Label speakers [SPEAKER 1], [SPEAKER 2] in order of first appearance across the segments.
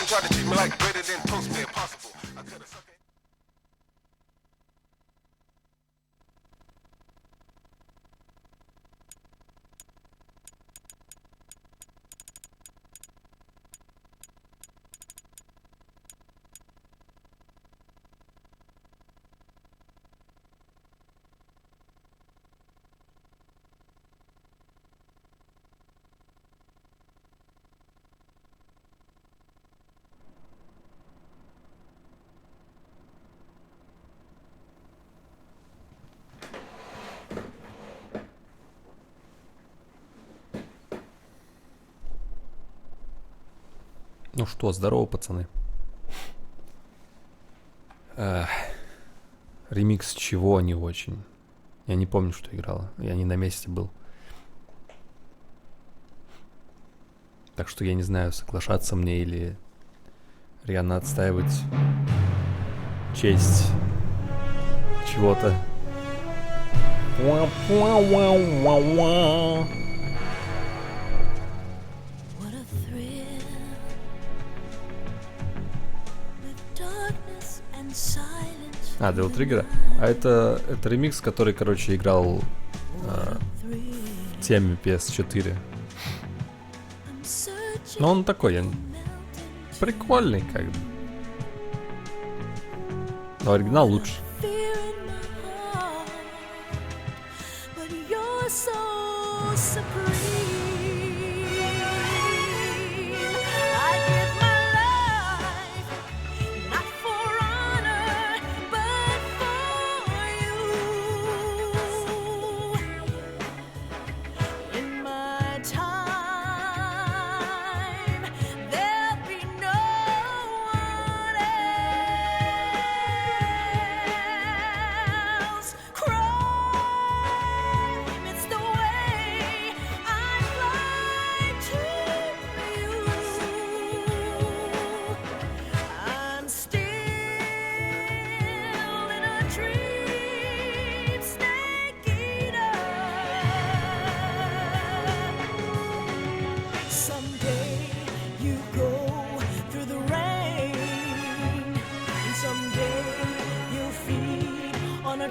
[SPEAKER 1] tried to treat me like greater than toast man possible. I could have sucked it.
[SPEAKER 2] Ну что, здорово, пацаны. Ремикс чего не очень. Я не помню, что играла. Я не на месте был. Так что я не знаю, соглашаться мне или реально отстаивать честь чего-то. Devil Trigger. А это ремикс, который, короче, играл в теме PS4. Но он такой, прикольный, как бы. Но оригинал лучше.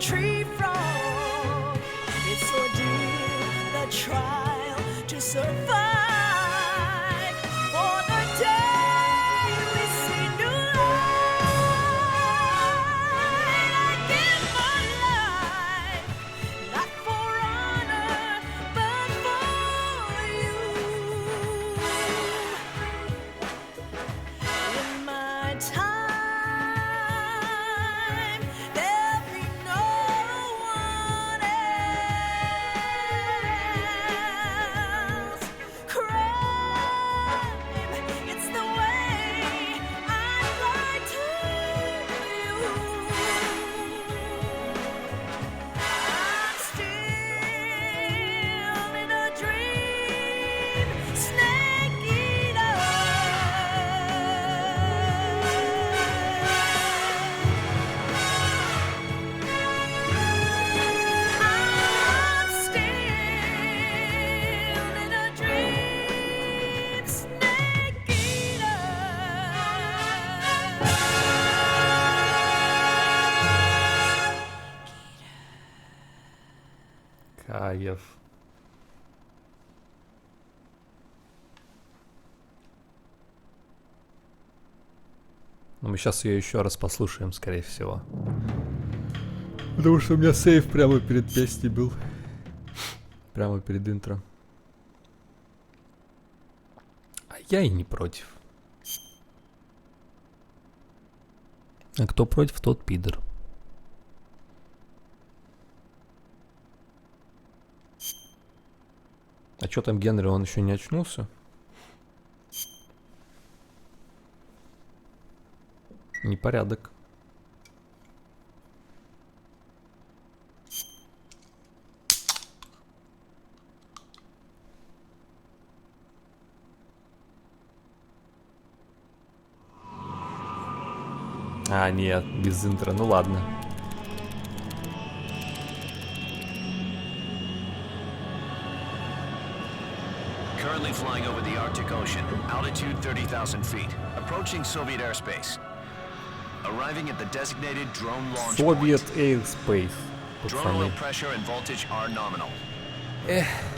[SPEAKER 3] Tree frog, it's ordeal, the trial to survive. For the day we see new light, I give my life, not for honor, but for you. In my time.
[SPEAKER 2] Кайф. Но мы сейчас ее еще раз послушаем, скорее всего. Потому что у меня сейв прямо перед песней был. Прямо перед интро. А я и не против. А кто против, тот пидор. А что там Генри, он еще не очнулся? Непорядок. А, нет, без интро, ну ладно.
[SPEAKER 4] Currently flying over the Arctic Ocean, altitude 30,000 feet, approaching Soviet airspace. Arriving at the designated drone launch
[SPEAKER 2] Soviet
[SPEAKER 4] point.
[SPEAKER 2] Airspace,
[SPEAKER 4] Drone oil
[SPEAKER 2] пацаны.
[SPEAKER 4] pressure and voltage are nominal.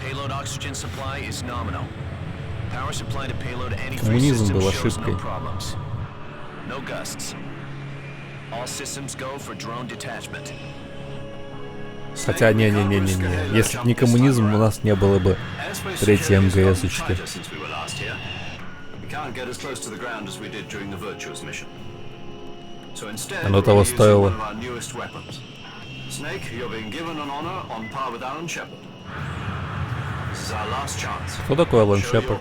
[SPEAKER 4] Payload oxygen supply is nominal. Power supply to payload antifreeze
[SPEAKER 2] Коммунизм
[SPEAKER 4] system
[SPEAKER 2] был
[SPEAKER 4] shows no
[SPEAKER 2] ошибкой.
[SPEAKER 4] problems. No gusts. All systems go for drone detachment.
[SPEAKER 2] Хотя, не-не-не-не-не. Если б не коммунизм, у нас не было бы третьей МГС-очки. Оно того стоило. Кто такой Алан Шепард?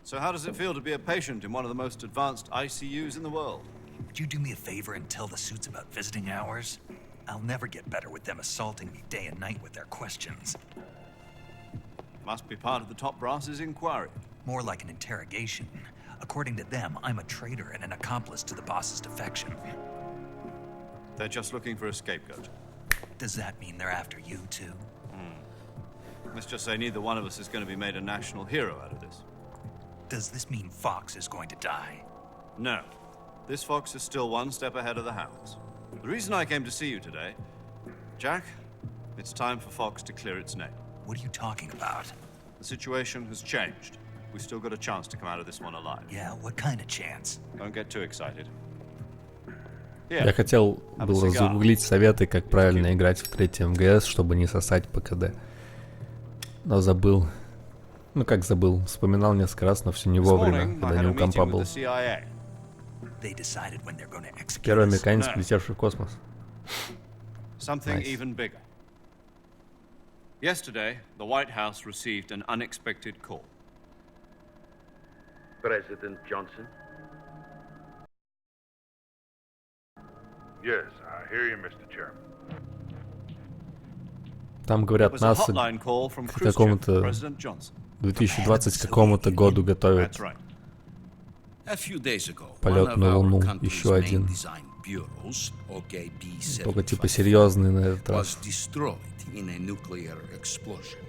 [SPEAKER 5] So how does it feel to be a patient in one of the most advanced ICUs in the world?
[SPEAKER 6] Would you do me a favor and tell the suits about visiting hours? I'll never get better with them assaulting me day and night with their questions.
[SPEAKER 5] Must be part of the top brass's inquiry.
[SPEAKER 6] More like an interrogation. According to them, I'm a traitor and an accomplice to the boss's defection.
[SPEAKER 5] They're just looking for a scapegoat.
[SPEAKER 6] Does that mean they're after you, too?
[SPEAKER 5] Let's just say neither one of us is going to be made a national hero out of this.
[SPEAKER 6] Does this mean Fox is going to die?
[SPEAKER 5] No. This fox is still one step ahead of the hounds. The reason I came to see you today, Jack, it's time for Fox to clear its name.
[SPEAKER 6] What are you talking about?
[SPEAKER 5] The situation has changed. We've still got a chance to come out of this one alive.
[SPEAKER 6] Yeah, what kind of chance?
[SPEAKER 5] Don't get too excited.
[SPEAKER 2] Я хотел было загуглить советы, как правильно играть в третий МГС, чтобы не сосать ПКД. Но забыл. Ну как забыл? Вспоминал несколько раз, но все не вовремя, когда не у компа был.
[SPEAKER 6] They decided when they're going to execute
[SPEAKER 2] Первый
[SPEAKER 6] us.
[SPEAKER 2] американец, полетевший в космос.
[SPEAKER 5] Something
[SPEAKER 2] Nice.
[SPEAKER 5] even bigger. Yesterday, the White House received an unexpected call.
[SPEAKER 7] President Johnson?
[SPEAKER 8] Yes, I hear you, Mr. Chairman.
[SPEAKER 2] Там
[SPEAKER 5] It
[SPEAKER 2] говорят,
[SPEAKER 5] was a
[SPEAKER 2] НАСА
[SPEAKER 5] hotline call from
[SPEAKER 2] к
[SPEAKER 5] Khrushchev,
[SPEAKER 2] какому-то
[SPEAKER 5] President Johnson.
[SPEAKER 2] 2020 какому-то году готовят
[SPEAKER 5] That's right.
[SPEAKER 9] A few days ago,
[SPEAKER 2] полет
[SPEAKER 9] one of
[SPEAKER 2] на
[SPEAKER 9] our
[SPEAKER 2] Луну,
[SPEAKER 9] country's
[SPEAKER 2] еще
[SPEAKER 9] main
[SPEAKER 2] один.
[SPEAKER 9] design bureaus, OKB-75,
[SPEAKER 2] Только типа серьезный на этот
[SPEAKER 9] was
[SPEAKER 2] раз.
[SPEAKER 9] destroyed in a nuclear explosion.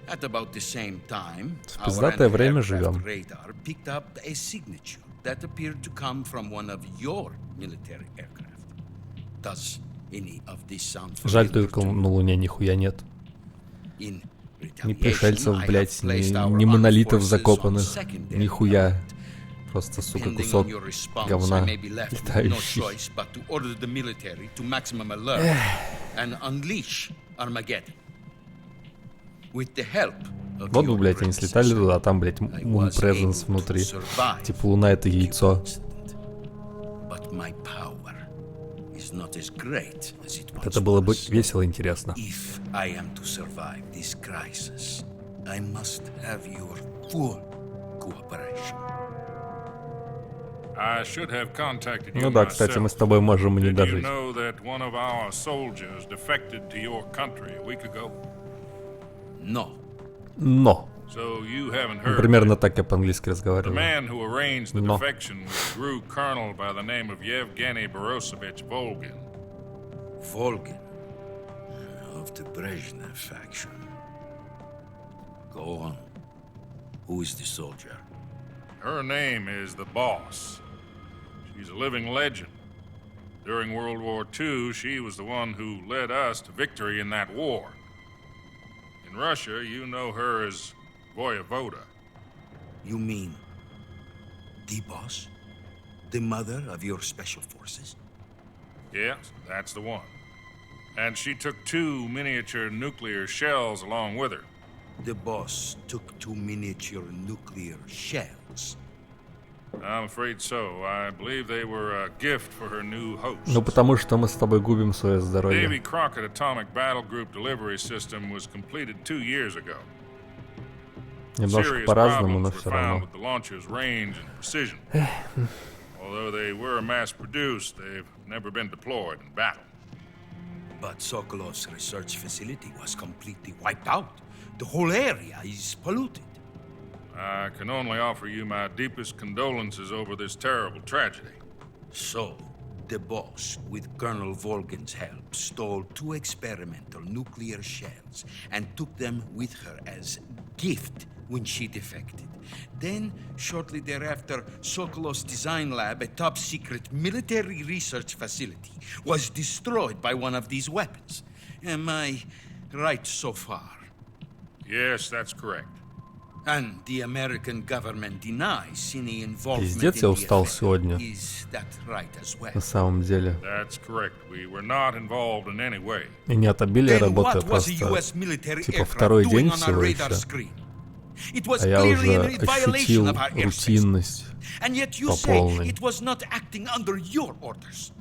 [SPEAKER 9] At about the same time,
[SPEAKER 2] В
[SPEAKER 9] our
[SPEAKER 2] пиздатое время
[SPEAKER 9] anti-aircraft
[SPEAKER 2] живем.
[SPEAKER 9] radar picked up a signature that appeared to come from one of your military aircraft. Does any of this sound
[SPEAKER 2] Жаль,
[SPEAKER 9] familiar
[SPEAKER 2] только
[SPEAKER 9] to you?
[SPEAKER 2] на Луне нихуя нет.
[SPEAKER 9] In
[SPEAKER 2] Ни
[SPEAKER 9] retaliation,
[SPEAKER 2] пришельцев,
[SPEAKER 9] I have
[SPEAKER 2] блять,
[SPEAKER 9] placed our
[SPEAKER 2] ни
[SPEAKER 9] armed
[SPEAKER 2] монолитов
[SPEAKER 9] forces
[SPEAKER 2] закопанных,
[SPEAKER 9] on secondary
[SPEAKER 2] нихуя.
[SPEAKER 9] alert.
[SPEAKER 2] Просто, сука,
[SPEAKER 9] Depending
[SPEAKER 2] кусок
[SPEAKER 9] on your response,
[SPEAKER 2] говна
[SPEAKER 9] I may be left with no
[SPEAKER 2] летающий.
[SPEAKER 9] choice but to order the military to maximum alert and unleash Armageddon. With the help of
[SPEAKER 2] Вот бы,
[SPEAKER 9] your
[SPEAKER 2] блять, они слетали
[SPEAKER 9] predecessor,
[SPEAKER 2] туда, а там, блять,
[SPEAKER 9] I
[SPEAKER 2] Moon
[SPEAKER 9] was
[SPEAKER 2] Presence
[SPEAKER 9] able to
[SPEAKER 2] внутри.
[SPEAKER 9] survive
[SPEAKER 2] Типа Луна — это
[SPEAKER 9] the
[SPEAKER 2] яйцо.
[SPEAKER 9] incident. But my power is not as great as it once
[SPEAKER 2] Это было бы
[SPEAKER 9] was.
[SPEAKER 2] весело и интересно.
[SPEAKER 9] If I am to survive this crisis, I must have your full cooperation.
[SPEAKER 8] I should have contacted you
[SPEAKER 2] Ну да, кстати, мы с
[SPEAKER 8] myself.
[SPEAKER 2] тобой можем и не
[SPEAKER 8] Did you
[SPEAKER 2] дожить.
[SPEAKER 8] know that one of our soldiers defected to your country a week ago?
[SPEAKER 9] No.
[SPEAKER 2] Но.
[SPEAKER 8] So you haven't
[SPEAKER 2] Ну,
[SPEAKER 8] heard.
[SPEAKER 2] примерно так я по-английски
[SPEAKER 8] The
[SPEAKER 2] разговариваю.
[SPEAKER 8] man who arranged the
[SPEAKER 2] No.
[SPEAKER 8] defection was a Drew colonel by the name of Yevgeny Borosovich Volgin.
[SPEAKER 9] Volgin of the Brezhnev faction. Go on. Who is the soldier?
[SPEAKER 8] Her name is the Boss. She's a living legend. During World War II, she was the one who led us to victory in that war. In Russia, you know her as Voyevoda.
[SPEAKER 9] You mean the boss? The mother of your special forces?
[SPEAKER 8] Yes, that's the one. And she took 2 miniature nuclear shells along with her.
[SPEAKER 9] The boss took 2 miniature nuclear shells.
[SPEAKER 8] I'm afraid so. I believe they were a gift for her new host.
[SPEAKER 2] Ну потому что мы с тобой губим свое
[SPEAKER 8] Davy
[SPEAKER 2] здоровье.
[SPEAKER 8] Crockett Atomic Battle Group delivery system was completed 2 years ago.
[SPEAKER 2] Немножко
[SPEAKER 8] Serious
[SPEAKER 2] по-разному, но
[SPEAKER 8] problems were
[SPEAKER 2] все
[SPEAKER 8] found
[SPEAKER 2] равно.
[SPEAKER 8] with the launcher's range and precision. Although they were mass-produced, they've never been deployed in battle.
[SPEAKER 9] But Sokolov's research facility was completely wiped out. The whole area is polluted.
[SPEAKER 8] I can only offer you my deepest condolences over this terrible tragedy.
[SPEAKER 9] So, the boss, with Colonel Volgin's help, stole 2 experimental nuclear shells and took them with her as gift when she defected. Then, shortly thereafter, Sokolov's design lab, a top-secret military research facility, was destroyed by one of these weapons. Am I right so far?
[SPEAKER 8] Yes, that's correct.
[SPEAKER 9] And the American government denies any involvement
[SPEAKER 2] Пиздец,
[SPEAKER 9] in
[SPEAKER 2] я
[SPEAKER 9] the
[SPEAKER 2] устал
[SPEAKER 9] affair.
[SPEAKER 2] сегодня.
[SPEAKER 9] Is that right as well?
[SPEAKER 2] На самом деле.
[SPEAKER 8] That's correct. We were not involved in any way.
[SPEAKER 2] И не от обилия
[SPEAKER 9] Then
[SPEAKER 2] работы,
[SPEAKER 9] what was a
[SPEAKER 2] просто
[SPEAKER 9] US military
[SPEAKER 2] типа
[SPEAKER 9] aircraft
[SPEAKER 2] второй
[SPEAKER 9] doing
[SPEAKER 2] день
[SPEAKER 9] on our
[SPEAKER 2] всего
[SPEAKER 9] radar
[SPEAKER 2] еще.
[SPEAKER 9] screen? It was
[SPEAKER 2] А я
[SPEAKER 9] clearly
[SPEAKER 2] уже
[SPEAKER 9] in violation
[SPEAKER 2] ощутил
[SPEAKER 9] of our airspace.
[SPEAKER 2] рутинность
[SPEAKER 9] And yet you
[SPEAKER 2] по
[SPEAKER 9] say
[SPEAKER 2] полной.
[SPEAKER 9] it was not acting under your orders.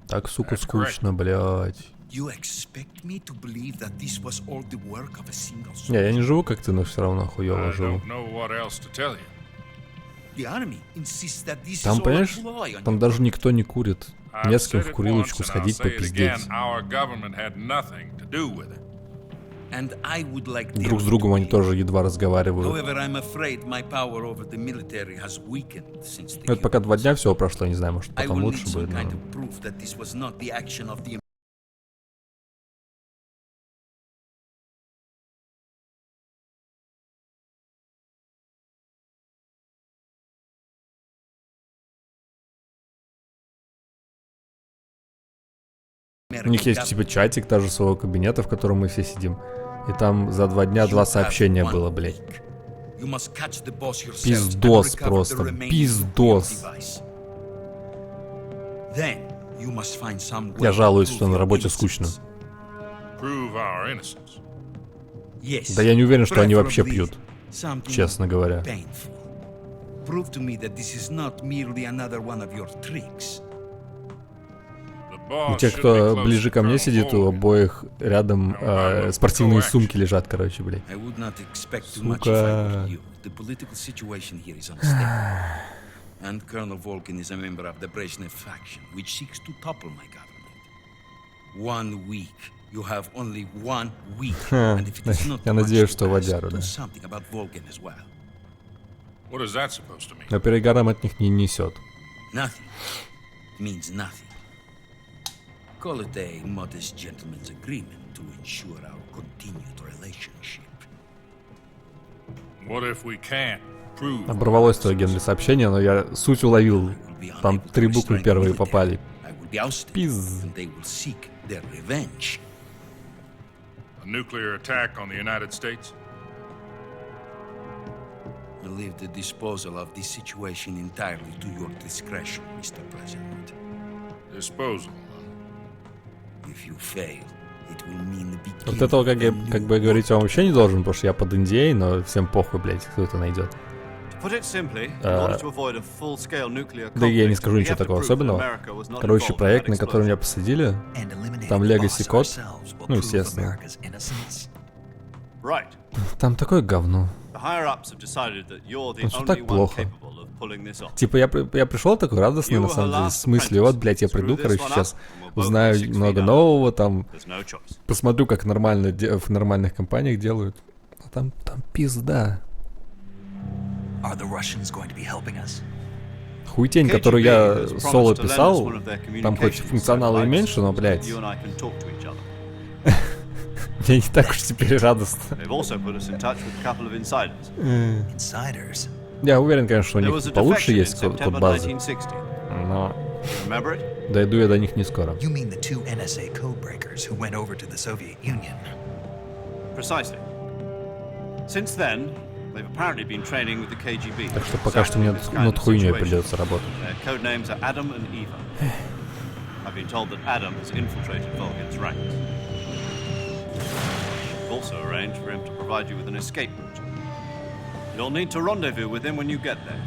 [SPEAKER 2] Так, сука,
[SPEAKER 8] That's
[SPEAKER 2] скучно, блядь.
[SPEAKER 9] You expect me to believe that this was all the work of a single
[SPEAKER 2] Не, я
[SPEAKER 9] soldier?
[SPEAKER 2] не живу как ты, но все равно
[SPEAKER 8] I
[SPEAKER 2] хуёво живу.
[SPEAKER 8] don't know what else to tell you.
[SPEAKER 9] The army insists that this
[SPEAKER 2] Там,
[SPEAKER 9] is all a
[SPEAKER 2] понимаешь,
[SPEAKER 9] ploy on
[SPEAKER 2] там
[SPEAKER 9] your
[SPEAKER 2] даже никто не курит.
[SPEAKER 8] I've
[SPEAKER 2] Не с кем
[SPEAKER 8] said
[SPEAKER 2] в
[SPEAKER 8] it
[SPEAKER 2] курилочку
[SPEAKER 8] once, and I'll
[SPEAKER 2] сходить
[SPEAKER 8] say it
[SPEAKER 2] попиздеть.
[SPEAKER 8] again. Our government had nothing to do with it.
[SPEAKER 9] And I would like
[SPEAKER 2] Друг с
[SPEAKER 9] them
[SPEAKER 2] другом
[SPEAKER 9] to
[SPEAKER 2] они
[SPEAKER 9] be.
[SPEAKER 2] тоже едва разговаривают.
[SPEAKER 9] However, I'm afraid my power over the military has weakened since the
[SPEAKER 2] Ну, это пока 2 дня
[SPEAKER 9] Cuban
[SPEAKER 2] всего прошло, я не знаю, может
[SPEAKER 9] I
[SPEAKER 2] потом
[SPEAKER 9] will
[SPEAKER 2] лучше
[SPEAKER 9] need some
[SPEAKER 2] будет,
[SPEAKER 9] kind
[SPEAKER 2] но...
[SPEAKER 9] of proof that this was not the action of the
[SPEAKER 2] У них есть типа чатик даже своего кабинета, в котором мы все сидим. И там за 2 дня 2 сообщения было, блядь.
[SPEAKER 9] Пиздос
[SPEAKER 2] просто, пиздос. Я жалуюсь, что на работе скучно.
[SPEAKER 8] Prove our innocence.
[SPEAKER 2] Да я не уверен, что они вообще пьют, честно говоря.
[SPEAKER 9] Prove to me that this is not merely another one of your tricks.
[SPEAKER 8] The
[SPEAKER 2] У
[SPEAKER 8] boss
[SPEAKER 2] тех,
[SPEAKER 8] should be
[SPEAKER 2] кто
[SPEAKER 8] close
[SPEAKER 2] ближе
[SPEAKER 8] to
[SPEAKER 2] ко мне
[SPEAKER 8] Colonel
[SPEAKER 2] сидит, у
[SPEAKER 8] Volgin.
[SPEAKER 2] обоих рядом спортивные сумки лежат, короче, блядь.
[SPEAKER 9] I would not expect too much if I were
[SPEAKER 2] Сука.
[SPEAKER 9] you. The political situation here is unstable. And Colonel Volgin is a member of the Brezhnev faction, which seeks to topple my government. 1 week. You have only 1 week. And if it is not
[SPEAKER 2] Я
[SPEAKER 9] too
[SPEAKER 2] надеюсь,
[SPEAKER 9] much
[SPEAKER 2] что
[SPEAKER 9] to ask,
[SPEAKER 2] водяру,
[SPEAKER 9] do
[SPEAKER 2] да.
[SPEAKER 9] something about Volgin as well.
[SPEAKER 8] What is that supposed to mean?
[SPEAKER 2] Но перегаром от них не несет.
[SPEAKER 9] Nothing means nothing. Call it a modest gentleman's agreement to ensure our continued relationship.
[SPEAKER 8] What if we can't prove?
[SPEAKER 2] Оборвалось твое Генри сообщение, но я суть уловил.
[SPEAKER 9] I will be
[SPEAKER 2] Там
[SPEAKER 9] unable to
[SPEAKER 2] 3 буквы
[SPEAKER 9] restrain
[SPEAKER 2] первые
[SPEAKER 9] the
[SPEAKER 2] попали.
[SPEAKER 9] military. I will be ousted,
[SPEAKER 2] Пиз.
[SPEAKER 9] and they will seek their revenge.
[SPEAKER 8] A nuclear attack on the United States?
[SPEAKER 9] I leave the disposal of this situation entirely to your discretion, Mr. President.
[SPEAKER 8] Disposal.
[SPEAKER 9] If you fail, it will mean the beginning
[SPEAKER 2] Вот этого,
[SPEAKER 9] of a
[SPEAKER 2] как
[SPEAKER 9] new
[SPEAKER 2] бы говорить, он
[SPEAKER 9] world.
[SPEAKER 2] вообще не должен, потому что я под NDA, но всем похуй, блядь, кто это найдет.
[SPEAKER 5] To put it simply, in order to avoid a full-scale nuclear
[SPEAKER 2] Да я не
[SPEAKER 5] conflict,
[SPEAKER 2] скажу
[SPEAKER 5] we
[SPEAKER 2] ничего
[SPEAKER 5] have to
[SPEAKER 2] такого
[SPEAKER 5] prove that
[SPEAKER 2] особенного.
[SPEAKER 9] America
[SPEAKER 5] was not
[SPEAKER 2] Короче,
[SPEAKER 5] involved in
[SPEAKER 2] проект,
[SPEAKER 5] that
[SPEAKER 2] на который
[SPEAKER 5] explosion.
[SPEAKER 2] меня посадили,
[SPEAKER 6] And eliminating
[SPEAKER 2] там
[SPEAKER 6] the
[SPEAKER 2] Legacy
[SPEAKER 6] boss
[SPEAKER 2] код,
[SPEAKER 6] ourselves will
[SPEAKER 2] ну,
[SPEAKER 6] prove
[SPEAKER 2] естественно.
[SPEAKER 6] America's innocence.
[SPEAKER 5] Right.
[SPEAKER 2] Там такое говно.
[SPEAKER 5] The higher-ups have decided that you're the
[SPEAKER 2] Ну, всё
[SPEAKER 5] only
[SPEAKER 2] так
[SPEAKER 5] one
[SPEAKER 2] плохо.
[SPEAKER 5] capable of pulling this off.
[SPEAKER 2] Типа я пришел такой радостный, на самом деле, с мыслью, вот, блядь, я приду, короче, сейчас узнаю много нового, там,
[SPEAKER 5] There's no choice.
[SPEAKER 2] посмотрю, как нормально в нормальных компаниях делают. А там пизда.
[SPEAKER 6] Are the Russians going to be helping us?
[SPEAKER 2] Хуйтень, которую я соло писал, там хоть функционала и меньше, но, блядь,
[SPEAKER 5] You and I can talk to each other.
[SPEAKER 2] мне не так уж теперь радостно.
[SPEAKER 5] They've also put us in touch with a couple of insiders.
[SPEAKER 6] Insiders?
[SPEAKER 2] Я уверен, конечно, что у
[SPEAKER 5] There was a
[SPEAKER 2] них получше
[SPEAKER 5] defection in
[SPEAKER 2] есть код
[SPEAKER 5] September
[SPEAKER 2] базы,
[SPEAKER 5] 1960.
[SPEAKER 2] но
[SPEAKER 5] Remember it?
[SPEAKER 2] дойду я до них не скоро.
[SPEAKER 6] You mean the 2 NSA codebreakers who went over to the Soviet Union?
[SPEAKER 5] Precisely. Since then, they've apparently been training with the KGB.
[SPEAKER 2] Так что пока что мне над хуйней придется работать.
[SPEAKER 5] Their code names are Adam and Eva. I've been told that Adam has infiltrated Volgin's ranks. We've also arranged for him to provide you with an escape route. You'll need to rendezvous with him when you get there.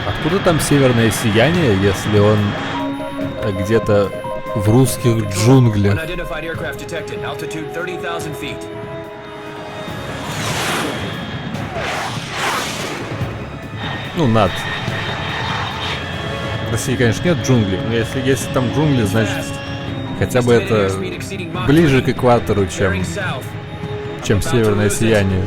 [SPEAKER 2] Откуда там северное сияние, если он где-то в русских джунглях?
[SPEAKER 4] Unidentified aircraft detected. Altitude 30,000 feet.
[SPEAKER 2] Ну, над. В России, конечно, нет джунглей, но если там джунгли, значит, хотя бы это ближе к экватору, чем северное сияние.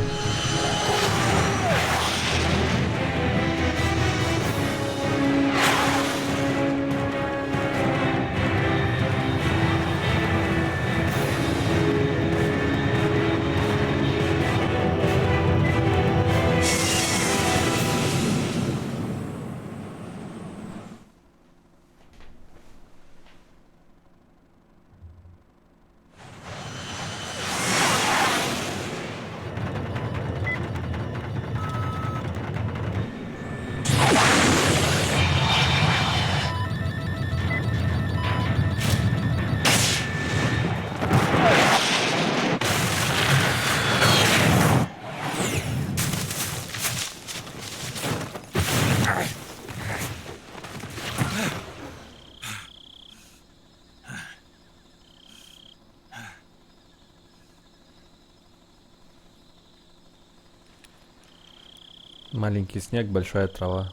[SPEAKER 2] Маленький снег, большая трава.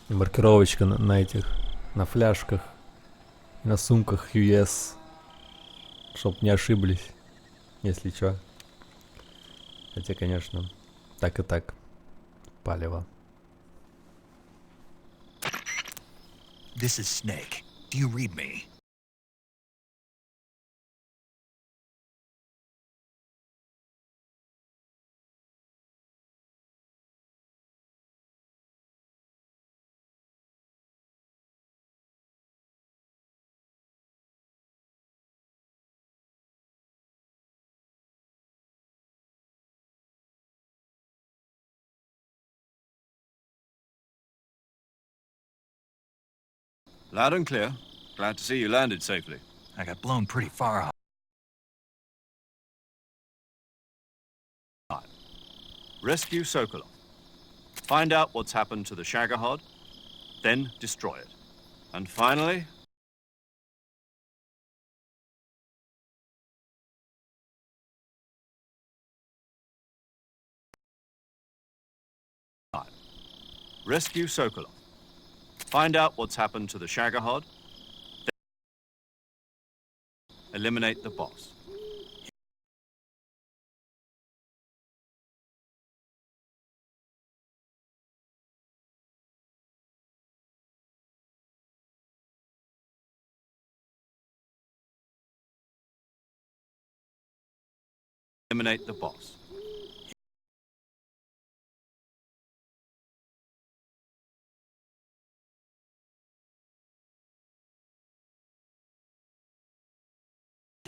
[SPEAKER 2] И маркировочка на этих, на фляжках, на сумках US, чтоб не ошиблись, если чё. Хотя, конечно, так и так, палево.
[SPEAKER 6] This is Snake. Do you read me?
[SPEAKER 5] Loud and clear. Glad to see you landed safely.
[SPEAKER 6] I got blown pretty far off.
[SPEAKER 5] Rescue Sokolov. Find out what's happened to the Shagohod, then destroy it. And finally... Rescue Sokolov. Find out what's happened to the Shagohod, then eliminate the boss. Eliminate the boss.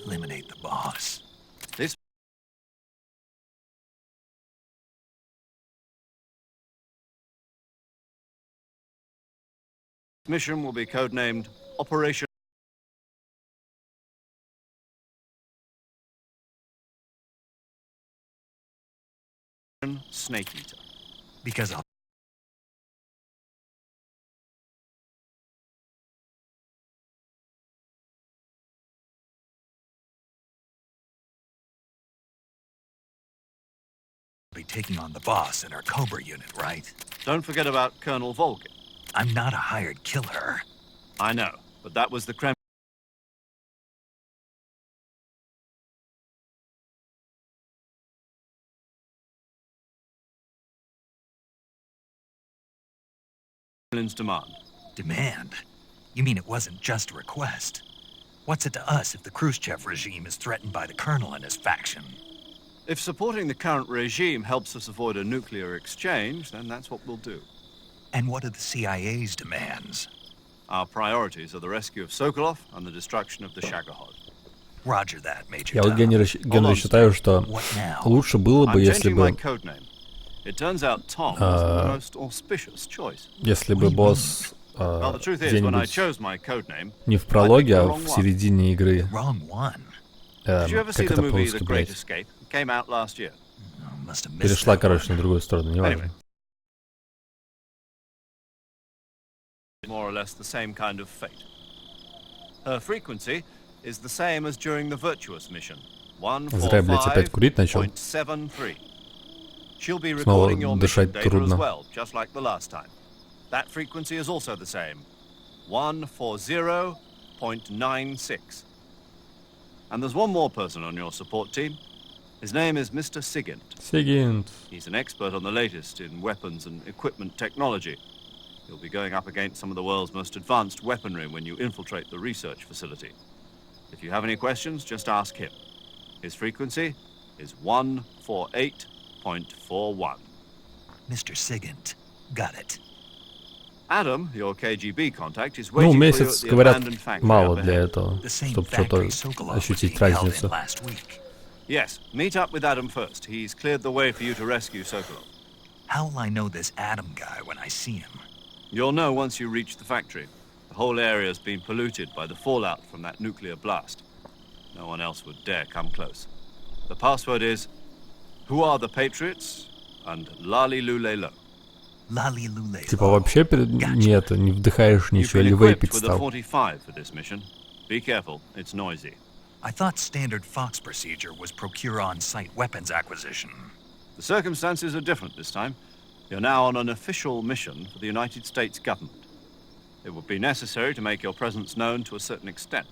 [SPEAKER 6] Eliminate the boss.
[SPEAKER 5] This mission will be codenamed Operation Snake Eater.
[SPEAKER 6] Because I'll be taking on the boss in our Cobra unit, right?
[SPEAKER 5] Don't forget about Colonel Volgin.
[SPEAKER 6] I'm not a hired killer.
[SPEAKER 5] I know, but that was the Kremlin's demand.
[SPEAKER 6] Demand? You mean it wasn't just a request? What's it to us if the Khrushchev regime is threatened by the Colonel and his faction?
[SPEAKER 5] If supporting the current regime helps us avoid a nuclear exchange, then that's what we'll do.
[SPEAKER 6] And what are the CIA's demands?
[SPEAKER 5] Our priorities are the rescue of Sokolov and the destruction of the Shagohod.
[SPEAKER 6] Roger that, Major
[SPEAKER 2] Я вот, Генри, считаю, что лучше было бы, если бы... Если бы босс где-нибудь не в прологе, а в середине игры. Как это по-русски, блядь? Перешла, короче, на другую сторону, неважно.
[SPEAKER 5] More or less the same kind of fate. Her frequency is the same as during the Virtuous mission.
[SPEAKER 2] Зря, блядь, опять курить начал.
[SPEAKER 5] 145.73. She'll be
[SPEAKER 2] Снова
[SPEAKER 5] recording your mission
[SPEAKER 2] дышать
[SPEAKER 5] data as
[SPEAKER 2] трудно.
[SPEAKER 5] well, just like the last time. That frequency is also the same. 140.96. And there's one more person on your support team. His name is Mr. Sigint.
[SPEAKER 2] Сигинт.
[SPEAKER 5] He's an expert on the latest in weapons and equipment technology. You'll be going up against some of the world's most advanced weaponry when you infiltrate the research facility. If you have any questions, just ask him. His frequency is 148.41.
[SPEAKER 6] Mr. Sigint. Got it.
[SPEAKER 5] Adam, your KGB contact, is
[SPEAKER 2] Ну,
[SPEAKER 5] waiting for you at
[SPEAKER 2] месяц,
[SPEAKER 5] the
[SPEAKER 2] говорят,
[SPEAKER 5] abandoned factory
[SPEAKER 2] мало
[SPEAKER 5] up
[SPEAKER 2] для
[SPEAKER 5] ahead.
[SPEAKER 2] этого,
[SPEAKER 6] The same
[SPEAKER 2] чтобы что-то
[SPEAKER 6] factory Sokolov was
[SPEAKER 2] ощутить
[SPEAKER 6] being held in
[SPEAKER 2] разницу.
[SPEAKER 6] last week.
[SPEAKER 5] Yes, meet up with Adam first. He's cleared the way for you to rescue Sokolov.
[SPEAKER 6] How'll I know this Adam guy when I see him?
[SPEAKER 5] You'll know once you reach the factory. The whole area's been polluted by the fallout from that nuclear blast. No one else would dare come close. The password is, "Who are the Patriots?" and "Lali Lule Lo."
[SPEAKER 6] Lali Lule.
[SPEAKER 2] Типа вообще не вдыхаешь
[SPEAKER 5] You've
[SPEAKER 2] ничего
[SPEAKER 5] been
[SPEAKER 2] или
[SPEAKER 5] equipped
[SPEAKER 2] вейпить
[SPEAKER 5] with a
[SPEAKER 2] стал.
[SPEAKER 5] 45 for this mission. Be careful, it's noisy.
[SPEAKER 6] I thought standard Fox procedure was procure on-site weapons acquisition.
[SPEAKER 5] The circumstances are different this time. You're now on an official mission for the United States government. It would be necessary to make your presence known to a certain extent,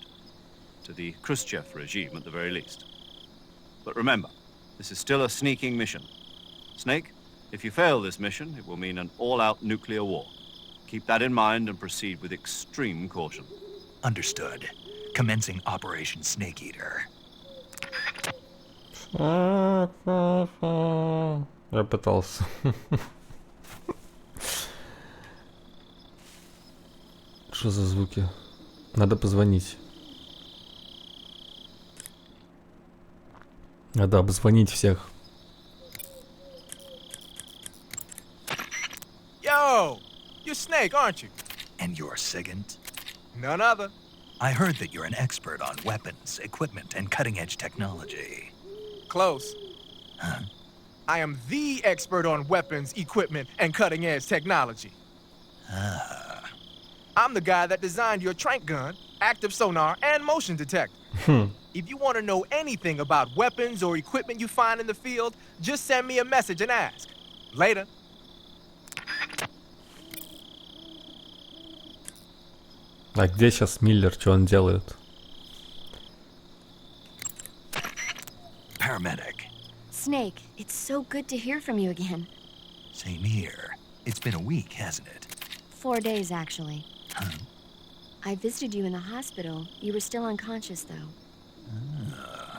[SPEAKER 5] to the Khrushchev regime at the very least. But remember, this is still a sneaking mission. Snake, if you fail this mission, it will mean an all-out nuclear war. Keep that in mind and proceed with extreme caution.
[SPEAKER 6] Understood. Commencing Operation Snake Eater.
[SPEAKER 2] Я пытался. Что за звуки? Надо позвонить. Надо обзвонить всех.
[SPEAKER 7] Yo, you're Snake, aren't you?
[SPEAKER 6] And you're Sigint?
[SPEAKER 7] None other.
[SPEAKER 6] I heard that you're an expert on weapons, equipment, and cutting-edge technology.
[SPEAKER 7] Close.
[SPEAKER 6] Huh?
[SPEAKER 7] I am the expert on weapons, equipment, and cutting-edge technology.
[SPEAKER 6] Ah.
[SPEAKER 7] I'm the guy that designed your trank gun, active sonar, and motion detector. If you want to know anything about weapons or equipment you find in the field, just send me a message and ask. Later.
[SPEAKER 2] А где сейчас Миллер? Что он делает?
[SPEAKER 6] Paramedic.
[SPEAKER 10] Snake, it's so good to hear from you again.
[SPEAKER 6] Same here. It's been a week, hasn't it?
[SPEAKER 10] 4 days, actually.
[SPEAKER 6] Huh?
[SPEAKER 10] I visited you in the hospital. You were still unconscious, though.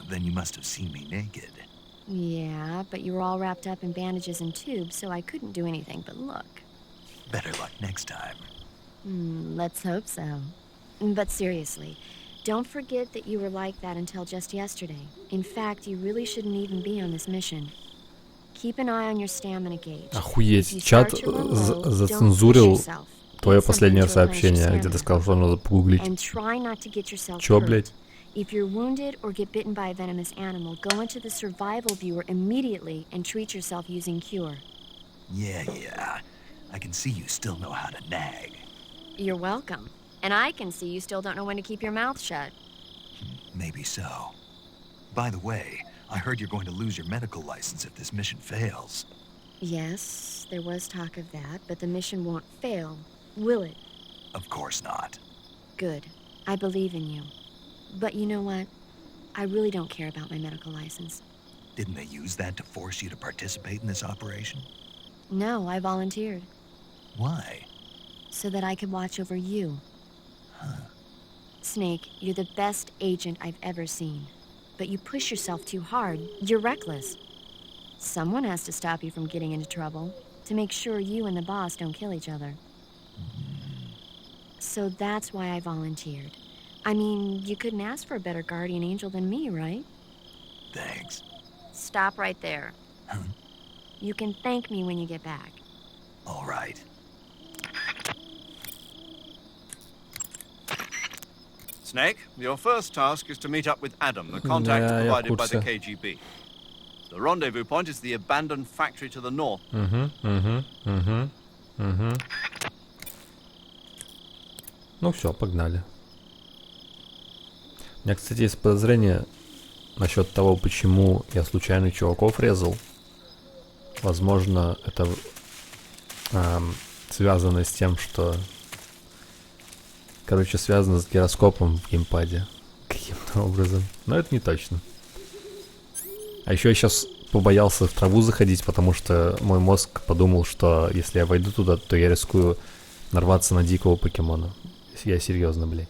[SPEAKER 6] Then you must have seen me naked.
[SPEAKER 10] Yeah, but you were all wrapped up in bandages and tubes, so I couldn't do anything but look.
[SPEAKER 6] Better luck next time.
[SPEAKER 10] Let's hope so. But seriously, don't forget that you were like that until just yesterday. In fact, you really shouldn't even be on this mission. Keep an eye on your stamina gauge.
[SPEAKER 2] Охуеть, чат зацензурил твое последнее сообщение, где ты сказал, что надо погуглить. Чё, блядь?
[SPEAKER 10] If you're wounded or get bitten by a venomous animal, go into the survival viewer immediately and treat yourself using Cure.
[SPEAKER 6] Yeah. I can see you still know how to nag.
[SPEAKER 10] You're welcome. And I can see you still don't know when to keep your mouth shut.
[SPEAKER 6] Maybe so. By the way, I heard you're going to lose your medical license if this mission fails.
[SPEAKER 10] Yes, there was talk of that, but the mission won't fail, will it?
[SPEAKER 6] Of course not.
[SPEAKER 10] Good. I believe in you. But you know what? I really don't care about my medical license.
[SPEAKER 6] Didn't they use that to force you to participate in this operation?
[SPEAKER 10] No, I volunteered.
[SPEAKER 6] Why?
[SPEAKER 10] So that I could watch over you.
[SPEAKER 6] Huh.
[SPEAKER 10] Snake, you're the best agent I've ever seen. But you push yourself too hard. You're reckless. Someone has to stop you from getting into trouble, to make sure you and the boss don't kill each other. So that's why I volunteered. I mean, you couldn't ask for a better guardian angel than me, right?
[SPEAKER 6] Thanks.
[SPEAKER 10] Stop right there.
[SPEAKER 6] Huh?
[SPEAKER 10] You can thank me when you get back.
[SPEAKER 6] All right.
[SPEAKER 5] Snake, your first task is to meet up with Adam, the contact
[SPEAKER 2] Yeah,
[SPEAKER 5] provided by the
[SPEAKER 2] курсе.
[SPEAKER 5] KGB. The rendezvous point is the abandoned factory to the north.
[SPEAKER 2] Ну все, погнали. У меня, кстати, есть подозрение насчет того, почему я случайно чуваков резал. Возможно, это связано с тем, что... Короче, связано с гироскопом в геймпаде. Каким-то образом. Но это не точно. А еще я сейчас побоялся в траву заходить, потому что мой мозг подумал, что если я войду туда, то я рискую нарваться на дикого покемона. Если я серьезно, блядь.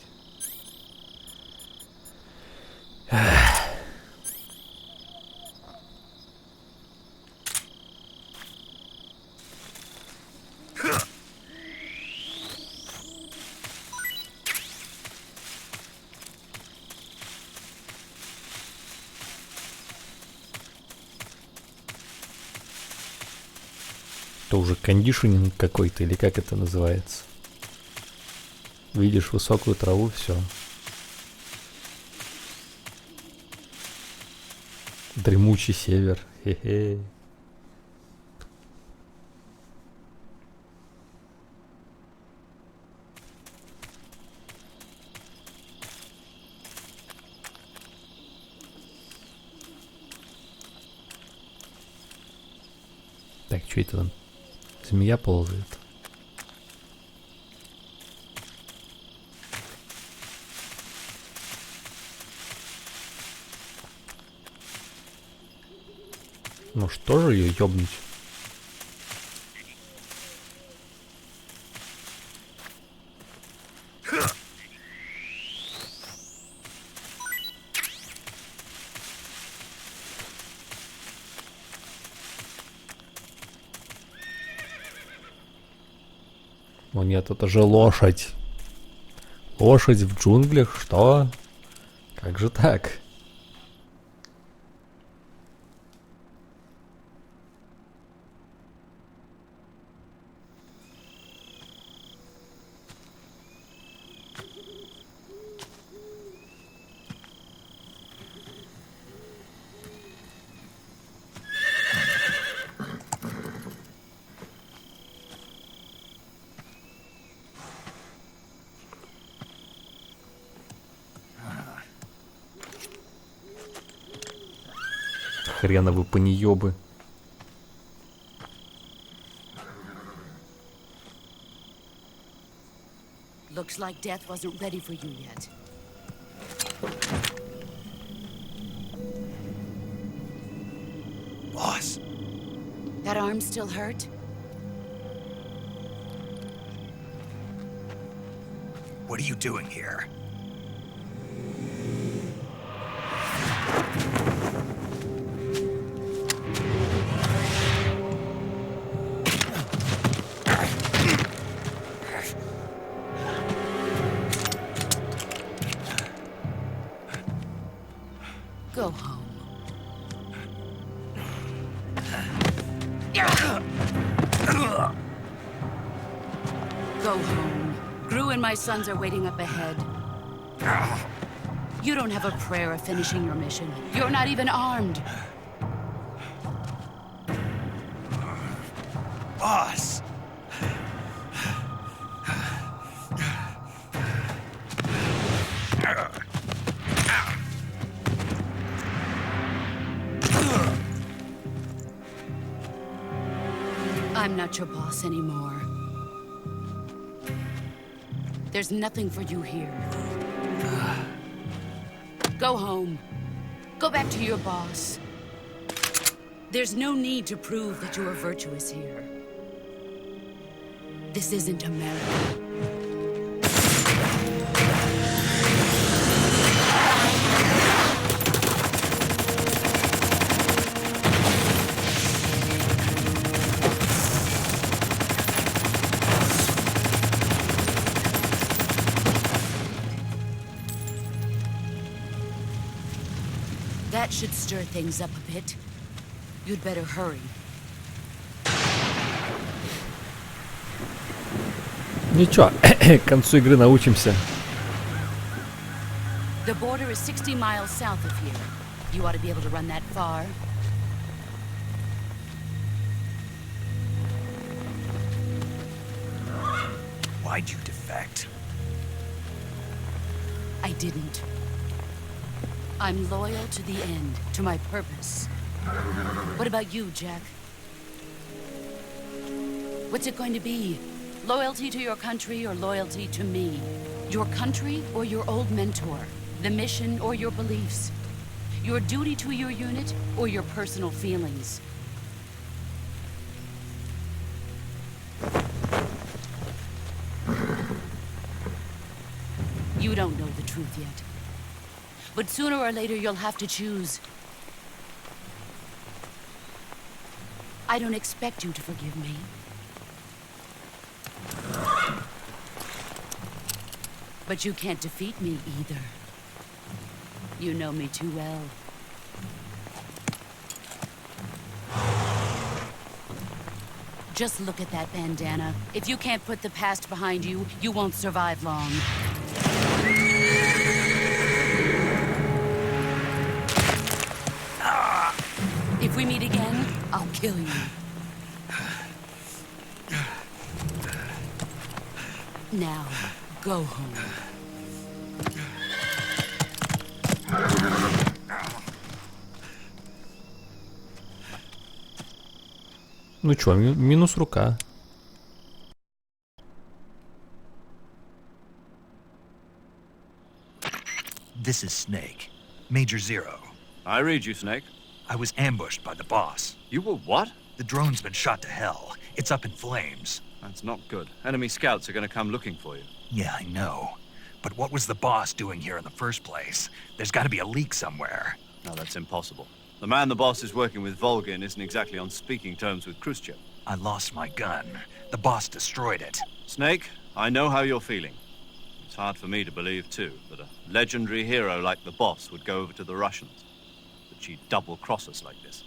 [SPEAKER 2] Это уже кондишнинг какой-то, или как это называется? Видишь высокую траву, все. Дремучий север. Хе-хе. Так, что это там? Змея ползает. Ну что же ее ёбнуть? О нет, это же лошадь. Лошадь в джунглях? Что? Как же так? Хреновы паниёбы.
[SPEAKER 11] Looks like death wasn't ready for you yet.
[SPEAKER 6] Boss.
[SPEAKER 11] That arm still hurt?
[SPEAKER 6] What are you doing here?
[SPEAKER 11] Go home. Go home. Gru and my sons are waiting up ahead. You don't have a prayer of finishing your mission. You're not even armed.
[SPEAKER 6] Boss.
[SPEAKER 11] I'm not your boss anymore. There's nothing for you here. Go home. Go back to your boss. There's no need to prove that you are virtuous here. This isn't America. That should stir things up a bit. You'd better hurry.
[SPEAKER 2] Ничего, к концу игры научимся.
[SPEAKER 11] The border is 60 miles south of here. You ought to be able to run that far.
[SPEAKER 6] Why'd you defect?
[SPEAKER 11] I didn't. I'm loyal to the end, to my purpose. What about you, Jack? What's it going to be? Loyalty to your country or loyalty to me? Your country or your old mentor? The mission or your beliefs? Your duty to your unit or your personal feelings? You don't know the truth yet. But sooner or later you'll have to choose. I don't expect you to forgive me. But you can't defeat me either. You know me too well. Just look at that bandana. If you can't put the past behind you, you won't survive long. If we meet again, I'll kill you. Now, go home.
[SPEAKER 2] Ну чё, минус рука.
[SPEAKER 6] This is Snake. Major Zero.
[SPEAKER 5] I read you, Snake.
[SPEAKER 6] I was ambushed by the boss.
[SPEAKER 5] You were what?
[SPEAKER 6] The drone's been shot to hell. It's up in flames.
[SPEAKER 5] That's not good. Enemy scouts are going to come looking for you.
[SPEAKER 6] Yeah, I know. But what was the boss doing here in the first place? There's got to be a leak somewhere.
[SPEAKER 5] No, that's impossible. The man the boss is working with, Volgin, isn't exactly on speaking terms with Khrushchev.
[SPEAKER 6] I lost my gun. The boss destroyed it.
[SPEAKER 5] Snake, I know how you're feeling. It's hard for me to believe, too, that a legendary hero like the boss would go over to the Russians. That she'd double-cross us like this.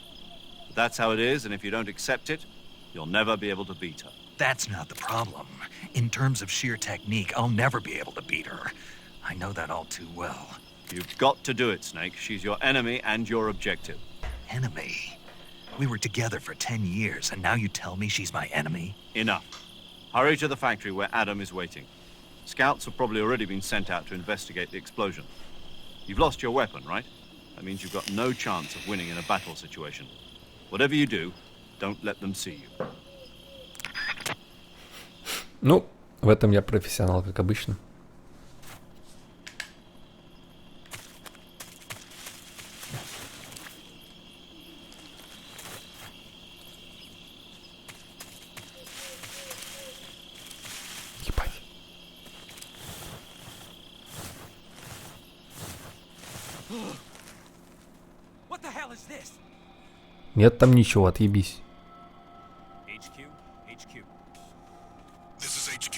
[SPEAKER 5] But that's how it is, and if you don't accept it, you'll never be able to beat her.
[SPEAKER 6] That's not the problem. In terms of sheer technique, I'll never be able to beat her. I know that all too well.
[SPEAKER 5] You've got to do it, Snake. She's your enemy and your objective.
[SPEAKER 6] Enemy? We were together for 10 years, and now you tell me she's my enemy?
[SPEAKER 5] Enough. Hurry to the factory where Adam is waiting. Scouts have probably already been sent out to investigate the explosion. You've lost your weapon, right? That means you've got no chance of winning in a battle situation. Whatever you do, don't let them see you.
[SPEAKER 2] Ну, в этом я профессионал, как обычно. Ебать.
[SPEAKER 12] What the hell is this?
[SPEAKER 2] Нет там ничего, отъебись.
[SPEAKER 12] HQ, HQ.
[SPEAKER 1] This is HQ.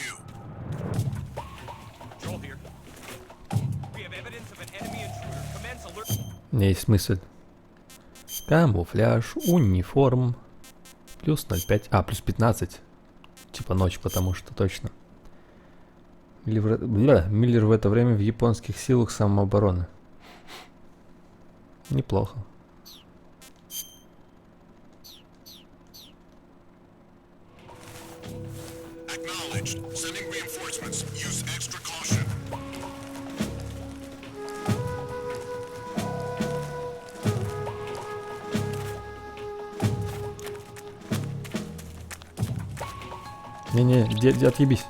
[SPEAKER 12] Control here. We have evidence of an enemy intruder. Commence alert.
[SPEAKER 2] У меня есть мысль. Камуфляж, униформ. Плюс 0,5. А, плюс 15. Типа ночь, потому что точно. Миллер в это время в японских силах самообороны. Неплохо.
[SPEAKER 1] Acknowledged. Sending reinforcements. Use extra caution.
[SPEAKER 2] Не-не, отъебись.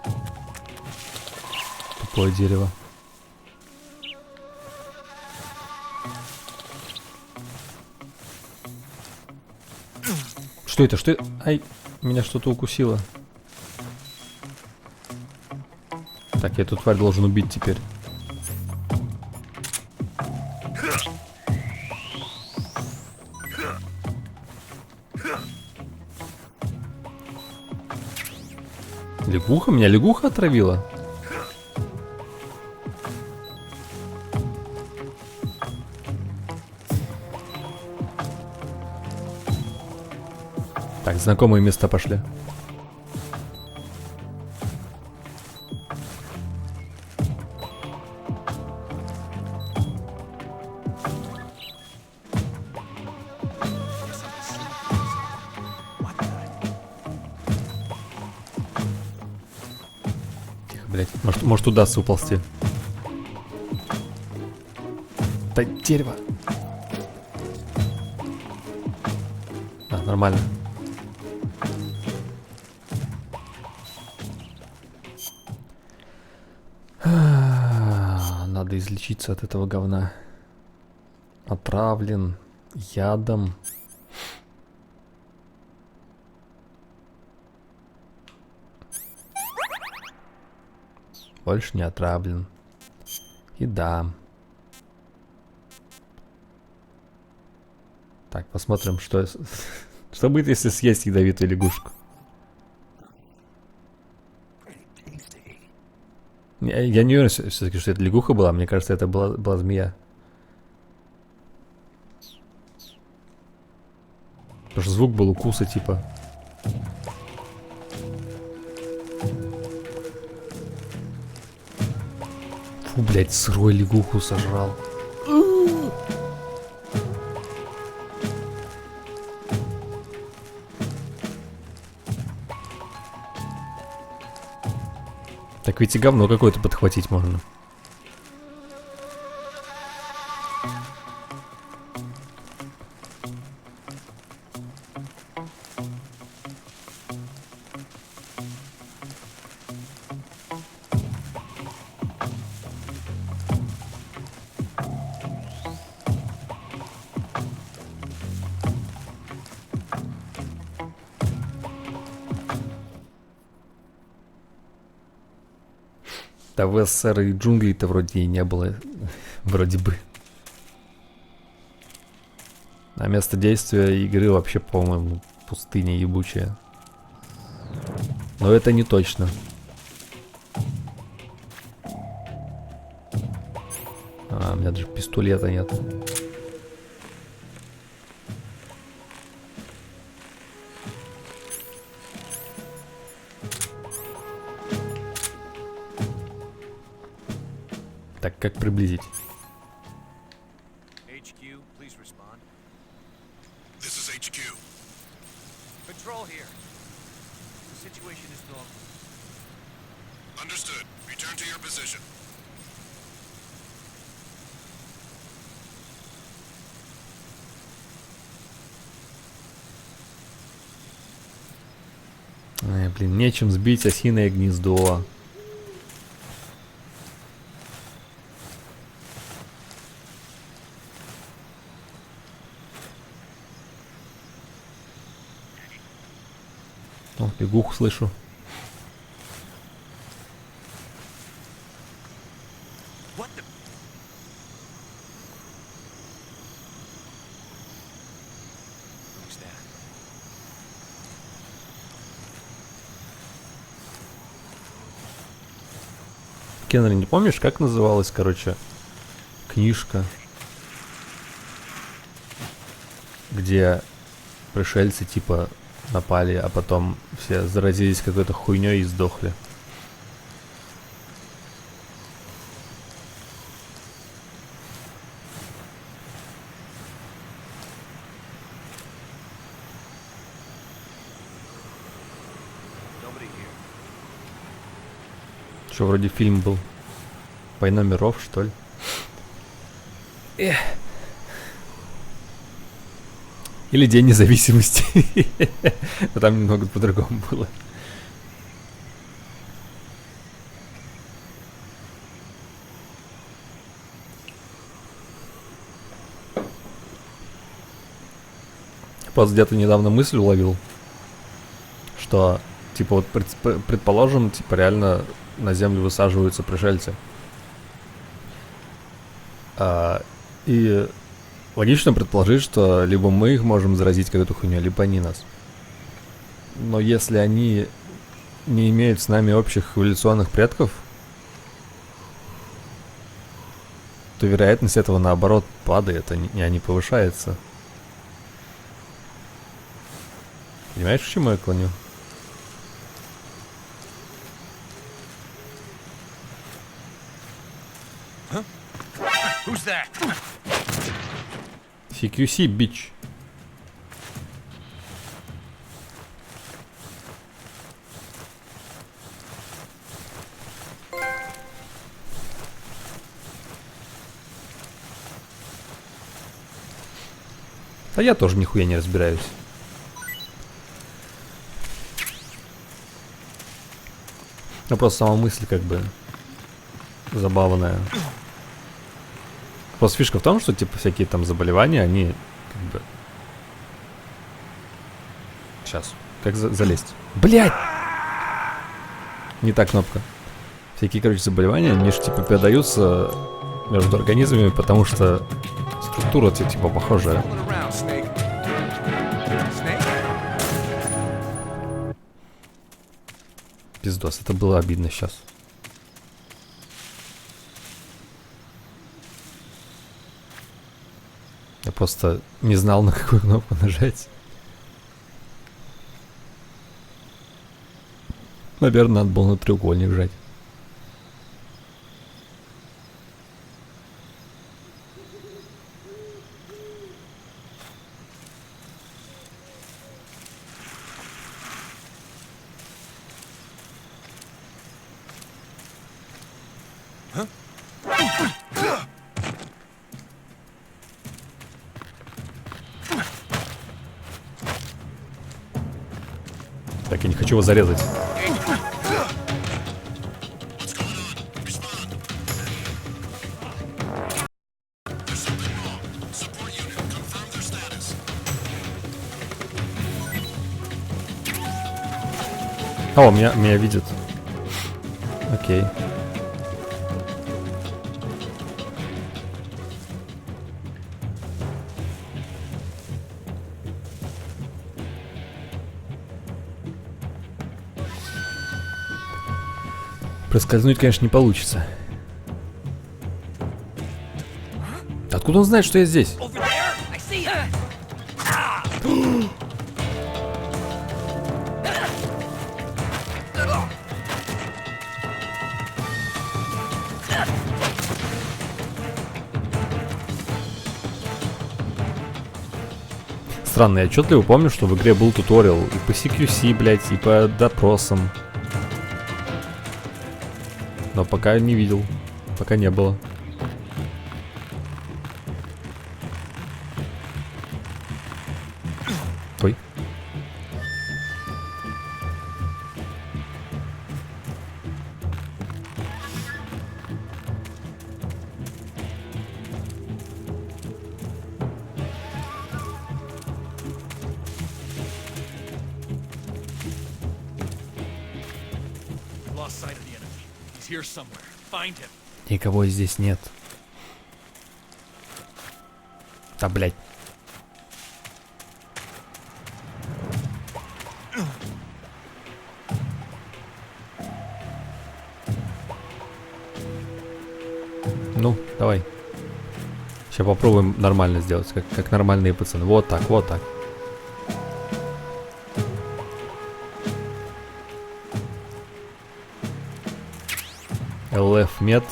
[SPEAKER 2] Тупое дерево. Что это? Что это? Ай, меня что-то укусило. Так, я эту тварь должен убить теперь. Лягуха? Меня лягуха отравила? Так, знакомые места пошли. Тихо, блядь. Может удастся уползти. Да дерево. А, нормально. Надо излечиться от этого говна. Отравлен ядом. Больше не отравлен. Еда. Так, посмотрим, что будет, если съесть ядовитую лягушку. Я не уверен все-таки, что это лягуха была. Мне кажется, это была змея. Потому что звук был укуса, типа. Фу, блядь, сырой лягуху сожрал. Так ведь и говно какое-то подхватить можно. Да в СССР и джунглей-то вроде и не было. Вроде бы. А место действия игры вообще, по-моему, пустыня ебучая. Но это не точно. А, у меня даже пистолета нет. Так, как приблизить?
[SPEAKER 12] HQ, please respond.
[SPEAKER 1] This is HQ.
[SPEAKER 12] Control here. The situation is normal.
[SPEAKER 1] Understood. Return to your position.
[SPEAKER 2] Ай, блин, нечем сбить осиное гнездо. О, лягуху слышу.
[SPEAKER 12] What the? Who's that?
[SPEAKER 2] Кеннери, не помнишь, как называлась, короче, книжка, где пришельцы типа напали, а потом все заразились какой-то хуйней и сдохли?
[SPEAKER 12] Nobody here.
[SPEAKER 2] Что, вроде фильм был? «Война миров», что ли? Эх. Или День независимости. Но там немного по-другому было. Просто где-то недавно мысль уловил, что, типа, вот предположим, типа, реально на Землю высаживаются пришельцы. И логично предположить, что либо мы их можем заразить какой-то хуйней, либо они нас. Но если они не имеют с нами общих эволюционных предков, то вероятность этого наоборот падает, а не повышается. Понимаешь, к чему я клоню?
[SPEAKER 12] Who's that?
[SPEAKER 2] CQC, bitch. А я тоже нихуя не разбираюсь. Ну просто сама мысль как бы забавная. Просто фишка в том, что типа всякие там заболевания, они как бы... Сейчас, как залезть? Блять! Не та кнопка. Всякие, короче, заболевания, они же типа передаются между организмами, потому что структура типа похожая. Пиздос, это было обидно сейчас. Я просто не знал, на какую кнопку нажать. Наверное, надо было на треугольник жать. Так, я не хочу его зарезать. О, меня видит. Окей. Проскользнуть, конечно, не получится. Откуда он знает, что я здесь? Странно, я отчетливо помню, что в игре был туториал и по CQC, блять, и по допросам. Но пока не видел. Пока не было. Ой. Никого здесь нет. Да, блядь. Ну, давай. Сейчас попробуем нормально сделать, как нормальные пацаны. Вот так, вот так. LF Med.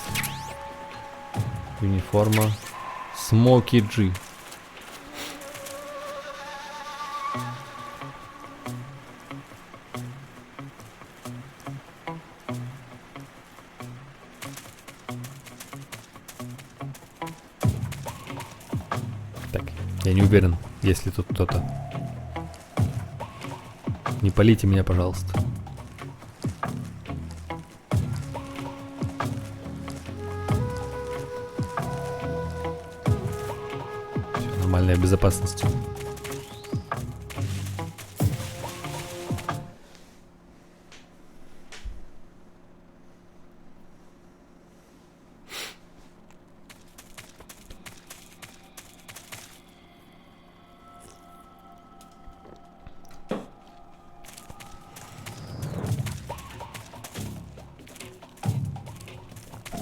[SPEAKER 2] Униформа. Смоки G. Так, я не уверен, есть ли тут кто-то. Не палите меня, пожалуйста. Нормальная безопасность.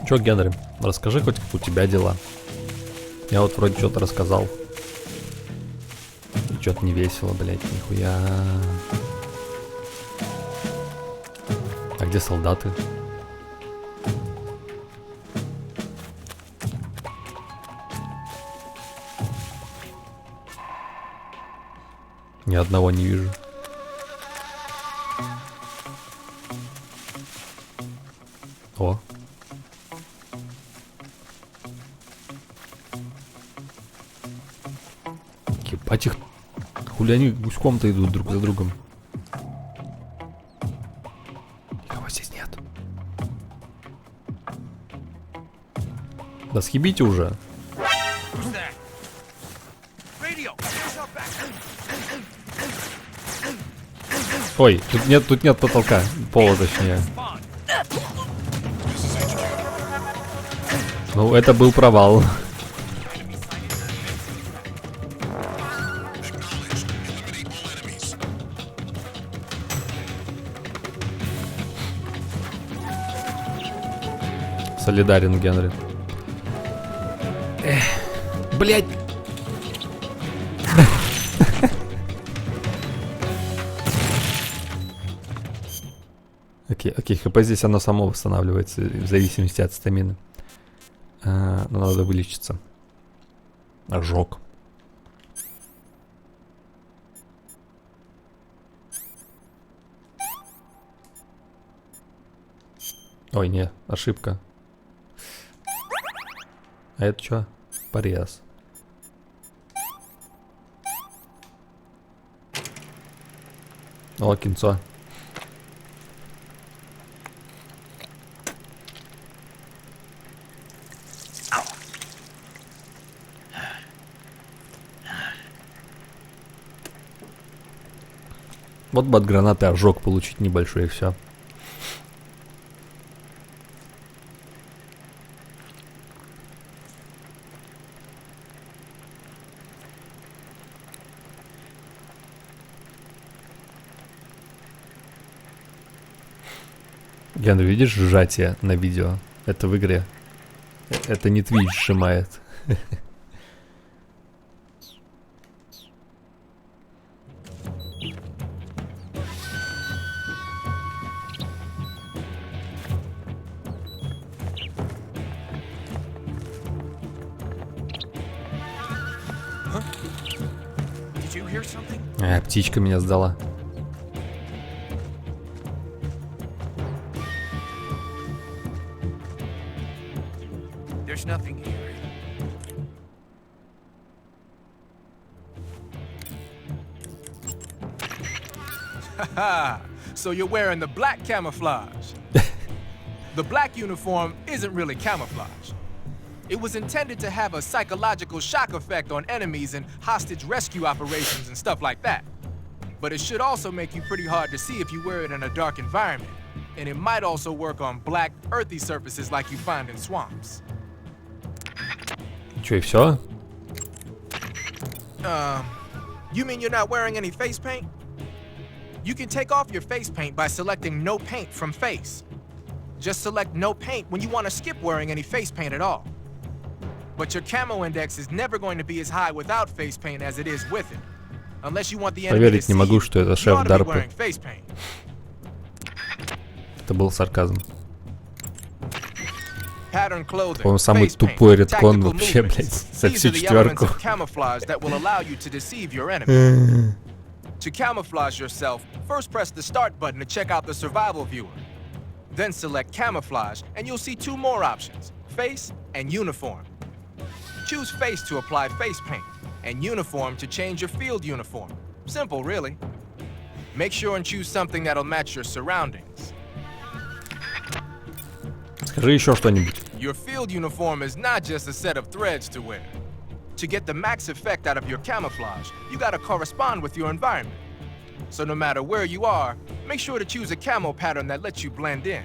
[SPEAKER 2] Чё, Генри, расскажи хоть, как у тебя дела. Я вот вроде что-то рассказал. Что-то не весело, блять, нихуя. А где солдаты? Ни одного не вижу. О. Ебать их. Хули они гуськом-то идут друг за другом. Никого здесь нет. Да съебите уже. Ой, тут нет потолка. Пола, точнее. Ну, это был провал. Солидарен, Генри. Блять. Окей, хп здесь оно само восстанавливается в зависимости от стамины. Но надо вылечиться. Ожог. Ой, не, ошибка. А это что? Порез. О, кинцо. Вот бы от гранаты ожог получить небольшой, и все. Генри, видишь сжатие на видео? Это в игре. Это не Twitch сжимает. Птичка меня сдала.
[SPEAKER 7] There's nothing here. Haha, so you're wearing the black camouflage. The black uniform isn't really camouflage. It was intended to have a psychological shock effect on enemies in hostage rescue operations and stuff like that. But it should also make you pretty hard to see if you wear it in a dark environment. And it might also work on black, earthy surfaces like you find in swamps.
[SPEAKER 2] Чё, и всё?
[SPEAKER 7] You mean you're not wearing any face paint? You can take off your face paint by selecting no paint from face. Just select no paint when you want to skip wearing any face paint at all. But your camo index is never going to be as high without face paint as it is with it. Unless you want the enemy to
[SPEAKER 2] Поверить
[SPEAKER 7] see
[SPEAKER 2] не могу,
[SPEAKER 7] you,
[SPEAKER 2] что это
[SPEAKER 7] you
[SPEAKER 2] шеф
[SPEAKER 7] ought to be
[SPEAKER 2] Дарпы.
[SPEAKER 7] wearing face paint.
[SPEAKER 2] Это был сарказм.
[SPEAKER 7] Pattern clothing,
[SPEAKER 2] По-моему, самый
[SPEAKER 7] face paint,
[SPEAKER 2] тупой редкон
[SPEAKER 7] tactical
[SPEAKER 2] вообще,
[SPEAKER 7] movements.
[SPEAKER 2] блядь, за
[SPEAKER 7] These
[SPEAKER 2] всю
[SPEAKER 7] are the elements
[SPEAKER 2] четверку.
[SPEAKER 7] of camouflage that will allow you to deceive your enemy. To camouflage yourself, first press the start button to check out the survival viewer. Then select camouflage, and you'll see two more options, face and uniform. Choose face to apply face paint, and uniform to change your field uniform. Simple, really. Make sure and choose something that'll match your surroundings.
[SPEAKER 2] Скажи еще что-нибудь.
[SPEAKER 7] Your field uniform is not just a set of threads to wear. To get the max effect out of your camouflage, you gotta correspond with your environment. So no matter where you are, make sure to choose a camo pattern that lets you blend in.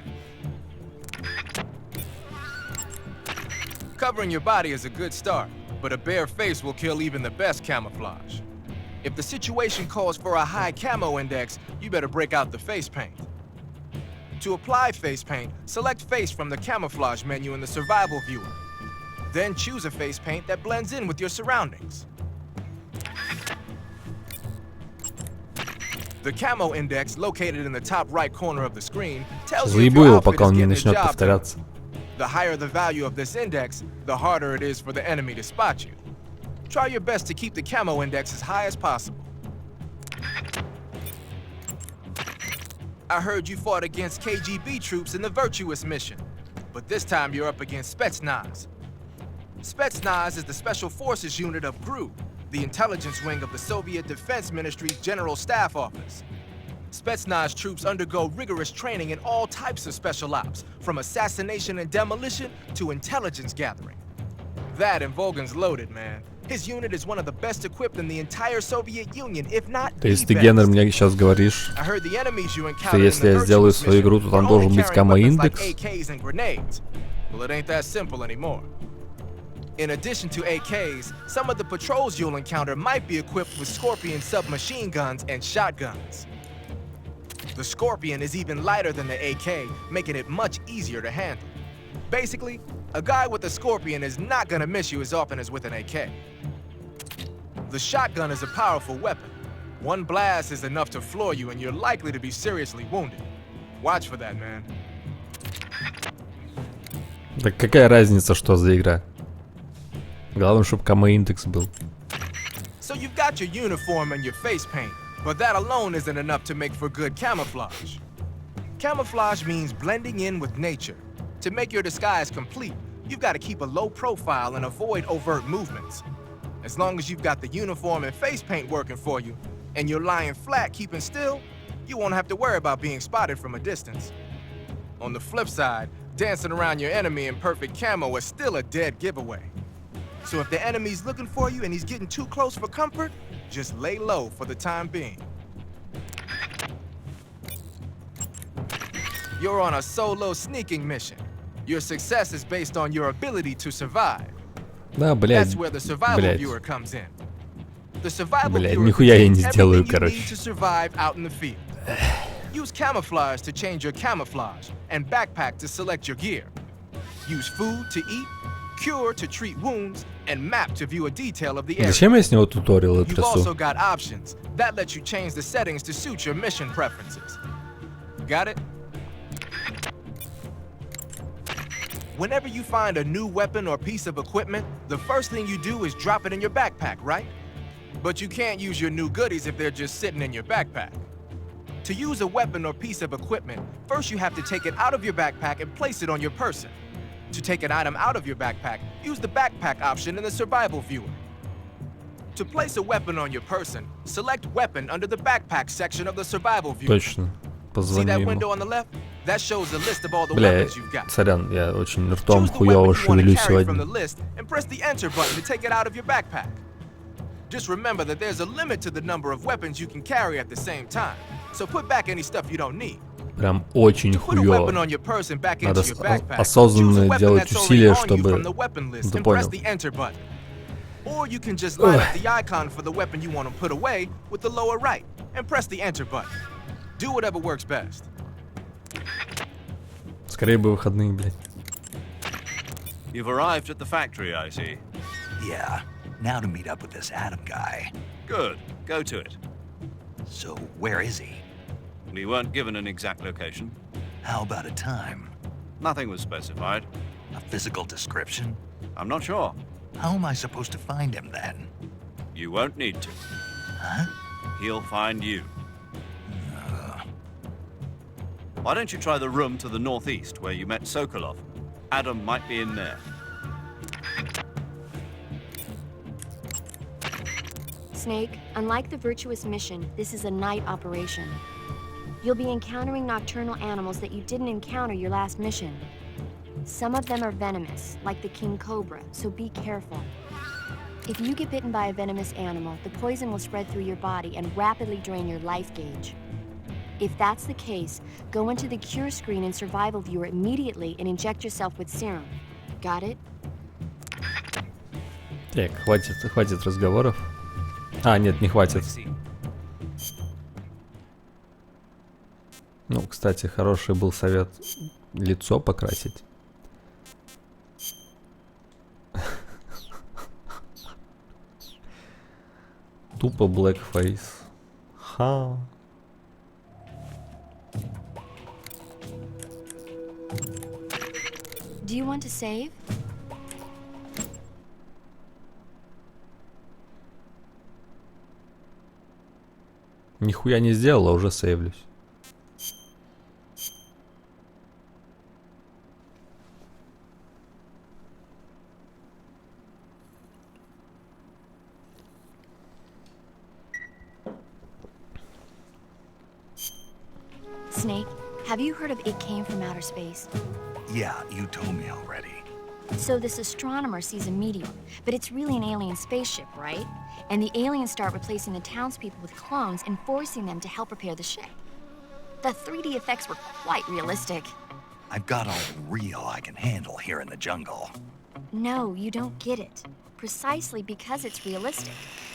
[SPEAKER 7] Covering your body is a good start, but a bare face will kill even the best camouflage. If the situation calls for a high camo index, you better break out the face paint. To apply face paint, select face from the camouflage menu in the survival viewer. Then choose a face paint that blends in with your surroundings. The camo index, located in the top right corner of the screen, tells you if
[SPEAKER 2] Заебу
[SPEAKER 7] your
[SPEAKER 2] его,
[SPEAKER 7] outfit
[SPEAKER 2] пока
[SPEAKER 7] is
[SPEAKER 2] он не
[SPEAKER 7] getting the
[SPEAKER 2] начнет
[SPEAKER 7] job done.
[SPEAKER 2] повторяться.
[SPEAKER 7] The higher the value of this index, the harder it is for the enemy to spot you. Try your best to keep the camo index as high as possible. I heard you fought against KGB troops in the Virtuous mission, but this time you're up against Spetsnaz. Spetsnaz is the Special Forces unit of GRU, the intelligence wing of the Soviet Defense Ministry's General Staff Office. Spetsnaz troops undergo rigorous training in all types of special ops, from assassination and demolition to intelligence gathering. That in Volgan's loaded, man. His unit is one of the best equipped in the entire Soviet Union, if not
[SPEAKER 2] То есть
[SPEAKER 7] the
[SPEAKER 2] ты, Геннер,
[SPEAKER 7] best.
[SPEAKER 2] мне сейчас говоришь,
[SPEAKER 7] I heard the enemies you
[SPEAKER 2] что
[SPEAKER 7] encountered in
[SPEAKER 2] если
[SPEAKER 7] the
[SPEAKER 2] я сделаю
[SPEAKER 7] Virtuous
[SPEAKER 2] свою игру,
[SPEAKER 7] mission
[SPEAKER 2] то там
[SPEAKER 7] were
[SPEAKER 2] должен
[SPEAKER 7] only
[SPEAKER 2] быть
[SPEAKER 7] carrying weapons like
[SPEAKER 2] камма-индекс?
[SPEAKER 7] AKs and grenades. Well, it ain't that simple anymore. In addition to AKs, some of the patrols you'll encounter might be equipped with Scorpion submachine guns and shotguns. The Scorpion is even lighter than the AK, making it much easier to handle. Basically, a guy with a Scorpion is not gonna miss you as often as with an AK. The shotgun is a powerful weapon. One blast is enough to floor you and you're likely to be seriously wounded. Watch for that, man.
[SPEAKER 2] Так какая разница, что за игра? Главное, чтобы камма-индекс был.
[SPEAKER 7] So you've got your uniform and your face paint, but that alone isn't enough to make for good camouflage. Camouflage means blending in with nature. To make your disguise complete, you've got to keep a low profile and avoid overt movements. As long as you've got the uniform and face paint working for you, and you're lying flat keeping still, you won't have to worry about being spotted from a distance. On the flip side, dancing around your enemy in perfect camo is still a dead giveaway. So if the enemy's looking for you and he's getting too close for comfort, just lay low for the time being. You're on a solo sneaking mission. Your success is based on your ability to survive.
[SPEAKER 2] Да, блядь,
[SPEAKER 7] That's where the survival
[SPEAKER 2] блядь.
[SPEAKER 7] viewer comes in. The survival
[SPEAKER 2] Блядь,
[SPEAKER 7] viewer
[SPEAKER 2] нихуя я не
[SPEAKER 7] contains
[SPEAKER 2] сделаю,
[SPEAKER 7] everything you
[SPEAKER 2] короче.
[SPEAKER 7] need to survive out in the field. Use camouflage to change your camouflage, and backpack to select your gear. Use food to eat, cure to treat wounds, and map to view a detail of the area.
[SPEAKER 2] Зачем я с него туториалы
[SPEAKER 7] You've also
[SPEAKER 2] трясу?
[SPEAKER 7] got options that let you change the settings to suit your mission preferences. Got it? Whenever you find a new weapon or piece of equipment, the first thing you do is drop it in your backpack, right? But you can't use your new goodies if they're just sitting in your backpack. To use a weapon or piece of equipment, first you have to take it out of your backpack and place it on your person. To take an item out of your backpack, use the backpack option in the survival viewer. To place a weapon on your person, select weapon under the backpack section of the survival viewer.
[SPEAKER 2] Точно.
[SPEAKER 7] See
[SPEAKER 2] Позвони
[SPEAKER 7] that
[SPEAKER 2] ему.
[SPEAKER 7] window on the left? That shows a list of all the
[SPEAKER 2] Бля,
[SPEAKER 7] weapons you've got.
[SPEAKER 2] сорян, я очень ртом
[SPEAKER 7] Choose the
[SPEAKER 2] хуёво
[SPEAKER 7] weapon you want to
[SPEAKER 2] шевелю
[SPEAKER 7] carry from the
[SPEAKER 2] сегодня.
[SPEAKER 7] list and press the enter button to take it out of your backpack. Just remember that there's a limit to the number of weapons you can carry at the same time. So put back any stuff you don't need.
[SPEAKER 2] Прям очень
[SPEAKER 7] Put a weapon
[SPEAKER 2] хуёво.
[SPEAKER 7] on your person back
[SPEAKER 2] Надо
[SPEAKER 7] into your backpack. Choose a
[SPEAKER 2] осознанно
[SPEAKER 7] weapon
[SPEAKER 2] делать
[SPEAKER 7] that's already
[SPEAKER 2] усилия,
[SPEAKER 7] on you
[SPEAKER 2] чтобы...
[SPEAKER 7] from the weapon list
[SPEAKER 2] Ты
[SPEAKER 7] and press
[SPEAKER 2] понял.
[SPEAKER 7] the enter button. Or you can just line up the icon for the weapon you want to put away with the lower right and press the enter button. Do whatever works best.
[SPEAKER 2] Скорее бы выходные, блядь.
[SPEAKER 5] You've arrived at the factory, I see.
[SPEAKER 6] Yeah, now to meet up with this Adam guy.
[SPEAKER 5] Good. Go to it.
[SPEAKER 6] So, where is he?
[SPEAKER 5] We weren't given an exact location.
[SPEAKER 6] How about a time?
[SPEAKER 5] Nothing was specified.
[SPEAKER 6] A physical description?
[SPEAKER 5] I'm not sure.
[SPEAKER 6] How am I supposed to find him then?
[SPEAKER 5] You won't need to.
[SPEAKER 6] Huh?
[SPEAKER 5] He'll find you. Why don't you try the room to the northeast where you met Sokolov? Adam might be in there.
[SPEAKER 10] Snake, unlike the Virtuous mission, this is a night operation. You'll be encountering nocturnal animals that you didn't encounter your last mission. Some of them are venomous, like the king cobra, so be careful. If you get bitten by a venomous animal, the poison will spread through your body and rapidly drain your life gauge. If that's the case, go into the cure screen in survival viewer immediately and inject yourself with serum. Got it?
[SPEAKER 2] Так, хватит разговоров. А, нет, не хватит. Ну, кстати, хороший был совет лицо покрасить. Тупо blackface. Ха.
[SPEAKER 10] Do you want to save?
[SPEAKER 2] Нихуя не сделал, а уже сейвлюсь.
[SPEAKER 10] Snake, have you heard of It Came from Outer Space?
[SPEAKER 6] Yeah, you told me already.
[SPEAKER 10] So this astronomer sees a meteor, but it's really an alien spaceship, right? And the aliens start replacing the townspeople with clones and forcing them to help repair the ship. The 3D effects were quite realistic.
[SPEAKER 6] I've got all the real I can handle here in the jungle.
[SPEAKER 10] No, you don't get it. Precisely because it's realistic,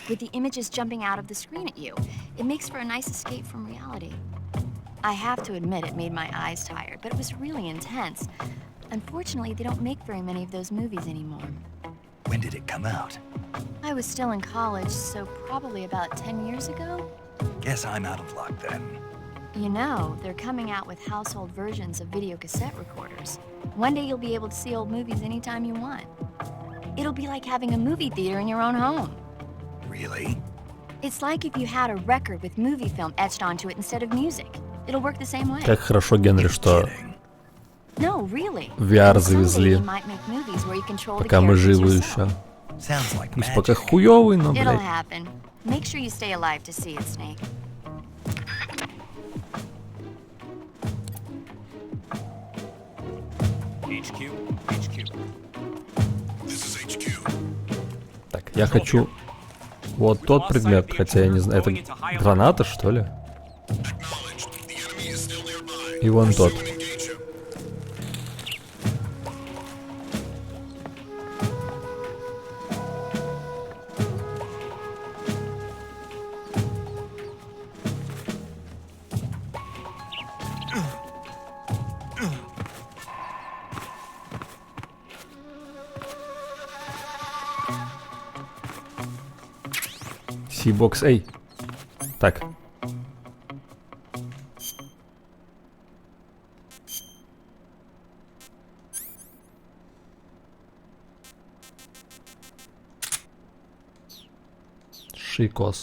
[SPEAKER 10] with the images jumping out of the screen at you, it makes for a nice escape from reality. I have to admit it made my eyes tired, but it was really intense. Unfortunately, they don't make very many of those movies anymore.
[SPEAKER 6] When did it come out?
[SPEAKER 10] I was still in college, so probably about 10 years ago.
[SPEAKER 6] Guess I'm out of luck then.
[SPEAKER 10] You know, they're coming out with household versions of video cassette recorders. One day you'll be able to see old movies anytime you want. It'll be like having a movie theater in your own home.
[SPEAKER 6] Really?
[SPEAKER 10] It's like if you had a record with movie film etched onto it instead of music. It'll work the same way.
[SPEAKER 2] Как хорошо, Генри, что
[SPEAKER 10] No, really.
[SPEAKER 2] VR
[SPEAKER 10] And someday
[SPEAKER 2] завезли,
[SPEAKER 10] you might make movies where you control the
[SPEAKER 2] пока мы
[SPEAKER 10] characters
[SPEAKER 2] живы
[SPEAKER 10] yourself.
[SPEAKER 2] еще.
[SPEAKER 6] Sounds like
[SPEAKER 2] Пусть
[SPEAKER 6] magic.
[SPEAKER 2] пока хуёвый, но,
[SPEAKER 10] It'll
[SPEAKER 2] блядь.
[SPEAKER 10] happen. Make sure you stay alive to see it, Snake.
[SPEAKER 12] HQ, HQ.
[SPEAKER 1] This is HQ.
[SPEAKER 2] Так, я хочу вот тот предмет, хотя я не знаю, это граната, что ли?
[SPEAKER 1] Acknowledged. The enemy is still nearby.
[SPEAKER 2] И вон тот.
[SPEAKER 1] Pursue and engage him.
[SPEAKER 2] C-бокс, эй. Так. Шикос.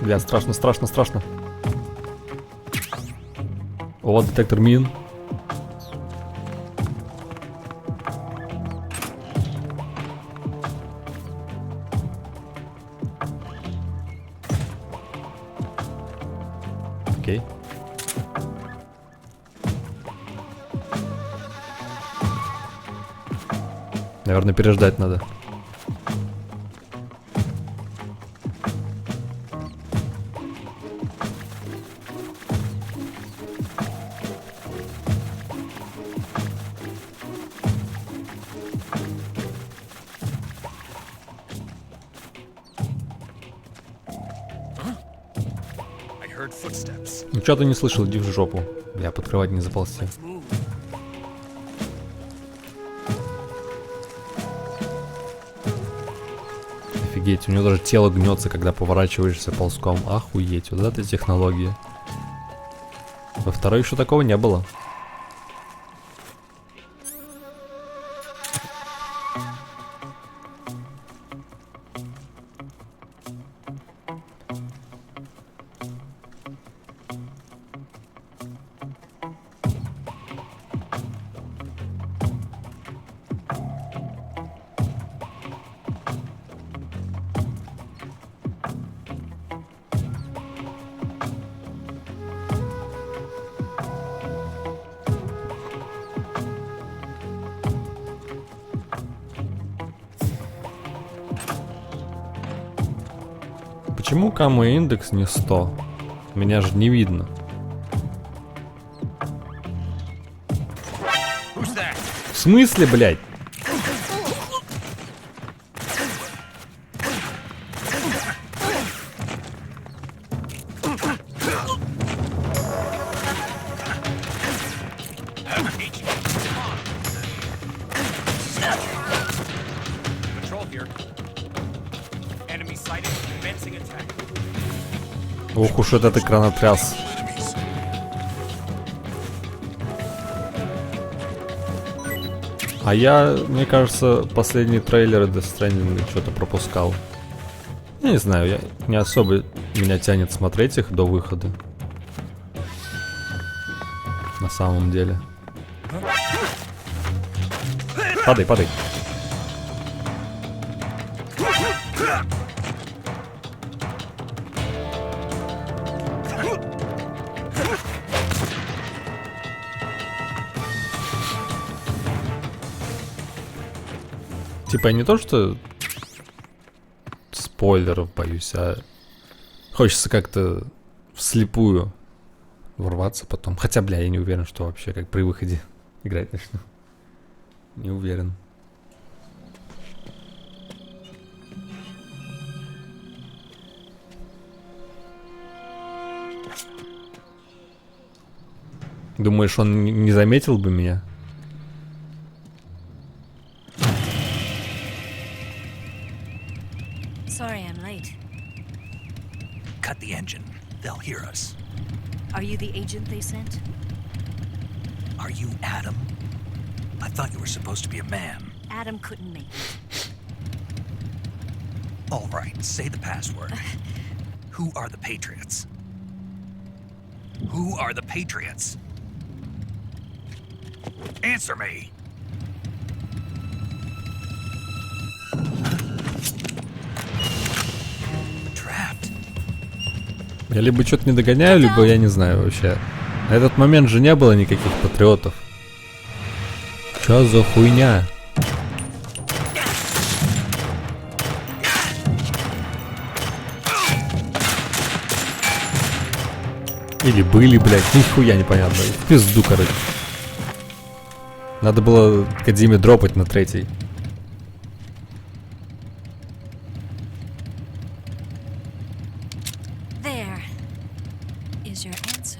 [SPEAKER 2] Бля, страшно, страшно, страшно. О, детектор мин. Окей. Наверное, переждать надо.
[SPEAKER 12] I heard footsteps.
[SPEAKER 2] Ну чё ты не слышал, иди в жопу. Бля, под кровать не заползти.
[SPEAKER 12] Move.
[SPEAKER 2] Офигеть, у него даже тело гнется, когда поворачиваешься ползком. Охуеть, вот это технология. Во второй еще такого не было. Почему камо-индекс не 100? Меня же не видно. В смысле, блядь?
[SPEAKER 12] Control here. Enemy sighted. Commencing attack.
[SPEAKER 2] Ох уж этот экранотряс. А я, мне кажется, последние трейлеры Death Stranding что-то пропускал. Я не знаю, я не особо меня тянет смотреть их до выхода. на самом деле. Падай, падай. Типа не то, что спойлеров боюсь, а хочется как-то вслепую ворваться потом. Хотя, бля, я не уверен, что вообще как при выходе играть начну. Не уверен. Думаешь, он не заметил бы меня?
[SPEAKER 3] Sorry I'm late.
[SPEAKER 6] Cut the engine. They'll hear us.
[SPEAKER 3] Are you the agent they sent?
[SPEAKER 6] Are you Adam? I thought you were supposed to be a man.
[SPEAKER 3] Adam couldn't make it.
[SPEAKER 6] All right, say the password. Who are the Patriots? Who are the Patriots? Answer me! Trapped.
[SPEAKER 2] Я либо что-то не догоняю, либо я не знаю вообще. На этот момент же не было никаких патриотов. Чё за хуйня? Или были, блядь, нихуя непонятно. В пизду, короче. Надо было Кодзиме дропать на третий.
[SPEAKER 3] There is your answer.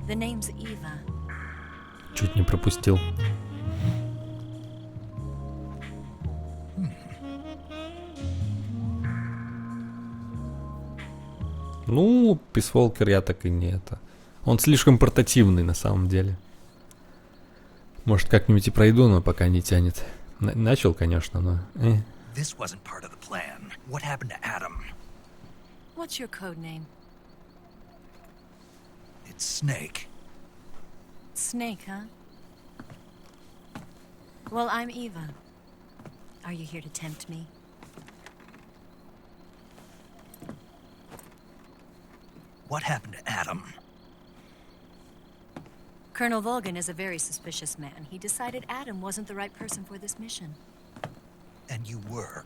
[SPEAKER 3] The name's Eva.
[SPEAKER 2] Чуть не пропустил. Ну, Писволкер я так и не это. Он слишком портативный на самом деле. Может, как-нибудь и пройду, но пока не тянет. Начал, конечно, но...
[SPEAKER 6] This wasn't part of the plan. What happened to Adam?
[SPEAKER 3] What's your code name?
[SPEAKER 6] It's Snake.
[SPEAKER 3] Snake, huh? Well, I'm Eva. Are you here to tempt me?
[SPEAKER 6] What happened to Adam?
[SPEAKER 3] Colonel Volgan is a very suspicious man. He decided Adam wasn't the right person for this mission.
[SPEAKER 6] And you were.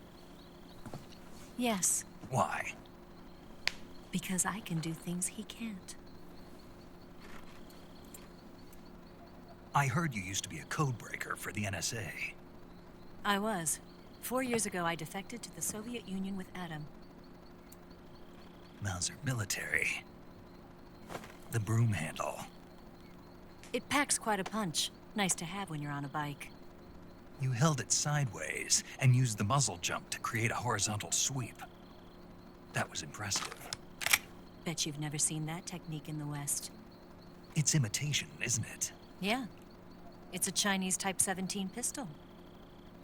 [SPEAKER 3] Yes,
[SPEAKER 6] Why?
[SPEAKER 3] because I can do things he can't.
[SPEAKER 6] I heard you used to be a codebreaker for the NSA.
[SPEAKER 3] I was. 4 years ago, I defected to the Soviet Union with Adam.
[SPEAKER 6] Mauser military. The broom handle.
[SPEAKER 3] It packs quite a punch. Nice to have when you're on a bike.
[SPEAKER 6] You held it sideways and used the muzzle jump to create a horizontal sweep. That was impressive.
[SPEAKER 3] Bet you've never seen that technique in the West.
[SPEAKER 6] It's imitation, isn't it?
[SPEAKER 3] Yeah. It's a Chinese Type 17 pistol.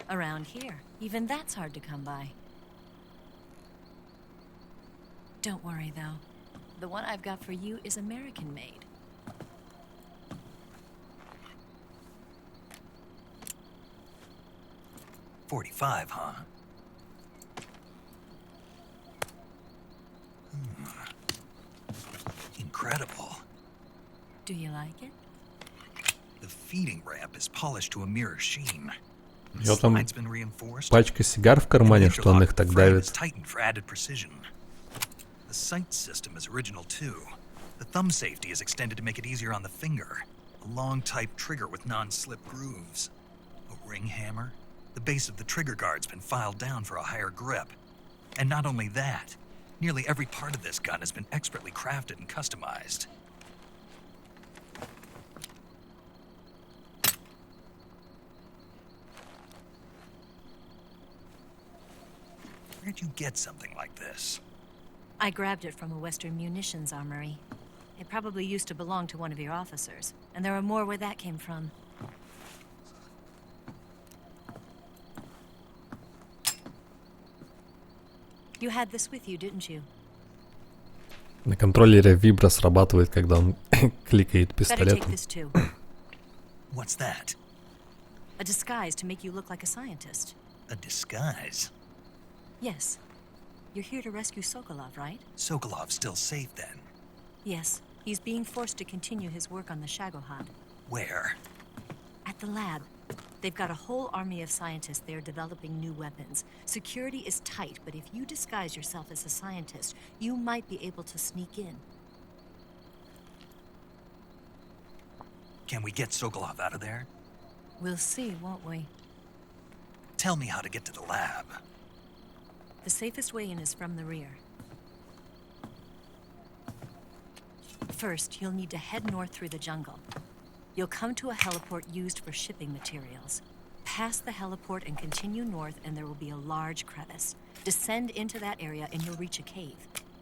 [SPEAKER 3] Around here, even that's hard to come by. Don't worry, though. The one I've got for you is American-made.
[SPEAKER 6] .45, huh? Incredible.
[SPEAKER 3] Do you like it?
[SPEAKER 6] The feeding ramp is polished to a mirror sheen.
[SPEAKER 2] У него там
[SPEAKER 6] Slide's been reinforced.
[SPEAKER 2] пачка сигар в кармане, что он их так давит.
[SPEAKER 6] It's tightened for added precision. The sight system is original too. The thumb safety is extended to make it easier on the finger. A long type trigger with non-slip grooves. A ring hammer. The base of the trigger guard's been filed down for a higher grip. And not only that, Nearly every part of this gun has been expertly crafted and customized. Where'd you get something like this?
[SPEAKER 3] I grabbed it from a Western munitions armory. It probably used to belong to one of your officers, and there are more where that came from. You had this with you, didn't you?
[SPEAKER 2] На контроллере вибро срабатывает, когда он кликает
[SPEAKER 3] Better take
[SPEAKER 2] пистолетом.
[SPEAKER 3] this too.
[SPEAKER 6] What's that?
[SPEAKER 3] A disguise to make you look like a scientist.
[SPEAKER 6] A disguise?
[SPEAKER 3] Yes. You're here to rescue Sokolov, right?
[SPEAKER 6] Sokolov's still safe then.
[SPEAKER 3] Yes. He's being forced to continue his work on the Shagohod.
[SPEAKER 6] Where?
[SPEAKER 3] At the lab. They've got a whole army of scientists there developing new weapons. Security is tight, but if you disguise yourself as a scientist, you might be able to sneak in.
[SPEAKER 6] Can we get Sokolov out of there?
[SPEAKER 3] We'll see, won't we?
[SPEAKER 6] Tell me how to get to the lab.
[SPEAKER 3] The safest way in is from the rear. First, you'll need to head north through the jungle. You'll come to a heliport used for shipping materials. Pass the heliport and continue north, and there will be a large crevice. Descend into that area and you'll reach a cave.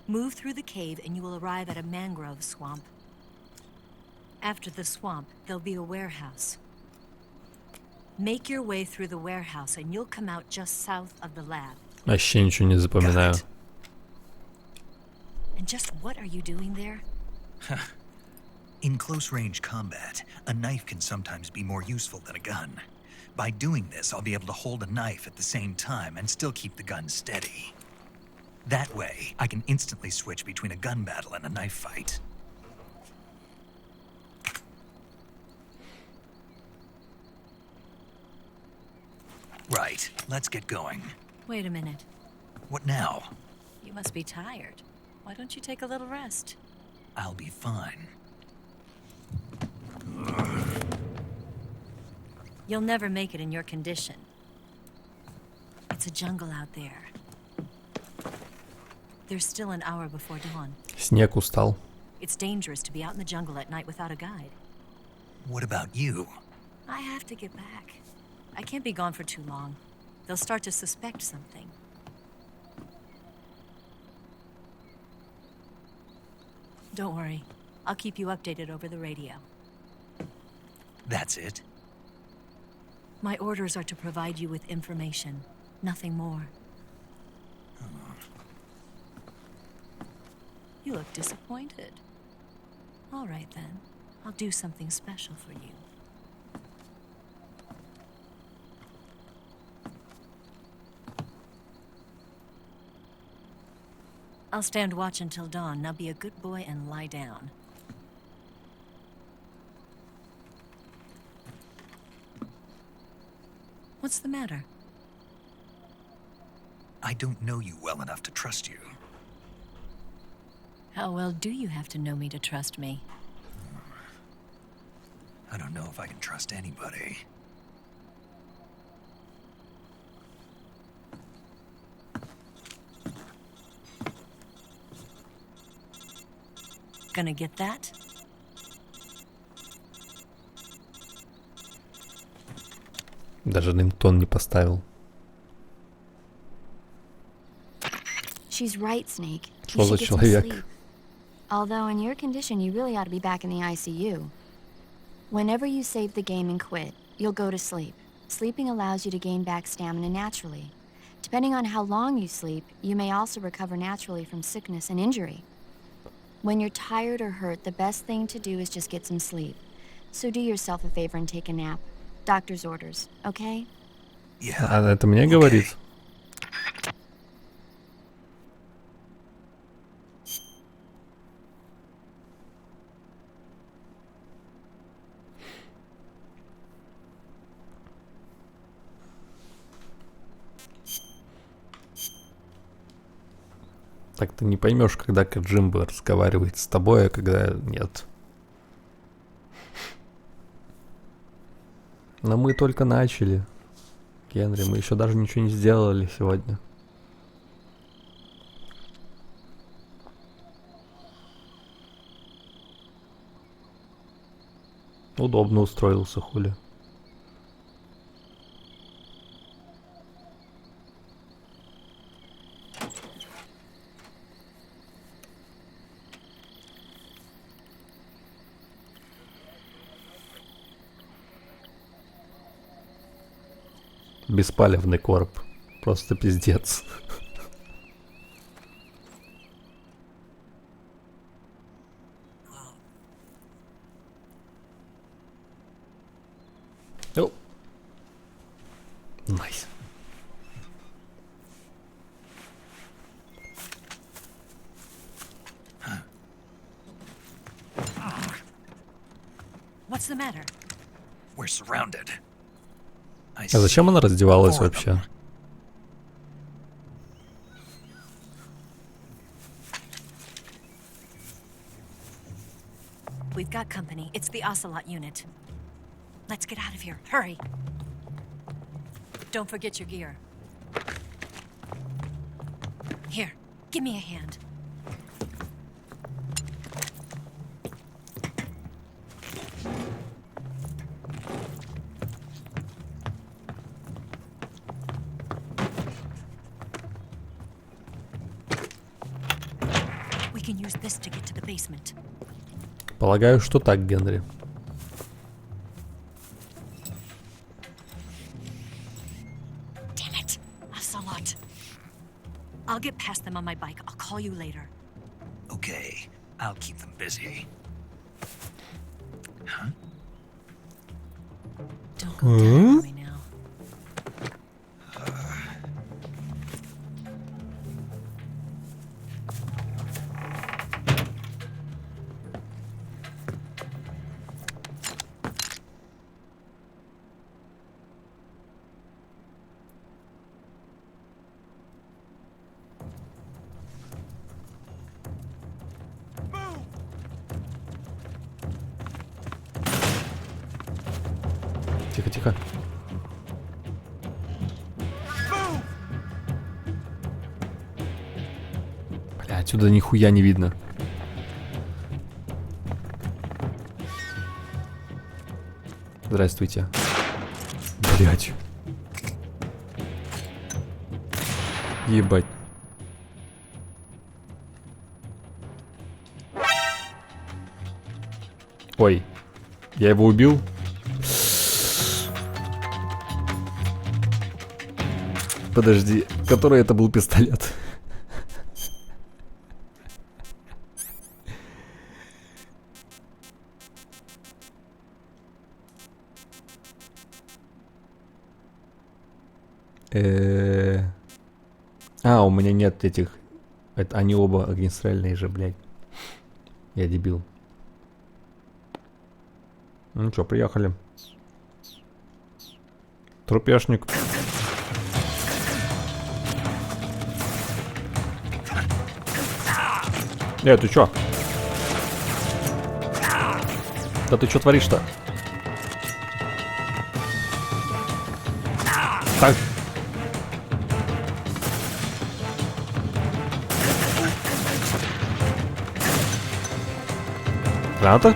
[SPEAKER 3] Move through the cave and you will arrive at a mangrove swamp. After the swamp, there'll be a warehouse. Make your way through the warehouse and you'll come out just south of the lab.
[SPEAKER 2] Вообще ничего не запоминаю.
[SPEAKER 3] And just what are you doing there?
[SPEAKER 6] In close-range combat, a knife can sometimes be more useful than a gun. By doing this, I'll be able to hold a knife at the same time and still keep the gun steady. That way, I can instantly switch between a gun battle and a knife fight. Right, let's get going.
[SPEAKER 3] Wait a minute.
[SPEAKER 6] What now?
[SPEAKER 3] You must be tired. Why don't you take a little rest?
[SPEAKER 6] I'll be fine.
[SPEAKER 3] You'll never make it in your condition. It's a jungle out there. There's still an hour before dawn.
[SPEAKER 2] Снег устал.
[SPEAKER 3] It's dangerous to be out in the jungle at night without a guide.
[SPEAKER 6] What about you?
[SPEAKER 3] I have to get back. I can't be gone for too long. They'll start to suspect something. Don't worry. I'll keep you updated over the radio.
[SPEAKER 6] That's it?
[SPEAKER 3] My orders are to provide you with information, nothing more. You look disappointed. All right then. I'll do something special for you. I'll stand watch until dawn. Now be a good boy and lie down. What's the matter?
[SPEAKER 6] I don't know you well enough to trust you.
[SPEAKER 3] How well do you have to know me to trust me?
[SPEAKER 6] I don't know if I can trust anybody.
[SPEAKER 3] Gonna get that?
[SPEAKER 2] Даже рингтон не поставил.
[SPEAKER 10] She's right, Snake.
[SPEAKER 2] Что
[SPEAKER 10] You
[SPEAKER 2] за
[SPEAKER 10] should get some
[SPEAKER 2] человек?
[SPEAKER 10] sleep. Although in your condition, you really ought to be back in the ICU. Whenever you save the game and quit, you'll go to sleep. Sleeping allows you to gain back stamina naturally. Depending on how long you sleep, you may also recover naturally from sickness and injury. When you're tired or hurt, the best thing to do is just get some sleep. So do yourself a favor and take a nap. Doctor's orders, okay?
[SPEAKER 2] А это мне говорит? Так ты не поймешь, когда Каджимба разговаривает с тобой, а когда нет. Но мы только начали, Генри, мы еще даже ничего не сделали сегодня. Удобно устроился, хули. Беспалевный короб. Просто пиздец. О. Найс.
[SPEAKER 3] What's the matter?
[SPEAKER 6] We're surrounded.
[SPEAKER 2] А зачем она раздевалась вообще?
[SPEAKER 3] We've got company. It's the Ocelot unit. Let's get out of here. Hurry. Don't forget your gear. Here, give me a hand. We can use this to get to the basement.
[SPEAKER 2] Полагаю, что так, Генри.
[SPEAKER 3] Damn it, Ocelot. I'll get past them on my bike. I'll call you later.
[SPEAKER 6] Okay, I'll keep them busy. Huh?
[SPEAKER 3] Don't go down right now.
[SPEAKER 2] Тихо, тихо. Бля, отсюда нихуя не видно. Здравствуйте. Блять. Ебать. Ой, я его убил. Подожди, который это был пистолет? А, у меня нет этих. Это они оба огнестрельные же, блядь. Я дебил. Ну чё, приехали. Трупешник. Ты чё? Да ты чё творишь-то? Так. Граната?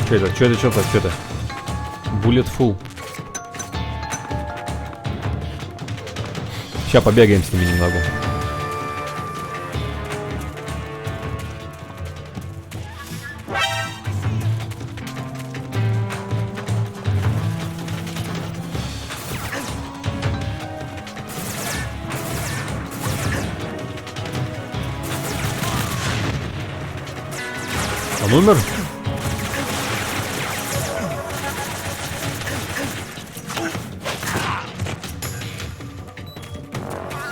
[SPEAKER 2] Чё это? Bullet full. Сейчас побегаем с ними немного. Он умер?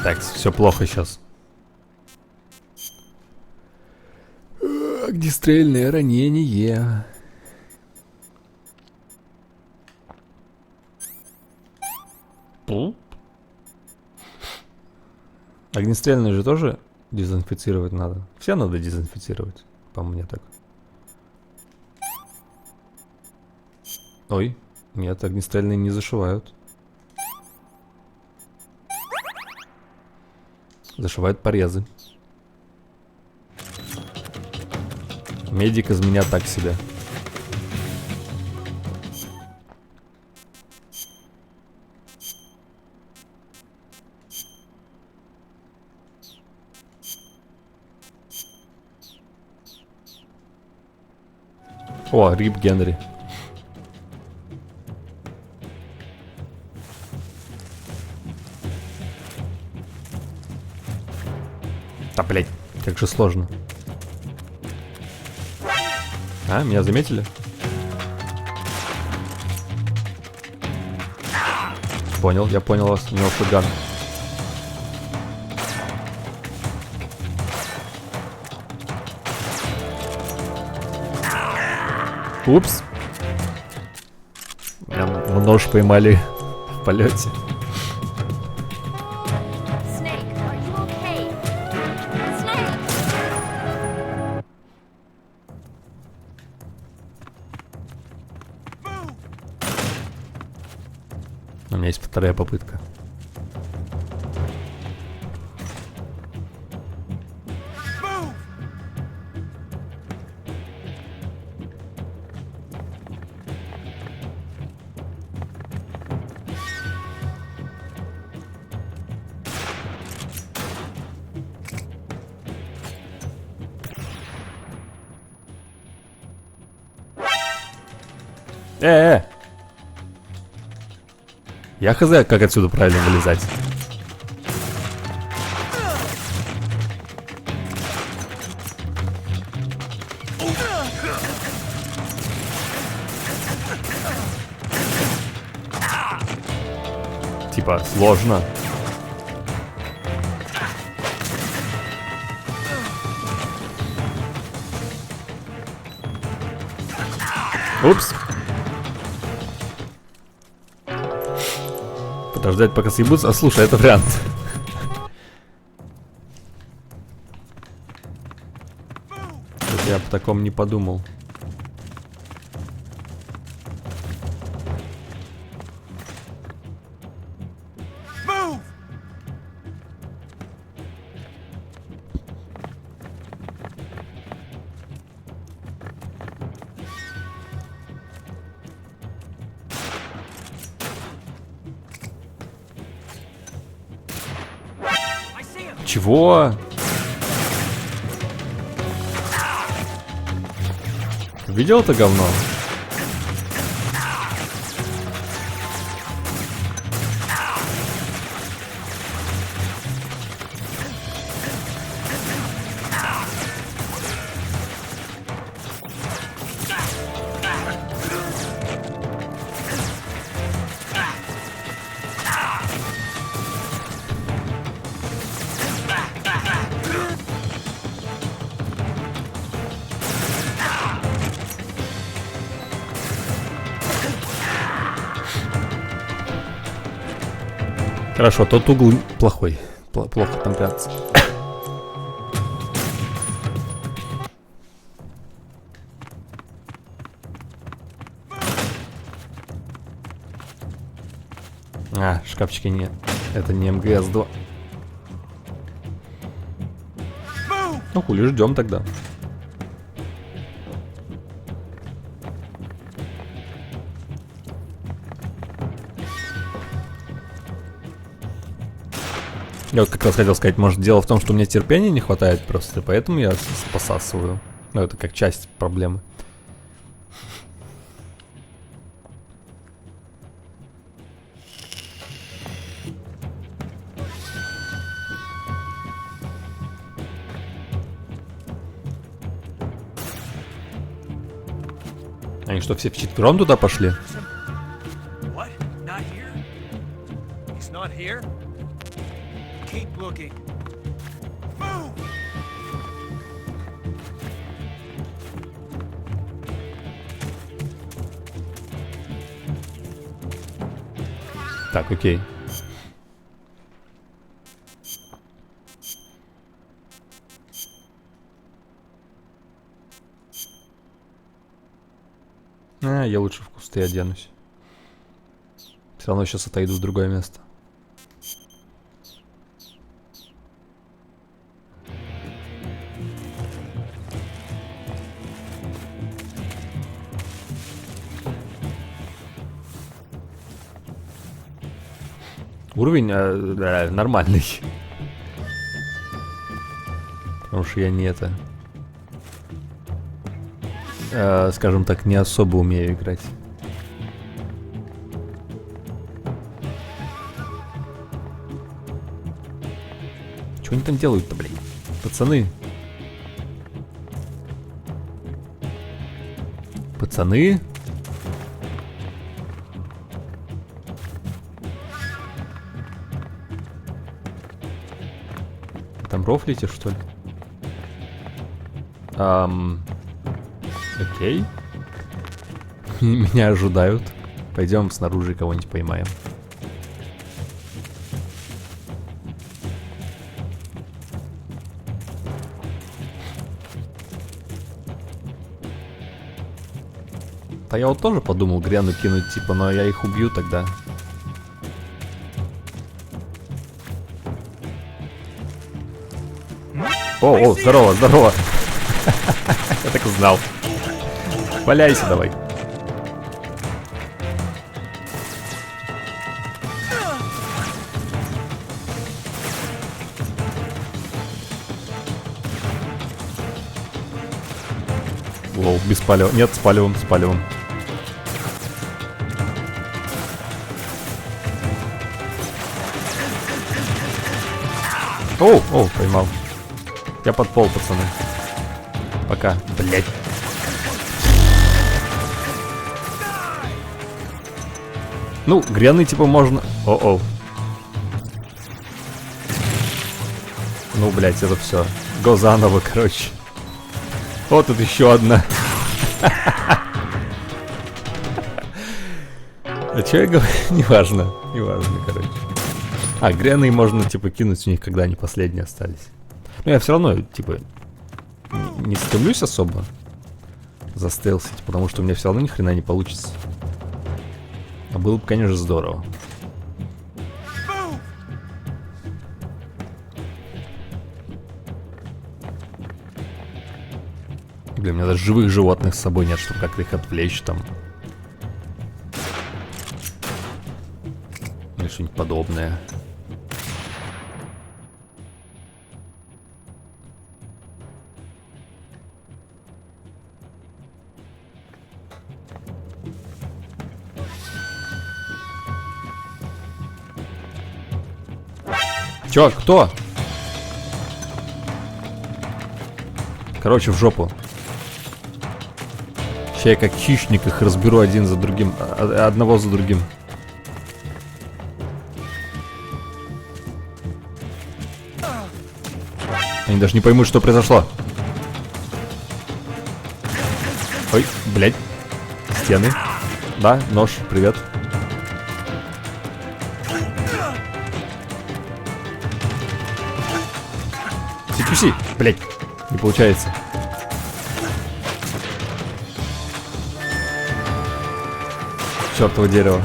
[SPEAKER 2] Так, все плохо сейчас. Огнестрельное ранение. Огнестрельное же тоже дезинфицировать надо. Все надо дезинфицировать, по мне так. Ой, нет, огнестрельные не зашивают. Зашивают порезы. Медик из меня так себе. О, Рип Генри. Да, блять, как же сложно. А, меня заметили? Понял, я понял вас. У него фуган. Упс. Меня нож поймали в полете. У меня есть вторая попытка. Я хз, как отсюда правильно вылезать. Типа, сложно. Упс. Подождать, пока съебутся. А, слушай, это вариант. Я по такому не подумал. Чего? Видел это говно? Хорошо, тот угол плохой. Плохо там прятаться. А, шкафчики нет. Это не МГС-2. Ну хули, ждем тогда. Я вот как раз хотел сказать, может, дело в том, что у меня терпения не хватает просто, поэтому я посасываю. Ну, это как часть проблемы. Они что, все вчетвером туда пошли?
[SPEAKER 12] Keep looking.
[SPEAKER 2] Так, окей. Я лучше в кусты оденусь. Все равно сейчас отойду в другое место. Уровень нормальный. Потому что я не это... скажем так, не особо умею играть. Что они там делают-то, блин? Пацаны. Пацаны. Там рофлите, что ли? Окей. Меня ожидают. Пойдем снаружи кого-нибудь поймаем. А я вот тоже подумал гряну кинуть, типа, но я их убью тогда. О, здорово, здорово. Я так и знал. Валяйся давай. Лол, без палева. Нет, с палевым, с палевым. О, поймал. Я под пол, пацаны. Пока. Блять. Ну, гряны типа можно... О-о. Ну, блять, это все. Го заново, короче. Вот тут еще одна. А че я говорю? Неважно. Неважно, короче. А, гряны можно, типа, кинуть, у них когда они последние остались. Но я все равно, типа, не стремлюсь особо застелсить, потому что у меня все равно ни хрена не получится. А было бы, конечно, здорово. Блин, у меня даже живых животных с собой нет, чтобы как-то их отвлечь там. Или что-нибудь подобное. Чё, кто? Короче, в жопу. Сейчас я как хищник их разберу один за другим. Одного за другим. Они даже не поймут, что произошло. Ой, блядь. Стены. Да, нож, привет. CQC, блядь, не получается. Чёртово дерево.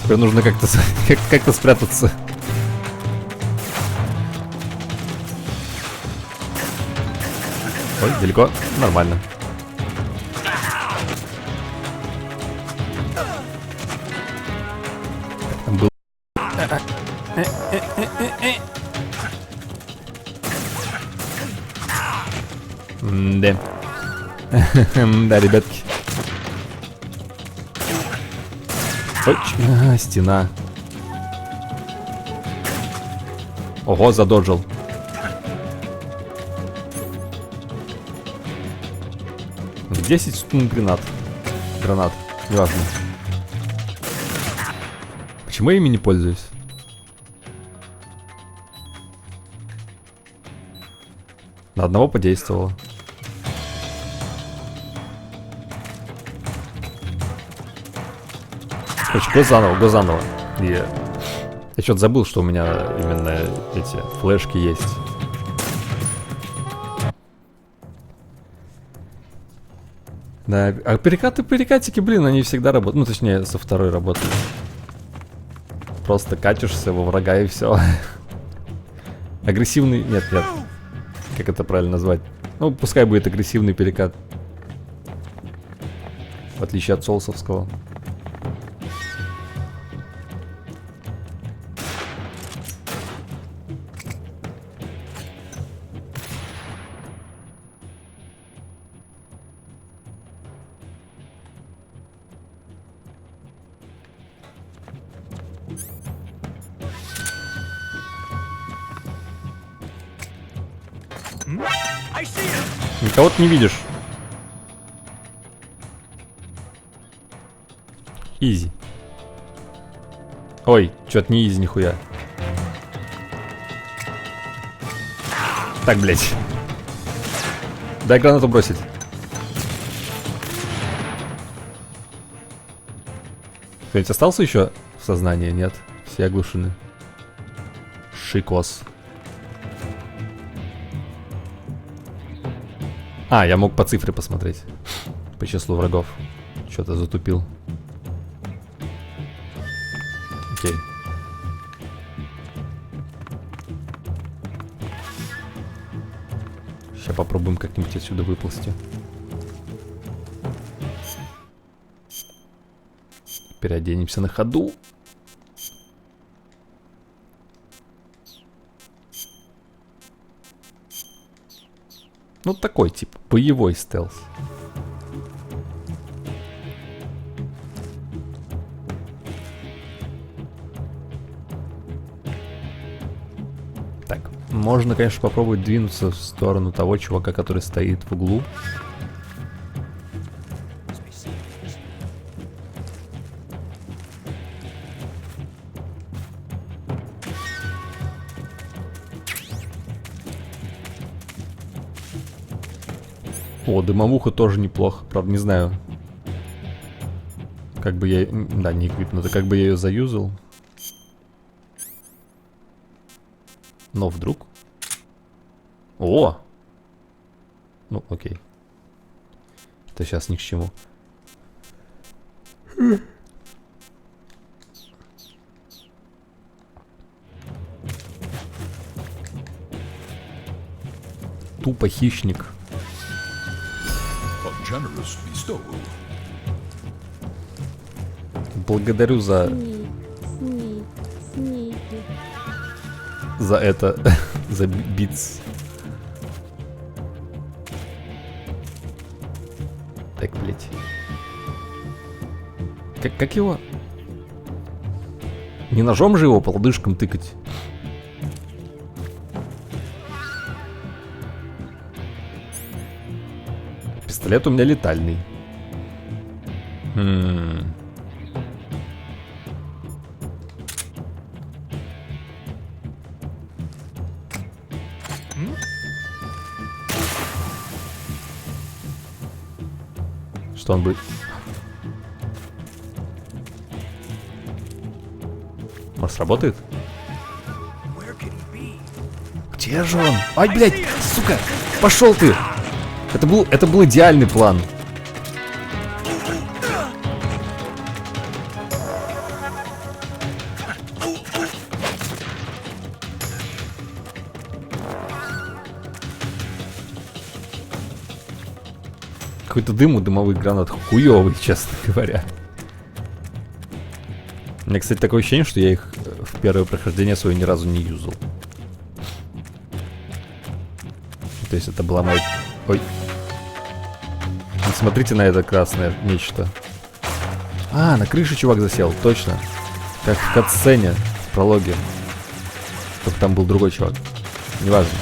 [SPEAKER 2] Теперь нужно как-то спрятаться. Ой, далеко? Нормально. Там был... Да. Да, ребятки. Ой, стена. Ого, задоджил. В 10 стун гранат. Неважно. Почему я ими не пользуюсь? На одного подействовало. Короче, го заново. Я что-то забыл, что у меня именно эти флешки есть. Да, а перекатики, блин, они всегда работают. Ну, точнее, со второй работают. Просто катишься во врага и все. Агрессивный... Нет. Как это правильно назвать? Ну, пускай будет агрессивный перекат. В отличие от соусовского. Никого ты не видишь. Изи. Ой, чё-то не изи нихуя. Так, блядь. Дай гранату бросить. Кто-нибудь остался еще в сознании? Нет. Все оглушены. Шикос. А, я мог по цифре посмотреть. По числу врагов. Что-то затупил. Окей. Сейчас попробуем как-нибудь отсюда выползти. Переоденемся на ходу. Ну, такой, типа, боевой стелс. Так, можно, конечно, попробовать двинуться в сторону того чувака, который стоит в углу. О, дымовуха тоже неплохо. Правда, не знаю. Как бы я... Да, не эквипнуто. Как бы я ее заюзал. Но вдруг... О! Ну, окей. Это сейчас ни к чему. Тупо хищник. Благодарю за это, за битс. Так, блять. Как его? Не ножом же его по лодыжкам тыкать? Пистолет у меня летальный. Что он будет? Может, сработает? Где же он? Ай, блядь, сука! Пошел ты! Это был идеальный план. Какой-то дым у дымовых гранат хуёвый, честно говоря. У меня, кстати, такое ощущение, что я их в первое прохождение свое ни разу не юзал. То есть это была моя... Ой. Не смотрите на это красное нечто. А, на крыше чувак засел, точно. Как в катсцене, в прологе. Только там был другой чувак. Неважно.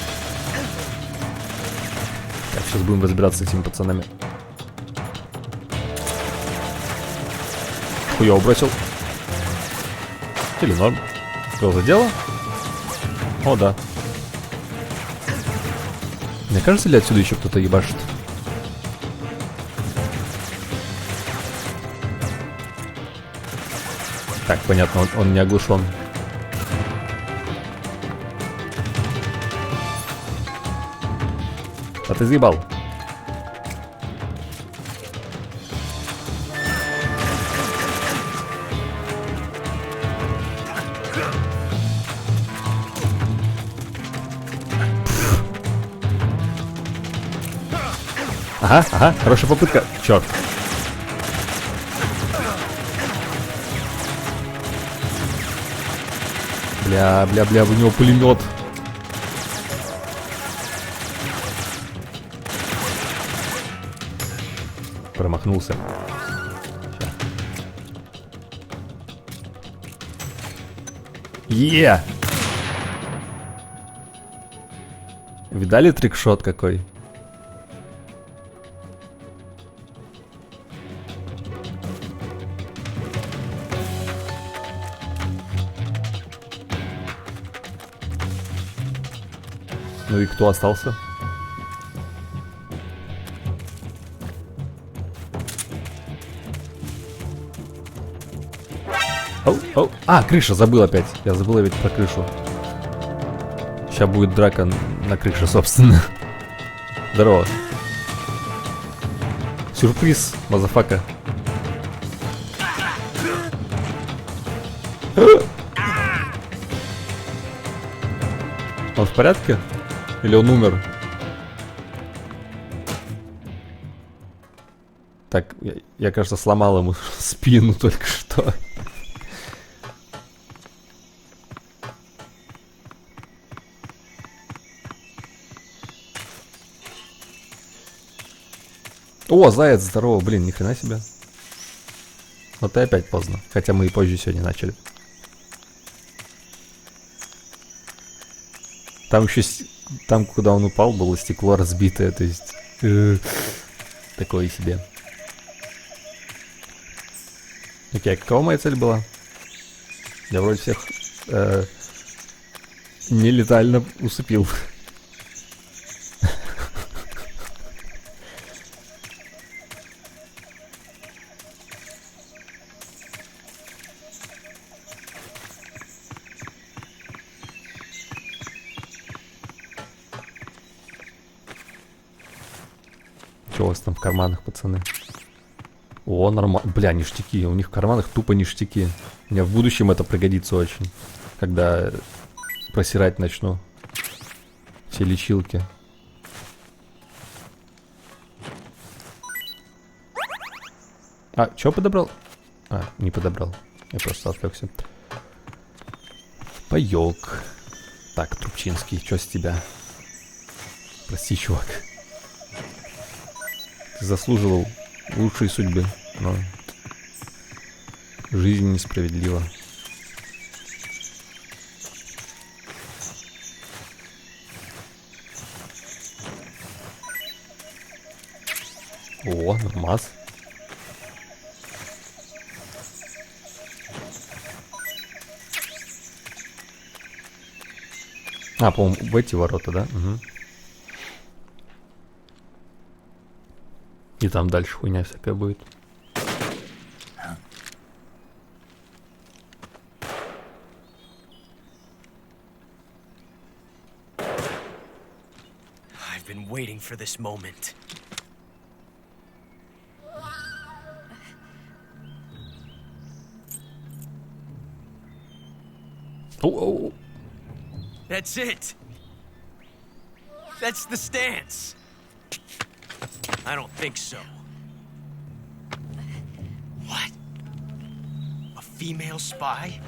[SPEAKER 2] Так, сейчас будем разбираться с этими пацанами. Хуёво бросил. Или норм. Что за дело? О, да. Мне кажется, ли отсюда еще кто-то ебашит? Так, понятно, он не оглушен. А ты заебал. Ага, хорошая попытка. Черт. Бля, у него пулемет. Промахнулся. Видали трикшот какой? Ну и кто остался? Оу. А, крыша, забыл опять. Я забыл ведь про крышу. Сейчас будет драка на крыше, собственно. Здорово. Сюрприз, мазафака. Он в порядке? Или он умер? Так, я кажется, сломал ему спину только что. О, заяц, здорово, блин, ни хрена себе. Вот и опять поздно, хотя мы и позже сегодня начали. Там еще, там, куда он упал, было стекло разбитое, то есть такое себе. Окей, какова моя цель была? Я вроде всех нелетально усыпил. Что у вас там в карманах, пацаны? О, нормально. Бля, ништяки. У них в карманах тупо ништяки. Мне в будущем это пригодится очень. Когда просирать начну. Все лечилки. А, что подобрал? А, не подобрал. Я просто отвлекся. Паёк. Так, Трубчинский, что с тебя? Прости, чувак. Ты заслуживал лучшей судьбы, но жизнь несправедлива. О, нормас. А, по-моему, в эти ворота, да? Угу. И там дальше хуйня всякая будет.
[SPEAKER 12] I've been waiting for this moment.
[SPEAKER 2] Oh.
[SPEAKER 12] That's it. That's the stance. I don't think so. What? A female spy?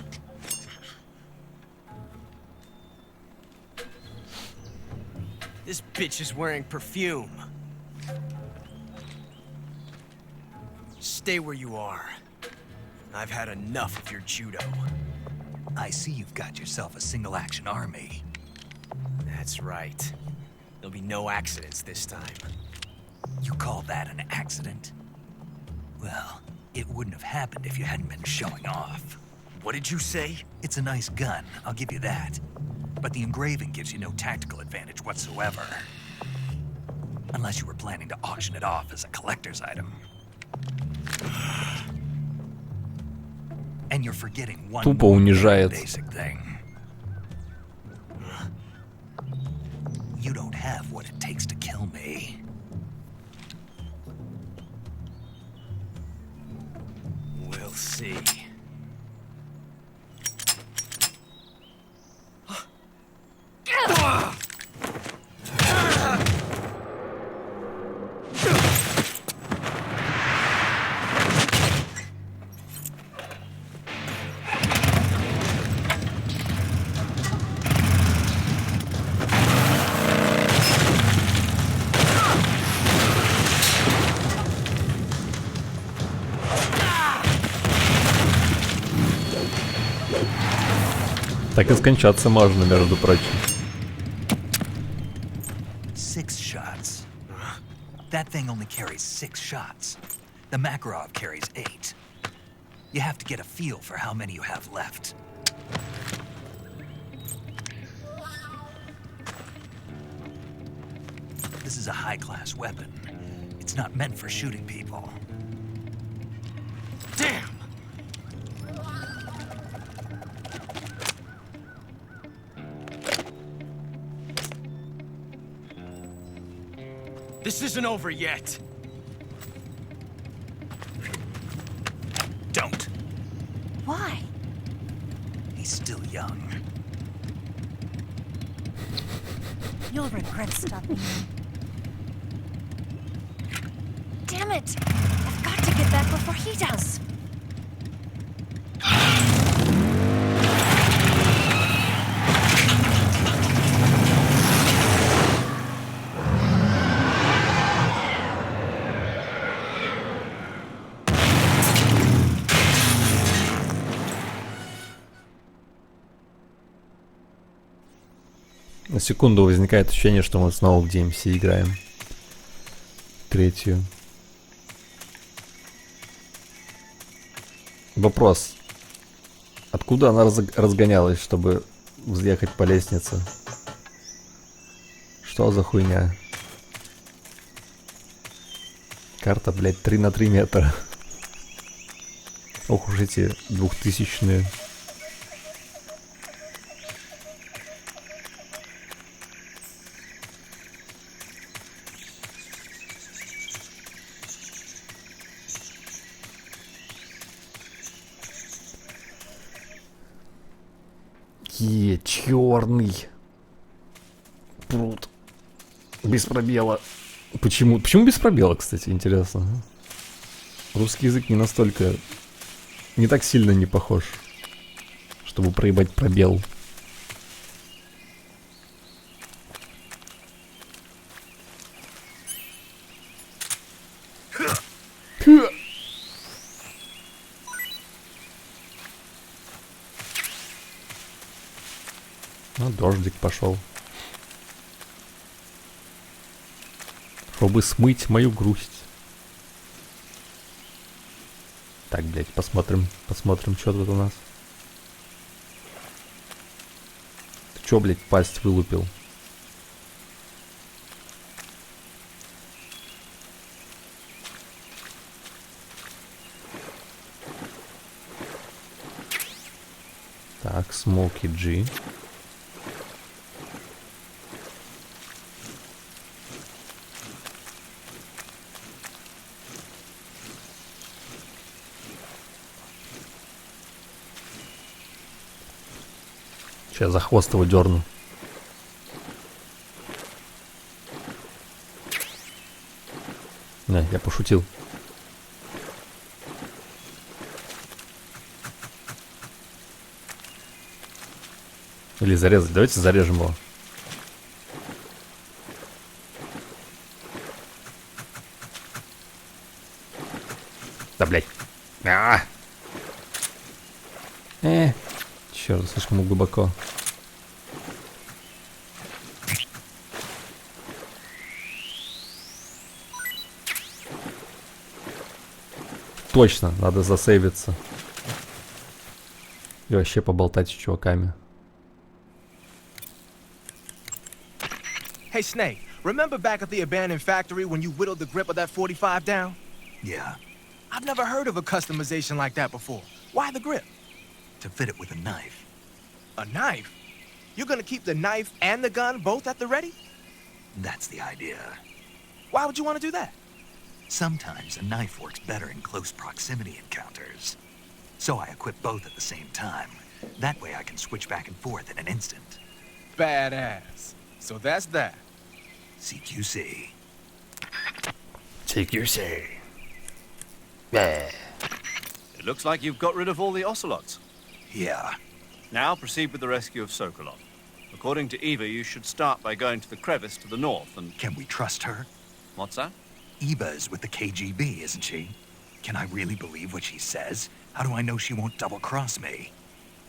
[SPEAKER 12] This bitch is wearing perfume. Stay where you are. I've had enough of your judo.
[SPEAKER 6] I see you've got yourself a single-action army.
[SPEAKER 12] That's right. There'll be no accidents this time.
[SPEAKER 6] You call that an accident? Well, it wouldn't have happened if you hadn't been showing off.
[SPEAKER 12] What did you say?
[SPEAKER 6] It's a nice gun, I'll give you that. But the engraving gives you no tactical advantage whatsoever. Unless you were planning to auction it off as a collector's item. And you're forgetting one
[SPEAKER 2] Тупо унижает.
[SPEAKER 6] basic thing. You don't have what it takes to kill me.
[SPEAKER 12] We'll see.
[SPEAKER 2] Так и скончаться можно, между прочим.
[SPEAKER 6] 6 shots. That thing only carries 6 shots. The Makarov carries 8. You have to get a feel for how many you have left. This is a high-class weapon. It's not meant for shooting people.
[SPEAKER 7] Damn!
[SPEAKER 12] This isn't over yet.
[SPEAKER 6] Don't.
[SPEAKER 3] Why?
[SPEAKER 6] He's still young.
[SPEAKER 3] You'll regret stopping me. Damn it! I've got to get back before he does.
[SPEAKER 2] На секунду возникает ощущение, что мы снова в DMC играем. Третью. Вопрос. Откуда она разгонялась, чтобы взъехать по лестнице? Что за хуйня? Карта, блядь, 3 на 3 метра. Ох уж эти 2000-е. Черный пруд. Без пробела. Почему без пробела, кстати, интересно. Русский язык не настолько... Не так сильно не похож, чтобы проебать пробел. Ну, дождик пошел. Чтобы смыть мою грусть. Так, блядь, посмотрим, что тут у нас. Ты чё, блядь, пасть вылупил? Так, Смоки Джи. Сейчас за хвост его дерну. Не, я пошутил. Или зарезать. Давайте зарежем его. Да, блядь. Черт, слишком глубоко. Точно, надо засейвиться. И вообще поболтать с чуваками.
[SPEAKER 7] Hey, Snake, remember back at the abandoned factory when you whittled the grip of that 45 down?
[SPEAKER 6] Yeah.
[SPEAKER 7] I've never heard of a customization like that before. Why the grip?
[SPEAKER 6] To fit it with a knife.
[SPEAKER 7] A knife? You're gonna keep the knife and the gun both at the ready?
[SPEAKER 6] That's the idea.
[SPEAKER 7] Why would you want to do that?
[SPEAKER 6] Sometimes a knife works better in close proximity encounters. So I equip both at the same time. That way I can switch back and forth in an instant.
[SPEAKER 7] Badass. So that's that.
[SPEAKER 6] CQC.
[SPEAKER 2] CQC.
[SPEAKER 5] It looks like you've got rid of all the ocelots.
[SPEAKER 6] Yeah.
[SPEAKER 5] Now proceed with the rescue of Sokolov. According to Eva, you should start by going to the crevice to the north and...
[SPEAKER 6] Can we trust her?
[SPEAKER 5] What's that?
[SPEAKER 6] Eva is with the KGB, isn't she? Can I really believe what she says? How do I know she won't double-cross me?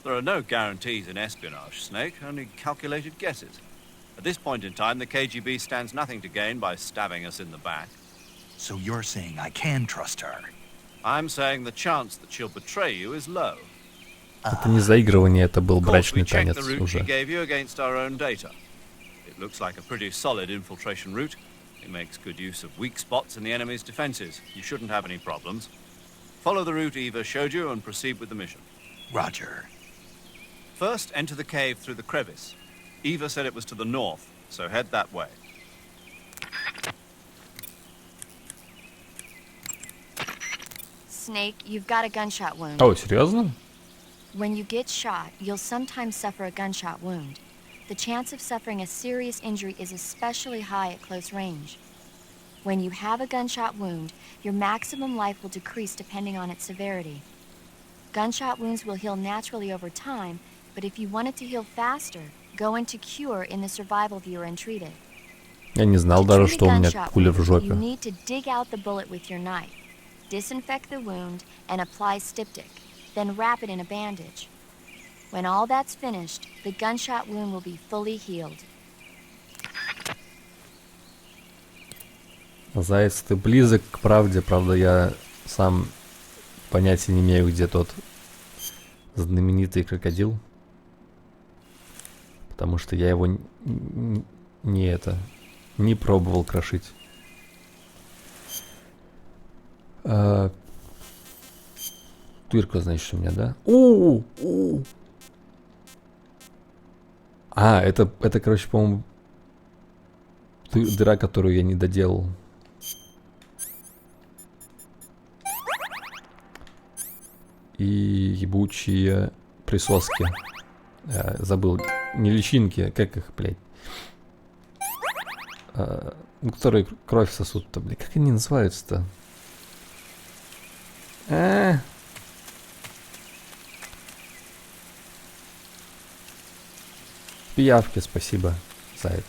[SPEAKER 5] There are no guarantees in espionage, Snake, only calculated guesses. At this point in time, the KGB stands nothing to gain by stabbing us in the back.
[SPEAKER 6] So you're saying I can trust her?
[SPEAKER 5] I'm saying the chance that she'll betray you is low.
[SPEAKER 2] Это не заигрывание, это был брачный танец
[SPEAKER 5] the route
[SPEAKER 2] уже.
[SPEAKER 5] she gave you against our own data. It looks like a pretty solid infiltration route. It makes good use of weak spots in the enemy's defenses. You shouldn't have any problems. Follow the route Eva showed you and proceed with the mission.
[SPEAKER 6] Roger.
[SPEAKER 5] First, enter the cave through the crevice. Eva said it was to the north, so head that way.
[SPEAKER 10] Snake, you've got a gunshot wound.
[SPEAKER 2] О, серьезно?
[SPEAKER 10] When you get shot, you'll sometimes suffer a gunshot wound. The chance of suffering a serious injury is especially high at close range. When you have a gunshot wound, your maximum life will decrease depending on its severity. Gunshot wounds will heal naturally over time, but if you want it to heal faster, go into Cure in the survival viewer and treat it.
[SPEAKER 2] Я не знал даже, что у меня пуля в
[SPEAKER 10] You
[SPEAKER 2] жопе.
[SPEAKER 10] need to dig out the bullet with your knife, disinfect the wound, and apply styptic. Then wrap it in a bandage. When all that's finished, the gunshot wound will be fully healed.
[SPEAKER 2] Заяц, ты близок к правде, правда, я сам понятия не имею, где тот знаменитый крокодил. Потому что я его не пробовал крошить. Дырка, значит, у меня, да? А, это, короче, по-моему, дыра, которую я не доделал. И ебучие присоски. Забыл. Не личинки, как их, блядь? Ну, которые кровь сосут-то, блядь. Как они называются-то? Пиявки, спасибо, заяц.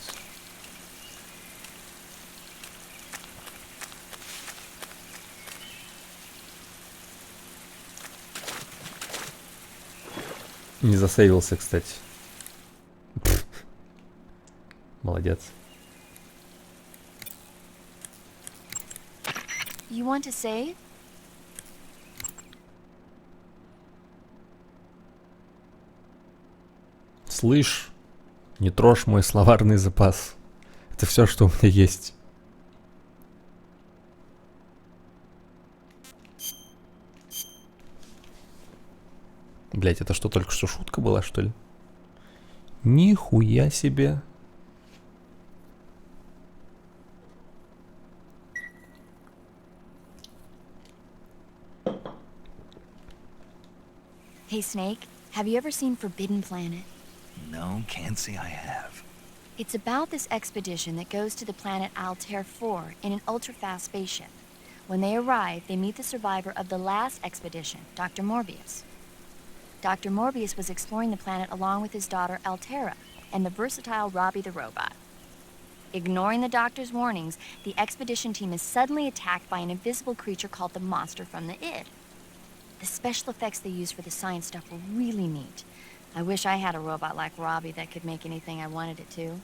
[SPEAKER 2] Не засейвился, кстати. Молодец.
[SPEAKER 10] You want to save?
[SPEAKER 2] Слышь, не трожь мой словарный запас. Это все, что у меня есть. Блять, это что, только что шутка была, что ли? Нихуя себе.
[SPEAKER 10] Hey, Snake, have you ever seen Forbidden Planet?
[SPEAKER 6] No, can't say I have.
[SPEAKER 10] It's about this expedition that goes to the planet Altair 4 in an ultra-fast spaceship. When they arrive, they meet the survivor of the last expedition, Dr. Morbius. Dr. Morbius was exploring the planet along with his daughter Altera and the versatile Robbie the robot. Ignoring the doctor's warnings, the expedition team is suddenly attacked by an invisible creature called the Monster from the Id. The special effects they used for the science stuff were really neat. I wish I had a robot like Robbie that could make anything I wanted it to.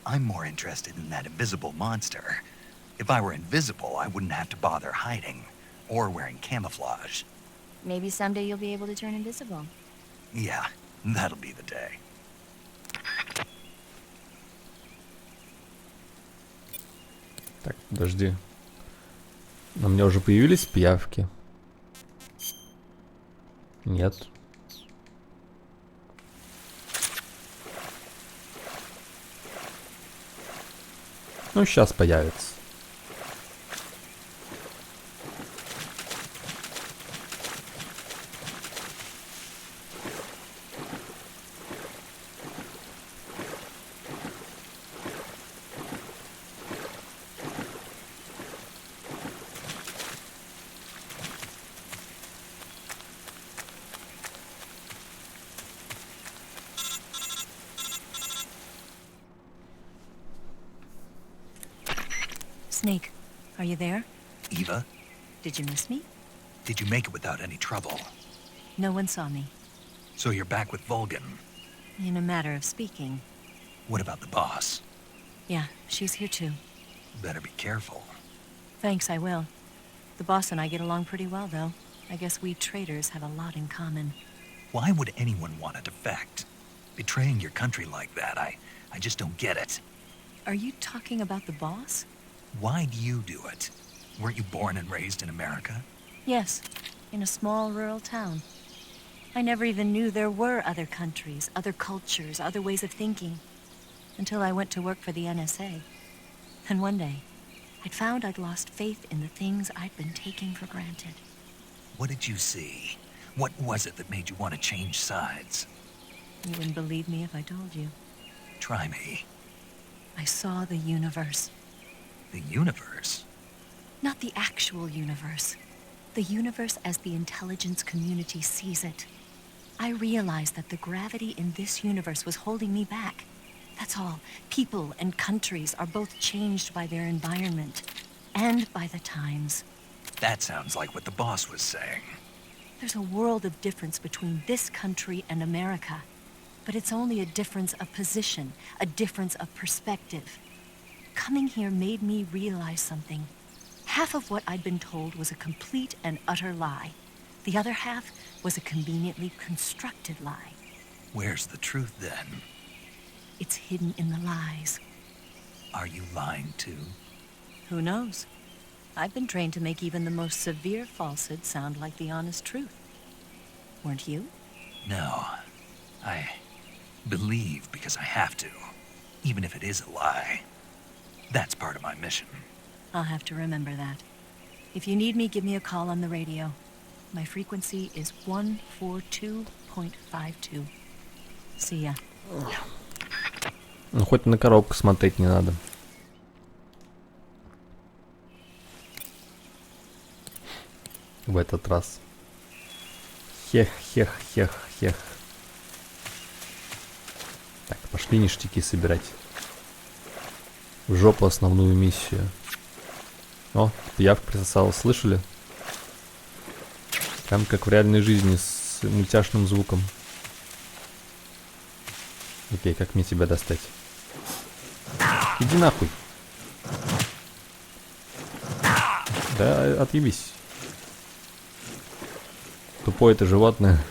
[SPEAKER 6] I'm more interested in that invisible monster. If I were invisible, I wouldn't have to bother hiding or wearing camouflage.
[SPEAKER 10] Maybe someday you'll be able to turn invisible.
[SPEAKER 6] Yeah, that'll be the day.
[SPEAKER 2] Так, подожди. У меня уже появились пиявки? Нет. Ну, сейчас появится.
[SPEAKER 3] Snake, are you there?
[SPEAKER 6] Eva,
[SPEAKER 3] Did you miss me?
[SPEAKER 6] did you make it without any trouble?
[SPEAKER 3] No one saw me.
[SPEAKER 6] So you're back with Vulgan.
[SPEAKER 3] In a matter of speaking.
[SPEAKER 6] What about the boss?
[SPEAKER 3] Yeah, she's here too.
[SPEAKER 6] Better be careful.
[SPEAKER 3] Thanks, I will. The boss and I get along pretty well, though. I guess we traders have a lot in common.
[SPEAKER 6] Why would anyone want to defect? Betraying your country like that, I just don't get it.
[SPEAKER 3] Are you talking about the boss?
[SPEAKER 6] Why do you do it? Weren't you born and raised in America?
[SPEAKER 3] Yes, in a small rural town. I never even knew there were other countries, other cultures, other ways of thinking, until I went to work for the NSA. And one day, I'd found I'd lost faith in the things I'd been taking for granted.
[SPEAKER 6] What did you see? What was it that made you want to change sides?
[SPEAKER 3] You wouldn't believe me if I told you.
[SPEAKER 6] Try me.
[SPEAKER 3] I saw the universe.
[SPEAKER 6] The universe?
[SPEAKER 3] Not the actual universe. The universe as the intelligence community sees it. I realized that the gravity in this universe was holding me back. That's all. People and countries are both changed by their environment and by the times.
[SPEAKER 6] That sounds like what the boss was saying.
[SPEAKER 3] There's a world of difference between this country and America. But it's only a difference of position, a difference of perspective. Coming here made me realize something. Half of what I'd been told was a complete and utter lie. The other half was a conveniently constructed lie.
[SPEAKER 6] Where's the truth, then?
[SPEAKER 3] It's hidden in the lies.
[SPEAKER 6] Are you lying, too?
[SPEAKER 3] Who knows? I've been trained to make even the most severe falsehood sound like the honest truth. Weren't you?
[SPEAKER 6] No. I believe because I have to, even if it is a lie. That's part of my mission.
[SPEAKER 3] I'll have to remember that. If you need me, give me a call on the radio. My frequency is 142.52. See ya.
[SPEAKER 2] Ну, хоть на коробку смотреть не надо. В этот раз. Хех. Так, пошли ништяки собирать. В жопу основную миссию. О, пиявка присосалась, слышали? Прям как в реальной жизни с мультяшным звуком. Окей, как мне тебя достать? Иди нахуй. Да, отъебись. Тупое это животное.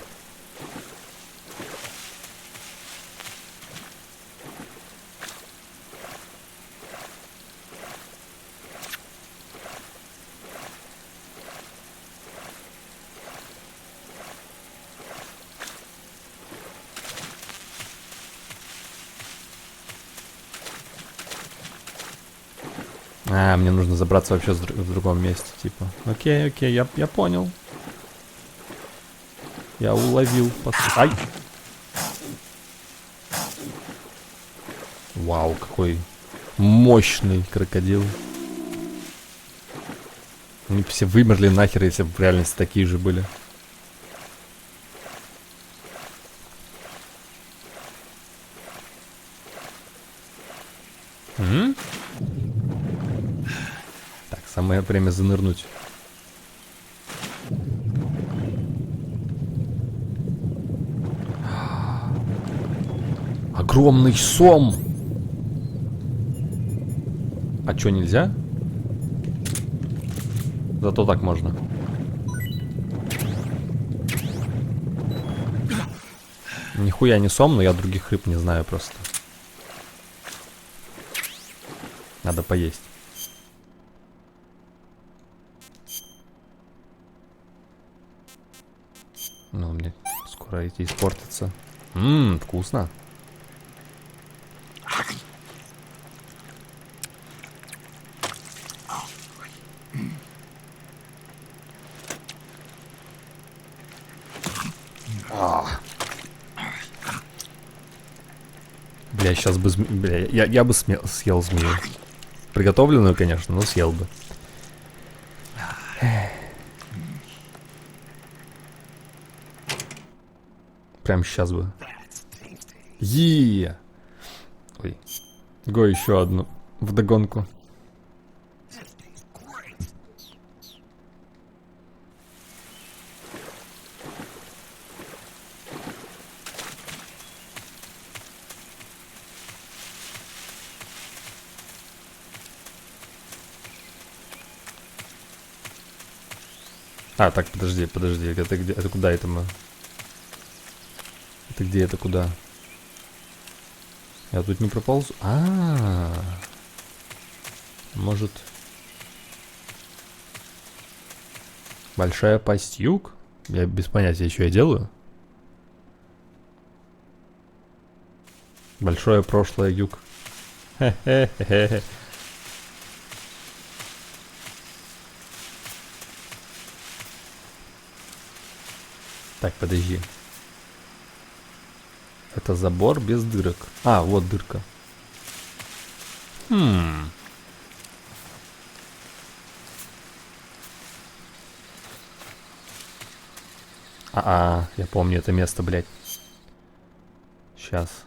[SPEAKER 2] А, мне нужно забраться вообще в другом месте, типа. Окей, я понял. Я уловил. Ай! Вау, какой мощный крокодил. Они все вымерли нахер, если бы в реальности такие же были. Так, самое время занырнуть. Огромный сом! А чё, нельзя? Зато так можно. Нихуя не сом, но я других рыб не знаю просто. Надо поесть. Ну, мне скоро эти испортятся. Вкусно. Бля, сейчас бы бля, я бы съел змею. Приготовленную, конечно, но съел бы. Прям сейчас бы. Ой. Го еще одну. Вдогонку. А, так, подожди. Это где? Это куда это мы? Это где, это куда? Я тут не проползу. Может... Большая пасть юг? Я без понятия, что я делаю. Большое прошлое юг. Хе-хе-хе-хе. Так, подожди. Это забор без дырок. А, вот дырка. Я помню это место, блядь. Сейчас.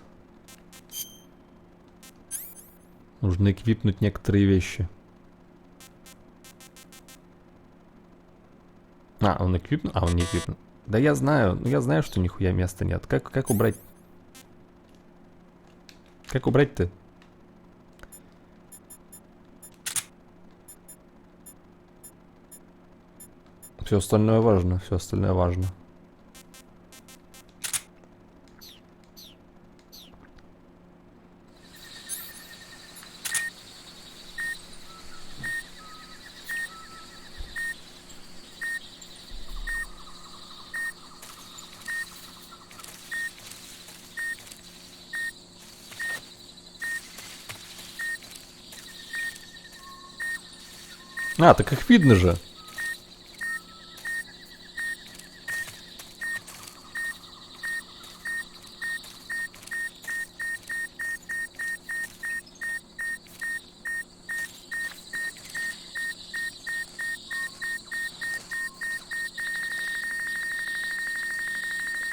[SPEAKER 2] Нужно эквипнуть некоторые вещи. Он эквипнул? Он не эквипнул. Да я знаю, что нихуя места нет. Как убрать? Как убрать-то? Все остальное важно, так их видно же.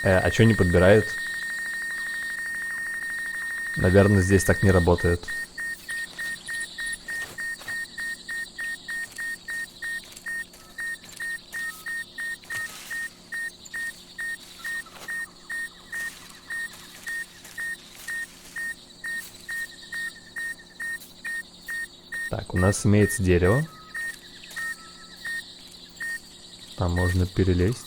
[SPEAKER 2] А чё не подбирает? Наверное, здесь так не работает. Так, у нас имеется дерево. Там можно перелезть.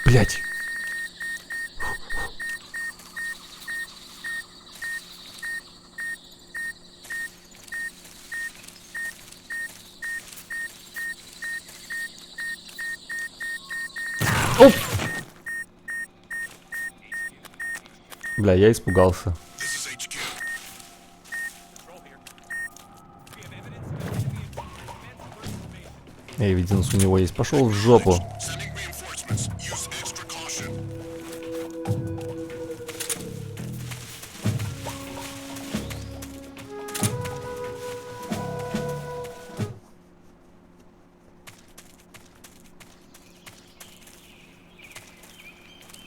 [SPEAKER 2] Блять. Оп! Бля, я испугался. Эвиденс у него есть. Пошел в жопу.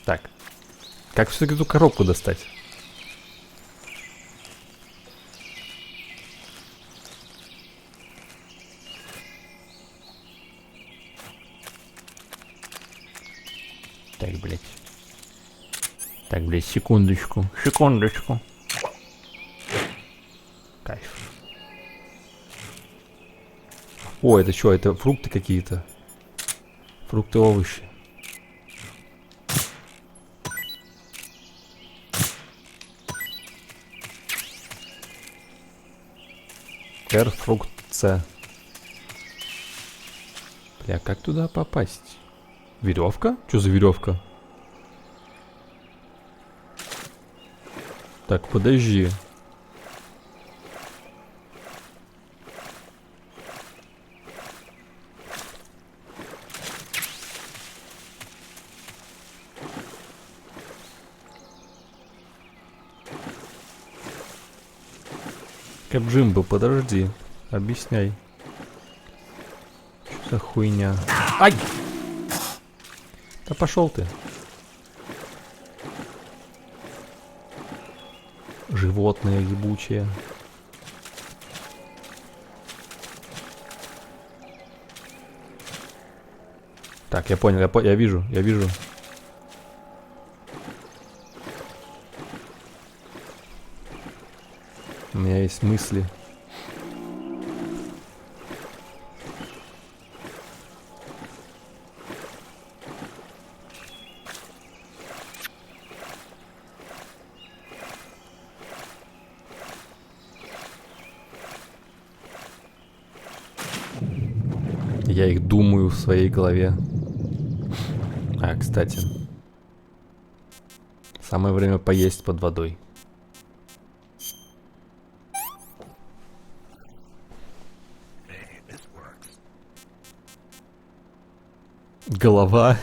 [SPEAKER 2] Так. Как все-таки эту коробку достать? Так, блядь, секундочку. Кайф. О, это что? Это фрукты какие-то. Фрукты, овощи. Фрукт С. Бля, как туда попасть? Веревка? Что за веревка? Так, подожди. Кэбджимбо, подожди. Объясняй. Что за хуйня? Ай! Да пошел ты. Животные ебучие. Так, я понял, я вижу. меня есть мысли. Я их думаю в своей голове. А, кстати. Самое время поесть под водой. Голова.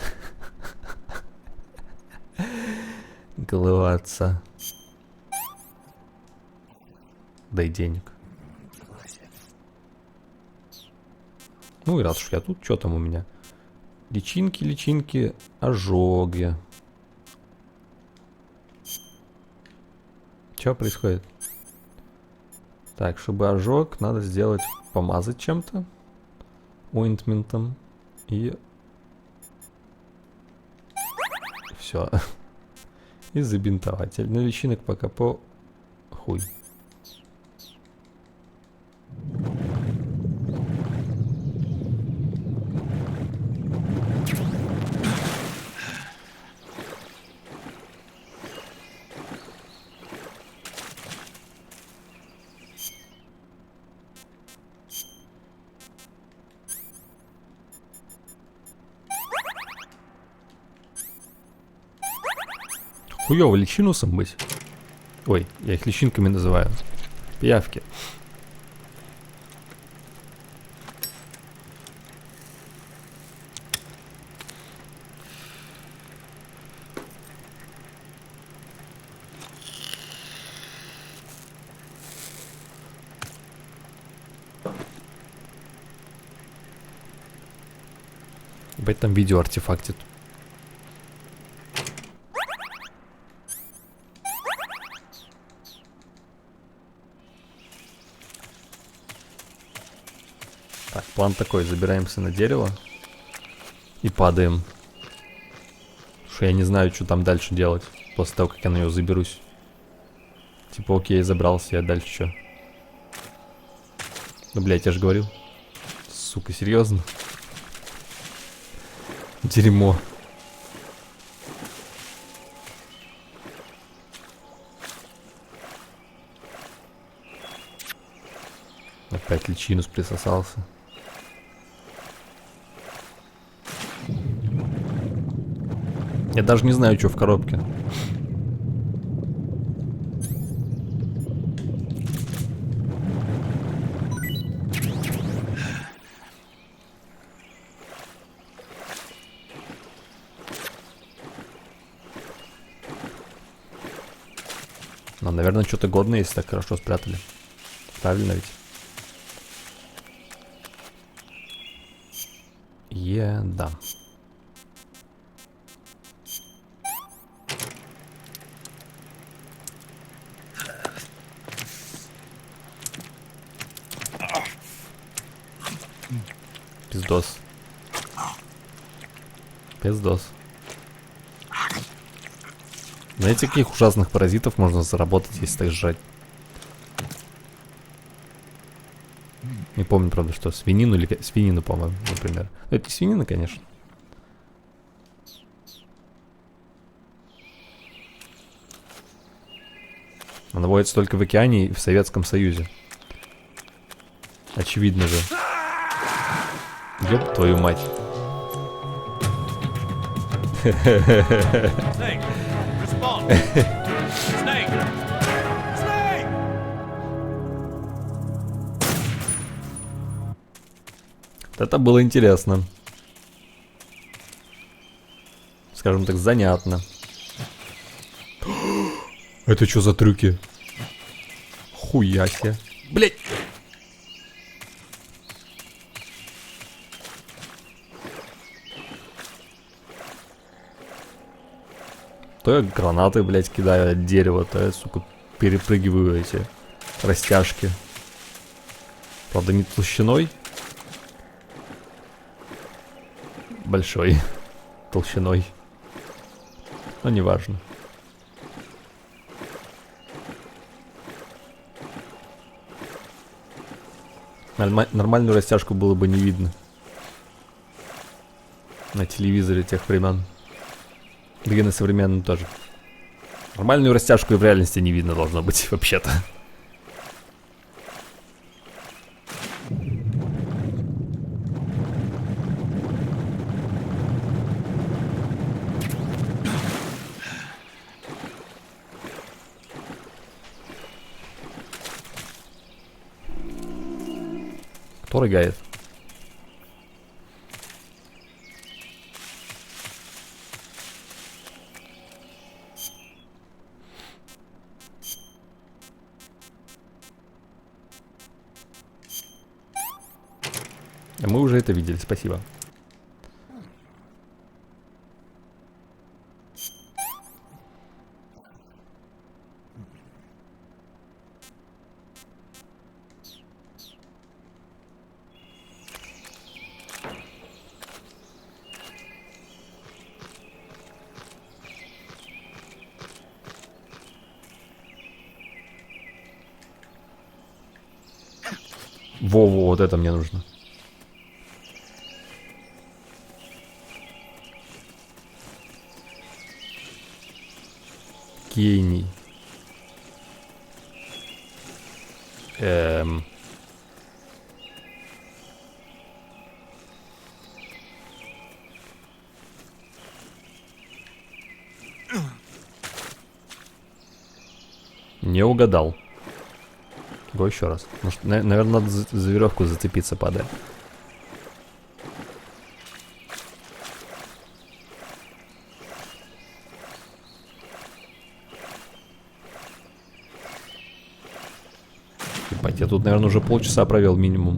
[SPEAKER 2] Голова отца. Дай денег. Ну и раз уж я тут, что там у меня? Личинки, личинки, ожоги. Что происходит? Так, чтобы ожог, надо сделать, помазать чем-то. Оинтментом. И... все. И забинтовать. На личинок пока по... хуй. Хуёво личинусом быть. Ой, я их личинками называю. Пиявки. Ебать, там видео артефактит. Так, план такой, забираемся на дерево и падаем. Потому что я не знаю, что там дальше делать после того, как я на нее заберусь. Типа, окей, забрался, я дальше что? Ну, блядь, я же говорил. Сука, серьезно? Дерьмо. Опять личинус присосался. Я даже не знаю, что в коробке. Ну, наверное, что-то годное, если так хорошо спрятали. Правильно ведь? Да. Пиздос. Пиздос. Знаете, каких ужасных паразитов можно заработать, если так сжать? Не помню, правда, что свинину или свинину, по-моему, например. Это не свинина, конечно. Она водится только в океане и в Советском Союзе. Очевидно же. Ёб твою мать. Это было интересно. Скажем так, занятно. Это что за трюки? Хуяся. Блять! То я гранаты, блять, кидаю от дерева, то я, сука, перепрыгиваю эти растяжки. Правда, не толщиной. Большой. Толщиной. Но неважно. Нормальную растяжку было бы не видно на телевизоре тех времен. Да и на современном тоже. Нормальную растяжку и в реальности не видно должно быть, вообще-то. Кто рыгает? Мы уже это видели, спасибо. Во-во, вот это мне нужно. Гений. Не угадал. Го еще раз. Может, наверное, надо за веревку зацепиться, падая. Ебать, я тут, наверное, уже полчаса провел минимум.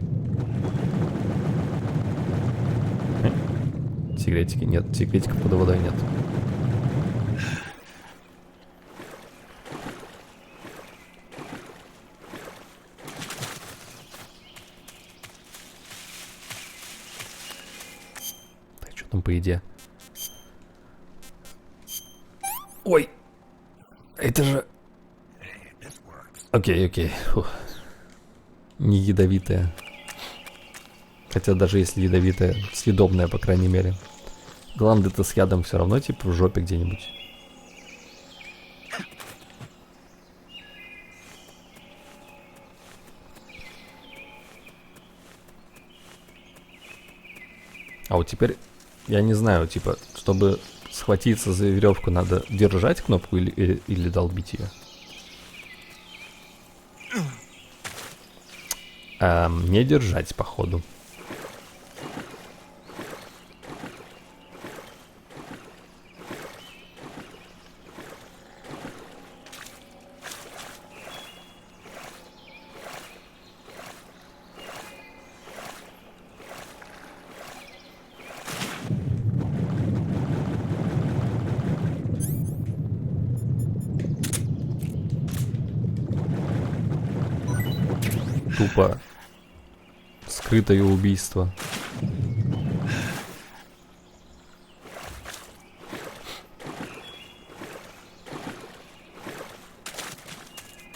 [SPEAKER 2] Секретики нет, секретиков под водой нет. Так, что там по еде? Ой! Это же... Окей, окей. Фух. Не ядовитая. Хотя даже если ядовитая, съедобная, по крайней мере. Гланды-то с ядом все равно, типа, в жопе где-нибудь. А вот теперь, я не знаю, типа, чтобы схватиться за веревку, надо держать кнопку или долбить ее? Не держать, походу. Тупо скрытое убийство.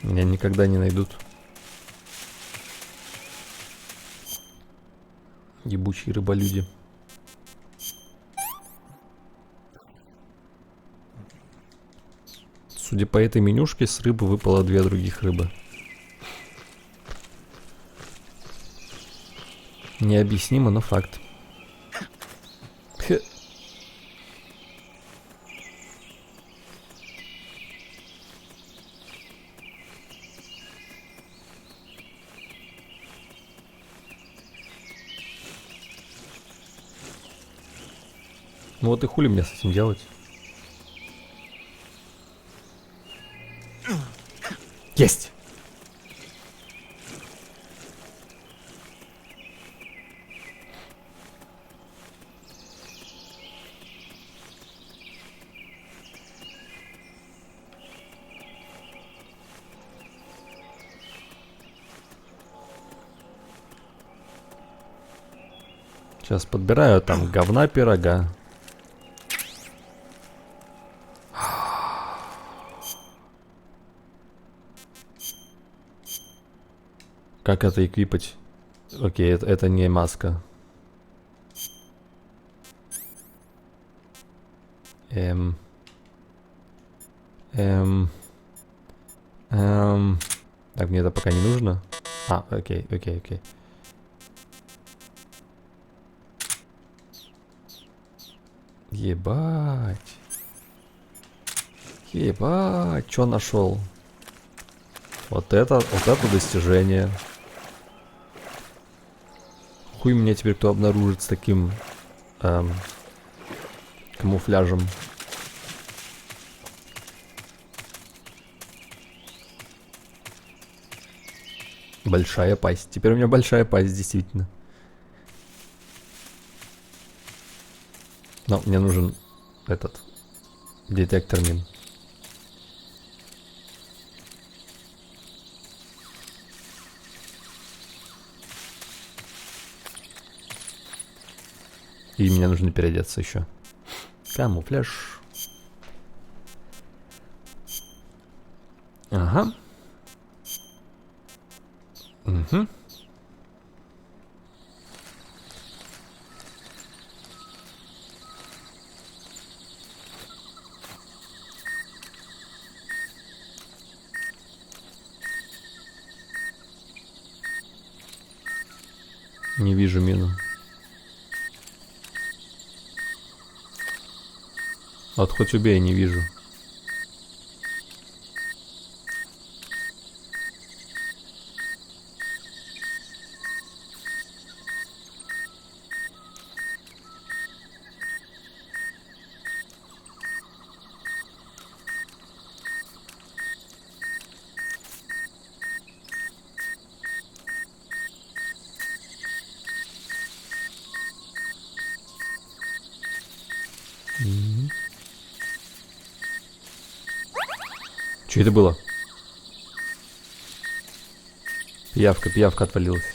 [SPEAKER 2] Меня никогда не найдут. Ебучие рыболюди. Судя по этой менюшке, с рыбы выпало 2 других рыбы. Необъяснимо, но факт. Ну вот и хули мне с этим делать? Есть! Сейчас подбираю там говна пирога. Как это эквипать? Окей, это не маска. Так, мне это пока не нужно. Окей. Ебать. Чё нашел? Вот это достижение. Хуй меня теперь кто обнаружит с таким камуфляжем. Большая пасть. Теперь у меня большая пасть, действительно. Но мне нужен этот детектор мин. И мне нужно переодеться еще. Камуфляж. Ага. Угу. Не вижу мину. Вот хоть убей, не вижу. Что это было? Пиявка отвалилась.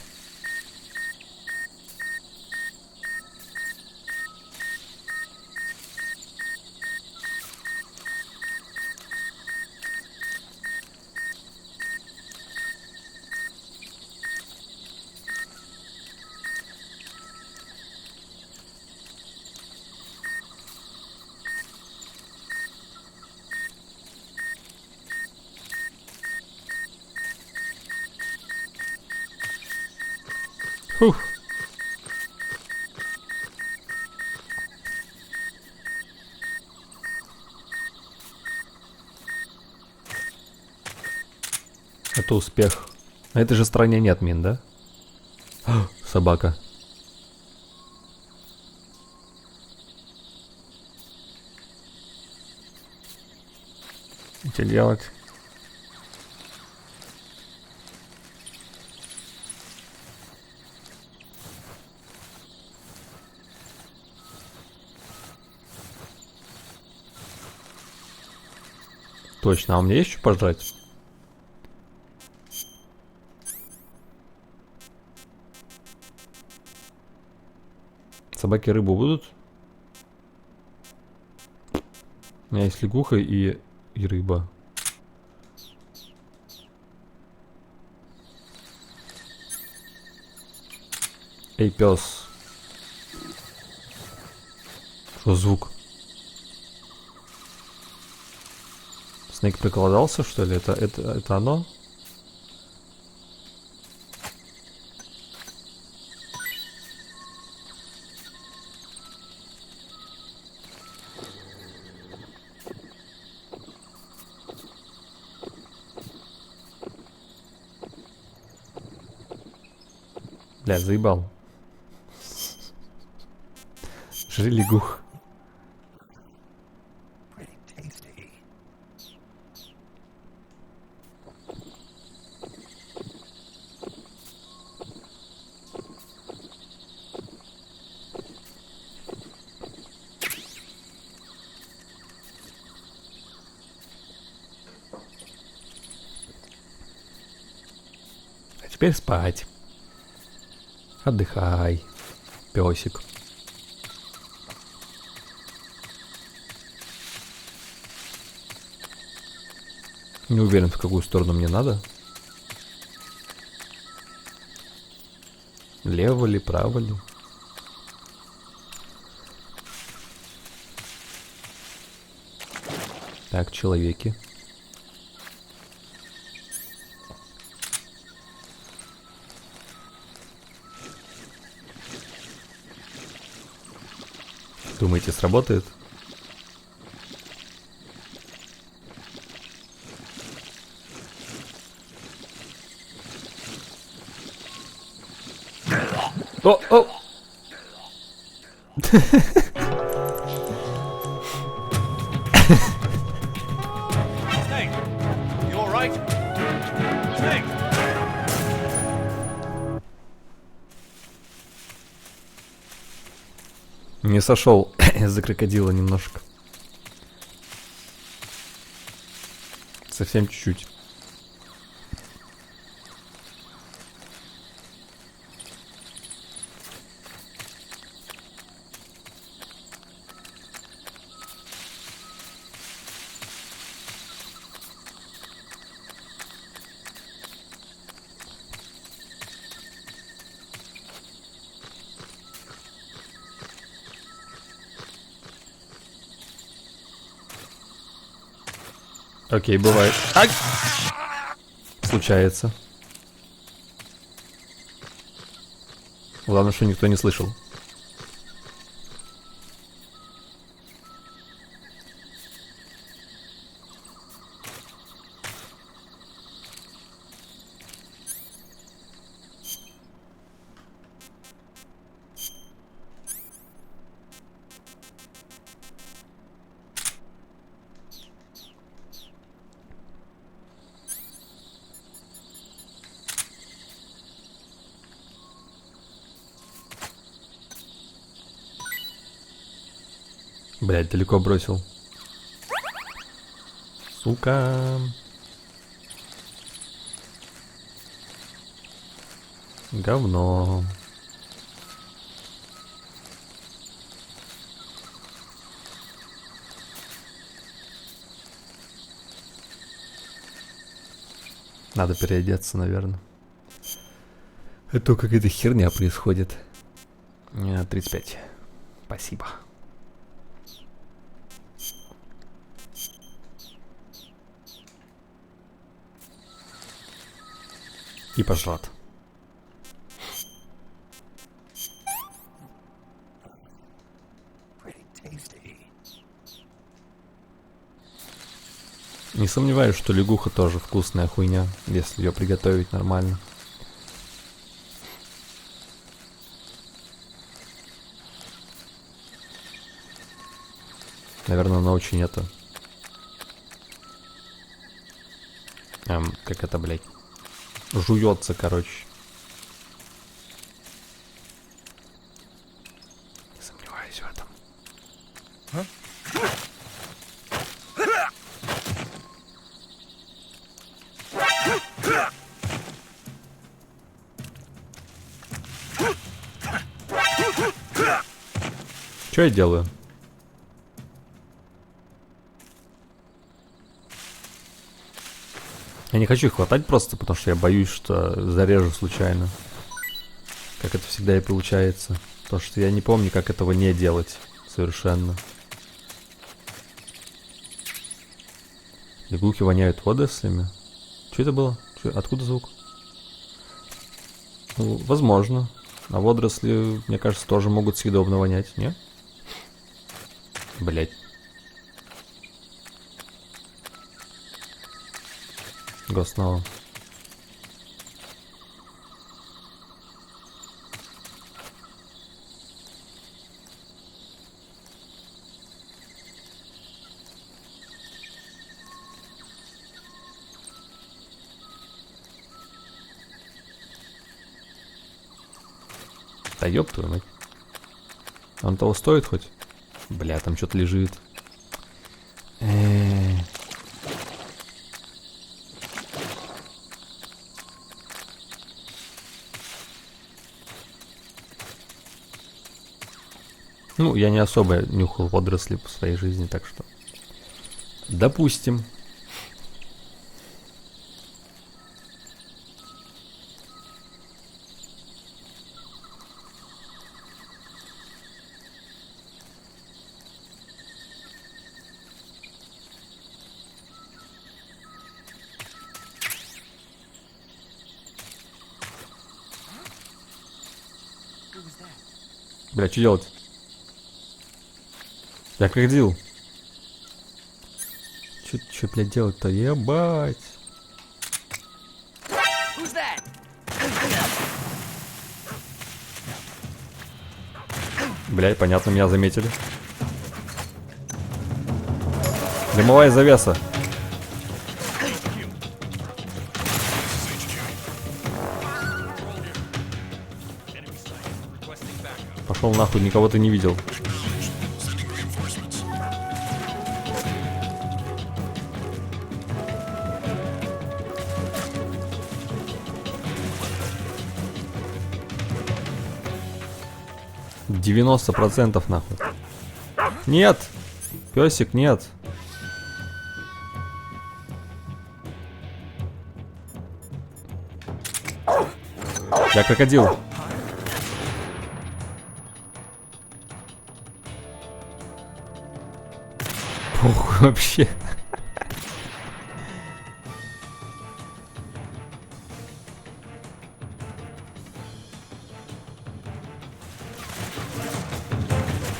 [SPEAKER 2] Фух. Это успех. На этой же стороне нет мин, да? Собака. Что делать? Точно, а у меня есть что пожрать? Собаки рыбу будут? У меня есть лягуха и рыба. Эй, пес. Что звук? Снейк приколодался, что ли? Это оно? Бля, заебал. Жри лягух. А теперь спать. Отдыхай, песик. Не уверен, в какую сторону мне надо. Лево ли, право ли? Так, человеки. Думаете, сработает? О!
[SPEAKER 12] Snake, you all right? Snake.
[SPEAKER 2] Не сошел из-за крокодила немножко. Совсем чуть-чуть. Окей, бывает. Ай! Случается. Главное, что никто не слышал. Блять, далеко бросил. Сука. Говно. Надо переодеться, наверное. Это какая-то херня происходит. 35. Спасибо. И пожрать. Не сомневаюсь, что лягуха тоже вкусная хуйня, если ее приготовить нормально. Наверное, она очень это... как это, блядь? Жуется, короче. Не сомневаюсь в этом. Что я делаю? Я не хочу их хватать просто, потому что я боюсь, что зарежу случайно. Как это всегда и получается. Потому что я не помню, как этого не делать совершенно. Лягухи воняют водорослями. Что это было? Откуда звук? Ну, возможно. А водоросли, мне кажется, тоже могут съедобно вонять, не? Блять. Снова. Да ёб твою мать. Он того стоит хоть? Бля, там что-то лежит. Ну, я не особо нюхал водоросли по своей жизни, так что... Допустим. Бля, что делать? Я крокодил. Чё, блядь, делать-то? Ебать. Блядь, понятно, меня заметили. Дымовая завеса. Пошел нахуй, никого ты не видел. %90 нахуй. Нет! Песик, нет. Я крокодил. Похуй вообще.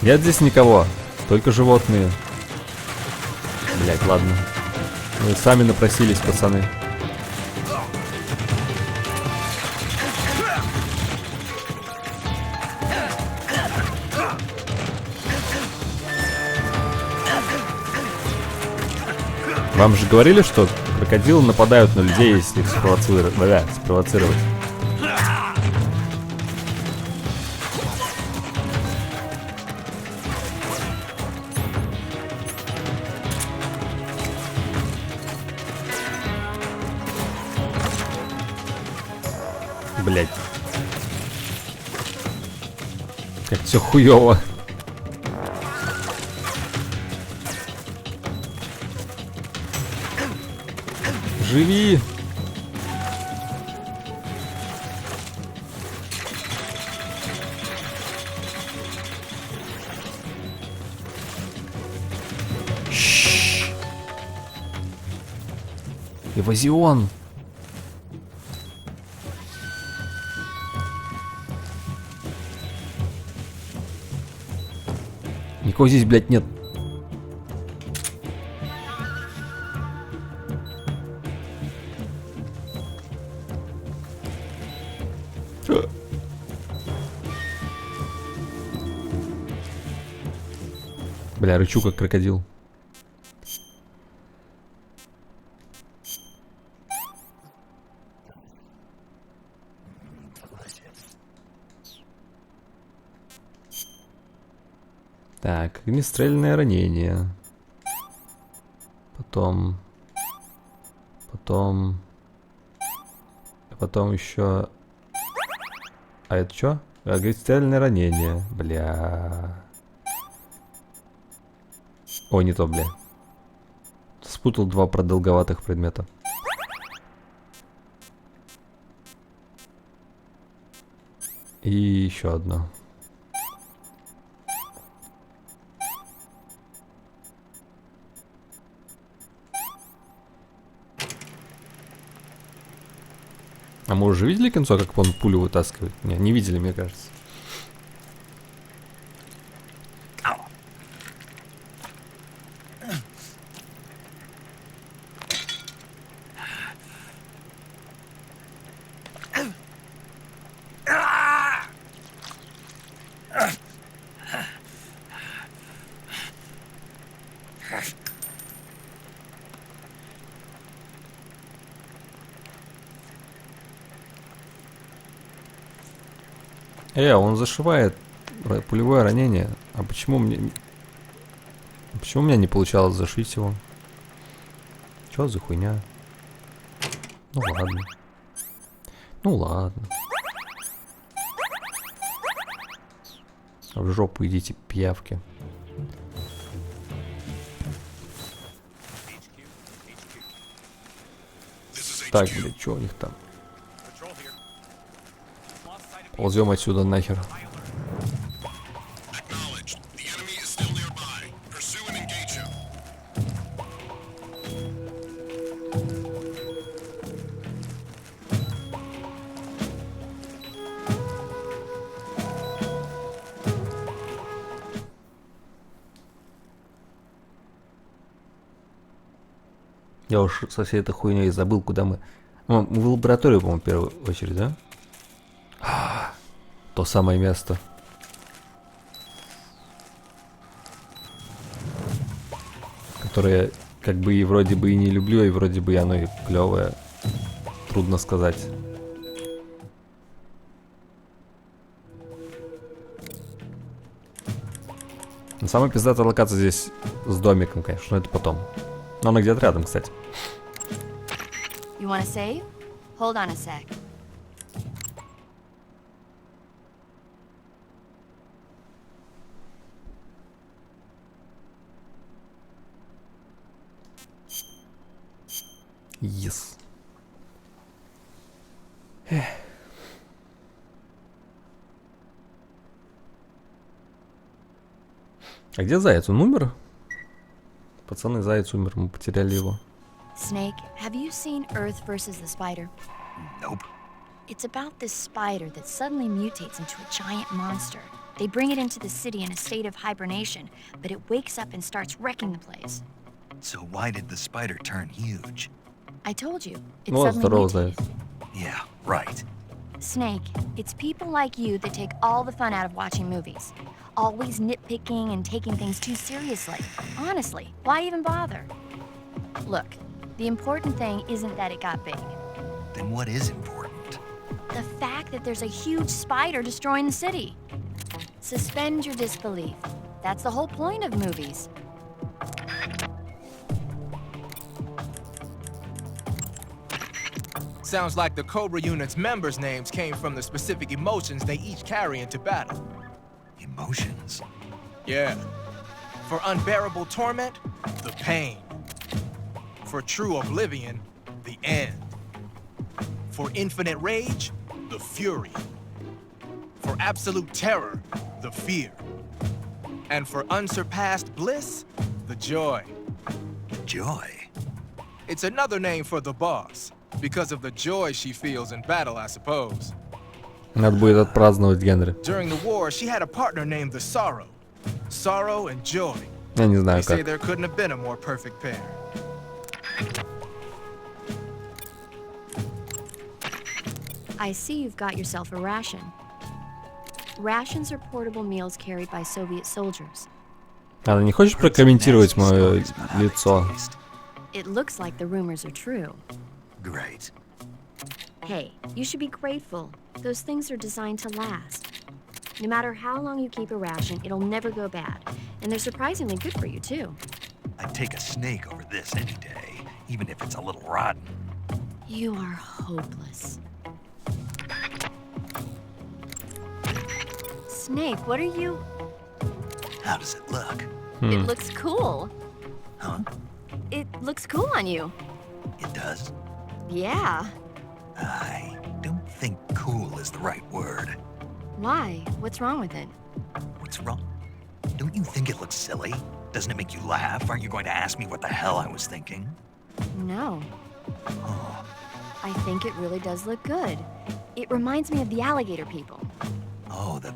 [SPEAKER 2] Нет здесь никого, только животные. Блять, ладно. Вы сами напросились, пацаны. Вам же говорили, что крокодилы нападают на людей, если их спровоцировать. Блять. Как все хуёво. Живи! Шшш. Эвазион! Никого здесь, блядь, нет. Бля, рычу как крокодил. Так, огнестрельное ранение. Потом еще. А это что? Огнестрельное ранение. Бля. О, не то, бля. Спутал два продолговатых предмета. И еще одно. А мы уже видели концо, как он пулю вытаскивает? Не видели, мне кажется. Он зашивает пулевое ранение. А почему мне... Почему у меня не получалось зашить его? Чё за хуйня? Ну ладно. Ну ладно. В жопу идите, пиявки. Так, блядь, чё у них там? Ползем отсюда нахер. Я уж со всей этой хуйней забыл, куда мы... Мы в лабораторию, по-моему, в первую очередь, да? То самое место. Которое как бы и вроде бы и не люблю, и вроде бы оно и клевое. Трудно сказать. Но самая пиздатая локация здесь с домиком, конечно, но это потом. Но она где-то рядом, кстати.
[SPEAKER 10] You wanna save? Hold on a sec.
[SPEAKER 2] Yes. А где заяц? Он умер? Пацаны, заяц умер, мы потеряли его.
[SPEAKER 10] Snake, have you seen Earth versus the Spider?
[SPEAKER 6] Nope.
[SPEAKER 10] It's about this spider that suddenly mutates into a giant monster. They bring it into the city in a state of hibernation, but it wakes up and starts wrecking the place.
[SPEAKER 6] So why did the spider turn huge?
[SPEAKER 10] I told you, it
[SPEAKER 2] Ну,
[SPEAKER 10] suddenly
[SPEAKER 2] здорово,
[SPEAKER 10] mutated.
[SPEAKER 2] заяц.
[SPEAKER 6] Yeah, right.
[SPEAKER 10] Snake, it's people like you that take all the fun out of watching movies. Always nitpicking and taking things too seriously. Honestly, why even bother? Look, the important thing isn't that it got big.
[SPEAKER 6] Then what is important?
[SPEAKER 10] The fact that there's a huge spider destroying the city. Suspend your disbelief. That's the whole point of movies.
[SPEAKER 7] Sounds like the Cobra Unit's members' names came from the specific emotions they each carry into battle.
[SPEAKER 6] Emotions?
[SPEAKER 7] Yeah. For unbearable torment, the pain. For true oblivion, the end. For infinite rage, the fury. For absolute terror, the fear. And for unsurpassed bliss, the joy.
[SPEAKER 6] Joy?
[SPEAKER 7] It's another name for the boss, because of the joy she feels in battle, I suppose.
[SPEAKER 2] Надо будет отпраздновать Генри.
[SPEAKER 7] During the war, she had a partner named the Sorrow. Sorrow and joy.
[SPEAKER 2] Я не
[SPEAKER 7] They
[SPEAKER 2] знаю
[SPEAKER 7] say
[SPEAKER 2] как.
[SPEAKER 7] there couldn't have been a more perfect pair.
[SPEAKER 10] I see you've got yourself a ration. Rations are portable meals carried by Soviet soldiers.
[SPEAKER 2] Она не хочешь прокомментировать мое лицо?
[SPEAKER 10] It looks like the rumors are true.
[SPEAKER 6] Great.
[SPEAKER 10] Hey, you should be grateful. Those things are designed to last. No matter how long you keep a ration, it'll never go bad. And they're surprisingly good for you, too.
[SPEAKER 6] I'd take a snake over this any day, even if it's a little rotten.
[SPEAKER 10] You are hopeless. Snake, what are you...
[SPEAKER 6] How does it look?
[SPEAKER 10] It looks cool.
[SPEAKER 6] Huh?
[SPEAKER 10] It looks cool on you.
[SPEAKER 6] It does?
[SPEAKER 10] Yeah.
[SPEAKER 6] I don't think cool is the right word.
[SPEAKER 10] Why? What's wrong with it?
[SPEAKER 6] What's wrong? Don't you think it looks silly? Doesn't it make you laugh? Aren't you going to ask me what the hell I was thinking?
[SPEAKER 10] No.
[SPEAKER 6] Oh,
[SPEAKER 10] I think it really does look good. It reminds me of the alligator people.
[SPEAKER 6] oh, the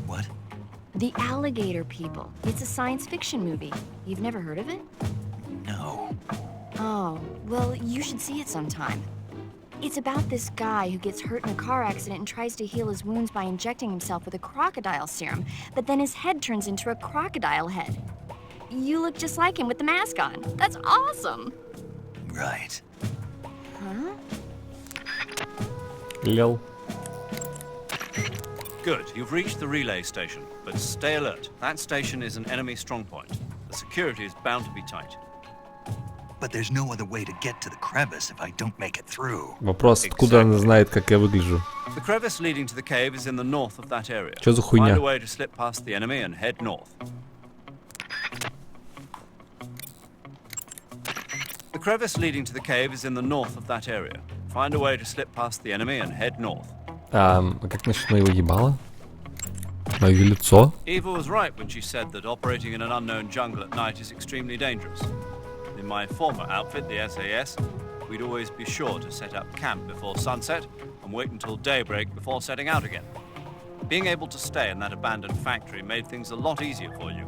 [SPEAKER 6] what?
[SPEAKER 10] The Alligator People. It's a science fiction movie. You've never heard of it?
[SPEAKER 6] No.
[SPEAKER 10] Oh, well, you should see it sometime. It's about this guy who gets hurt in a car accident and tries to heal his wounds by injecting himself with a crocodile serum, but then his head turns into a crocodile head. You look just like him with the mask on. That's awesome!
[SPEAKER 6] Right.
[SPEAKER 10] Huh?
[SPEAKER 2] Лел.
[SPEAKER 5] Good, you've reached the relay station, but stay alert. That station is an enemy strongpoint. The security is bound to be tight.
[SPEAKER 6] But there's no other way to get to the crevice if I don't make it through.
[SPEAKER 2] Вопрос, откуда она знает, как я выгляжу?
[SPEAKER 5] The crevice leading to the cave is in the north of that area.
[SPEAKER 2] Чё за хуйня?
[SPEAKER 5] Find a way to slip past the enemy and head north. The crevice leading to the cave is in the north of that area. Find a way to slip past the enemy and head north.
[SPEAKER 2] А как насчет моего ебала? Мое лицо?
[SPEAKER 5] Eva was right when she said that operating in an unknown jungle at night is extremely dangerous. In my former outfit, the SAS, we'd always be sure to set up camp before sunset and wait until daybreak before setting out again. Being able to stay in that abandoned factory made things a lot easier for you.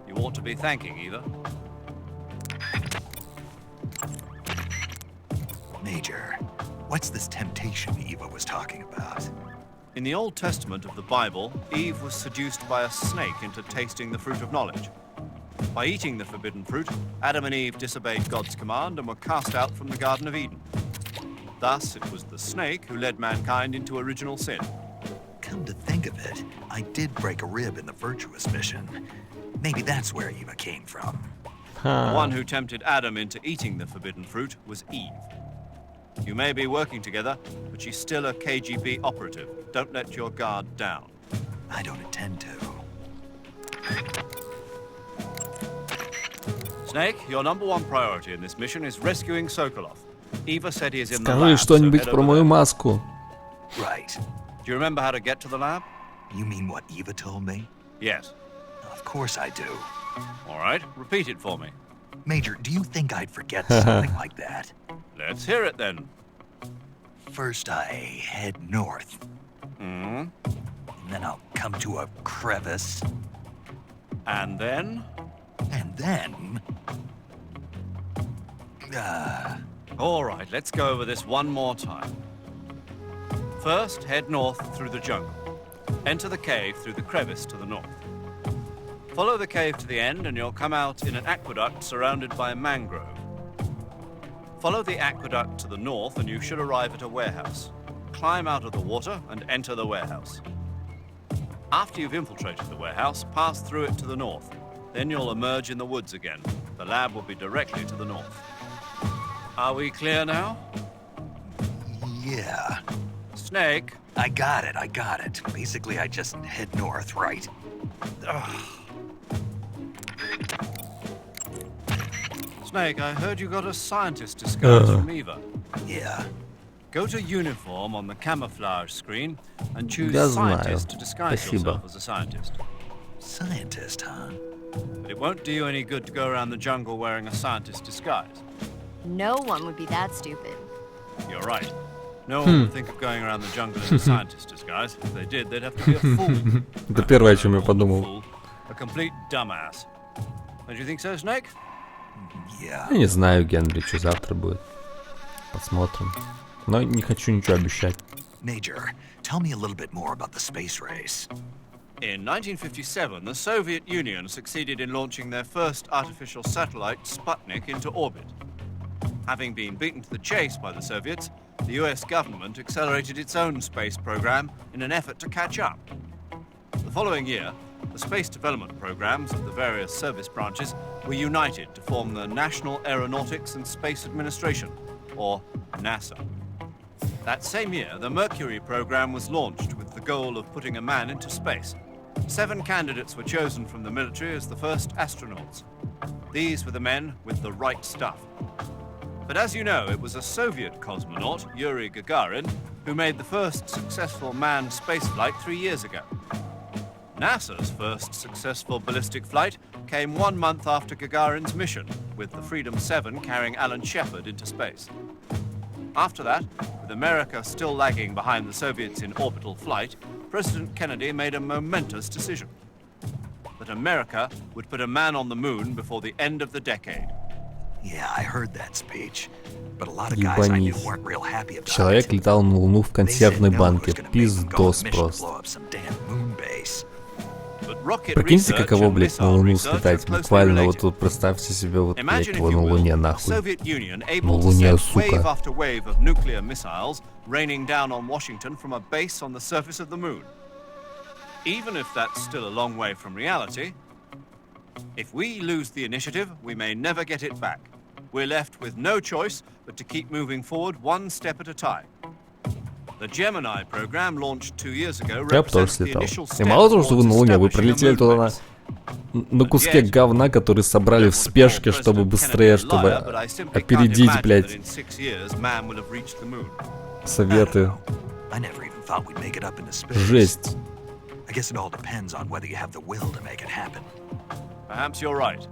[SPEAKER 5] You ought to be thanking Eva.
[SPEAKER 6] Major, what's this temptation Eva was talking about?
[SPEAKER 5] In the Old Testament of the Bible, Eve was seduced by a snake into tasting the fruit of knowledge. By eating the forbidden fruit, Adam and Eve disobeyed God's command and were cast out from the Garden of Eden. Thus, it was the snake who led mankind into original sin.
[SPEAKER 6] Come to think of it, I did break a rib in the Virtuous mission. Maybe that's where Eva came from.
[SPEAKER 5] The one who tempted Adam into eating the forbidden fruit was Eve. You may be working together, but she's still a KGB operative. Don't let your guard down.
[SPEAKER 6] I don't intend to.
[SPEAKER 5] Snake, your number one priority in this mission is rescuing Sokolov. Eva said he is in the
[SPEAKER 2] Скажи
[SPEAKER 5] lab,
[SPEAKER 2] что-нибудь
[SPEAKER 5] so
[SPEAKER 2] про мою маску.
[SPEAKER 6] Right.
[SPEAKER 5] Do you remember how to get to the lab?
[SPEAKER 6] You mean what Eva told me?
[SPEAKER 5] Yes.
[SPEAKER 6] Of course I do.
[SPEAKER 5] All right, repeat it for me.
[SPEAKER 6] Major, do you think I'd forget something like that?
[SPEAKER 5] Let's hear it then.
[SPEAKER 6] First I head north.
[SPEAKER 5] Hmm?
[SPEAKER 6] And then I'll come to a crevice.
[SPEAKER 5] And then?
[SPEAKER 6] And then...
[SPEAKER 5] All right, let's go over this one more time. First, head north through the jungle. Enter the cave through the crevice to the north. Follow the cave to the end and you'll come out in an aqueduct surrounded by a mangrove. Follow the aqueduct to the north and you should arrive at a warehouse. Climb out of the water and enter the warehouse. After you've infiltrated the warehouse, pass through it to the north. Then you'll emerge in the woods again. The lab will be directly to the north. Are we clear now?
[SPEAKER 6] Yeah.
[SPEAKER 5] Snake.
[SPEAKER 6] I got it. Basically, I just head north, right?
[SPEAKER 5] Ugh. Snake, I heard you got a scientist disguise from Eva.
[SPEAKER 6] Yeah.
[SPEAKER 5] Go to uniform on the camouflage screen and choose
[SPEAKER 2] Я
[SPEAKER 5] scientist
[SPEAKER 2] знаю.
[SPEAKER 5] to disguise
[SPEAKER 2] Спасибо.
[SPEAKER 5] yourself as a scientist.
[SPEAKER 6] Scientist, huh?
[SPEAKER 5] But it won't do you any good to go around the jungle wearing a scientist disguise.
[SPEAKER 10] No one would be that stupid.
[SPEAKER 5] You're right. No one would think of going around the jungle in a scientist disguise. If they did, they'd have to be a fool.
[SPEAKER 2] Это первое, о чем я подумал.
[SPEAKER 5] A complete dumbass. Don't you think so, Snake?
[SPEAKER 6] Yeah.
[SPEAKER 2] Я не знаю, Генри, что завтра будет. Посмотрим. Но не хочу ничего обещать.
[SPEAKER 6] Major, tell me a little bit more about the space race.
[SPEAKER 5] In 1957, the Soviet Union succeeded in launching their first artificial satellite, Sputnik, into orbit. Having been beaten to the chase by the Soviets, the US government accelerated its own space program in an effort to catch up. The following year, the space development programs of the various service branches were united to form the National Aeronautics and Space Administration, or NASA. That same year, the Mercury program was launched with the goal of putting a man into space. 7 candidates were chosen from the military as the first astronauts. These were the men with the right stuff. But as you know, it was a Soviet cosmonaut, Yuri Gagarin, who made the first successful manned spaceflight 3 years ago. NASA's first successful ballistic flight came 1 month after Gagarin's mission, with the Freedom 7 carrying Alan Shepard into space. After that, with America still lagging behind the Soviets in orbital flight, President Kennedy made a momentous decision. That America would put a man on the moon before the end of the decade.
[SPEAKER 6] Yeah, I heard that speech. But a lot of guys I knew
[SPEAKER 2] Ебанись.
[SPEAKER 6] weren't real happy about
[SPEAKER 2] Человек
[SPEAKER 6] it.
[SPEAKER 2] летал на Луну в
[SPEAKER 6] They said
[SPEAKER 2] консервной
[SPEAKER 6] no one
[SPEAKER 2] банке.
[SPEAKER 6] was gonna make them go on
[SPEAKER 2] Пиздос
[SPEAKER 6] a mission to
[SPEAKER 2] просто.
[SPEAKER 6] blow up some damn moon base.
[SPEAKER 5] But rocket
[SPEAKER 2] Прикиньте,
[SPEAKER 5] research
[SPEAKER 2] каково,
[SPEAKER 5] and
[SPEAKER 2] блядь, на
[SPEAKER 5] missile
[SPEAKER 2] Луну
[SPEAKER 5] research are
[SPEAKER 2] слетать.
[SPEAKER 5] closely
[SPEAKER 2] Буквально вот
[SPEAKER 5] related.
[SPEAKER 2] тут представьте себе, вот, блядь,
[SPEAKER 5] Imagine, if
[SPEAKER 2] его
[SPEAKER 5] you
[SPEAKER 2] на
[SPEAKER 5] will,
[SPEAKER 2] Луне
[SPEAKER 5] the
[SPEAKER 2] нахуй.
[SPEAKER 5] Soviet Union
[SPEAKER 2] На
[SPEAKER 5] able to
[SPEAKER 2] Луне,
[SPEAKER 5] send wave
[SPEAKER 2] сука.
[SPEAKER 5] after wave of nuclear missiles raining down on Washington from a base on the surface of the moon. Even if that's still a long way from reality, if we lose the initiative, we may never get it back. We're left with no choice but to keep moving forward one step at a time. The Gemini program, launched 2 years ago,
[SPEAKER 2] Я бы тоже
[SPEAKER 5] represents the
[SPEAKER 2] слетал.
[SPEAKER 5] initial
[SPEAKER 2] И
[SPEAKER 5] step
[SPEAKER 2] мало того, что вы
[SPEAKER 5] towards
[SPEAKER 2] на Луне, вы
[SPEAKER 5] establishing a
[SPEAKER 2] прилетели
[SPEAKER 5] moon
[SPEAKER 2] туда
[SPEAKER 5] base.
[SPEAKER 2] на куске говна, который собрали в спешке, чтобы быстрее, чтобы опередить, блядь, советы.
[SPEAKER 6] I never even thought we'd make it up into space.
[SPEAKER 2] Жесть.
[SPEAKER 6] I guess it all depends on whether you have the will to make it happen.
[SPEAKER 5] Perhaps you're right.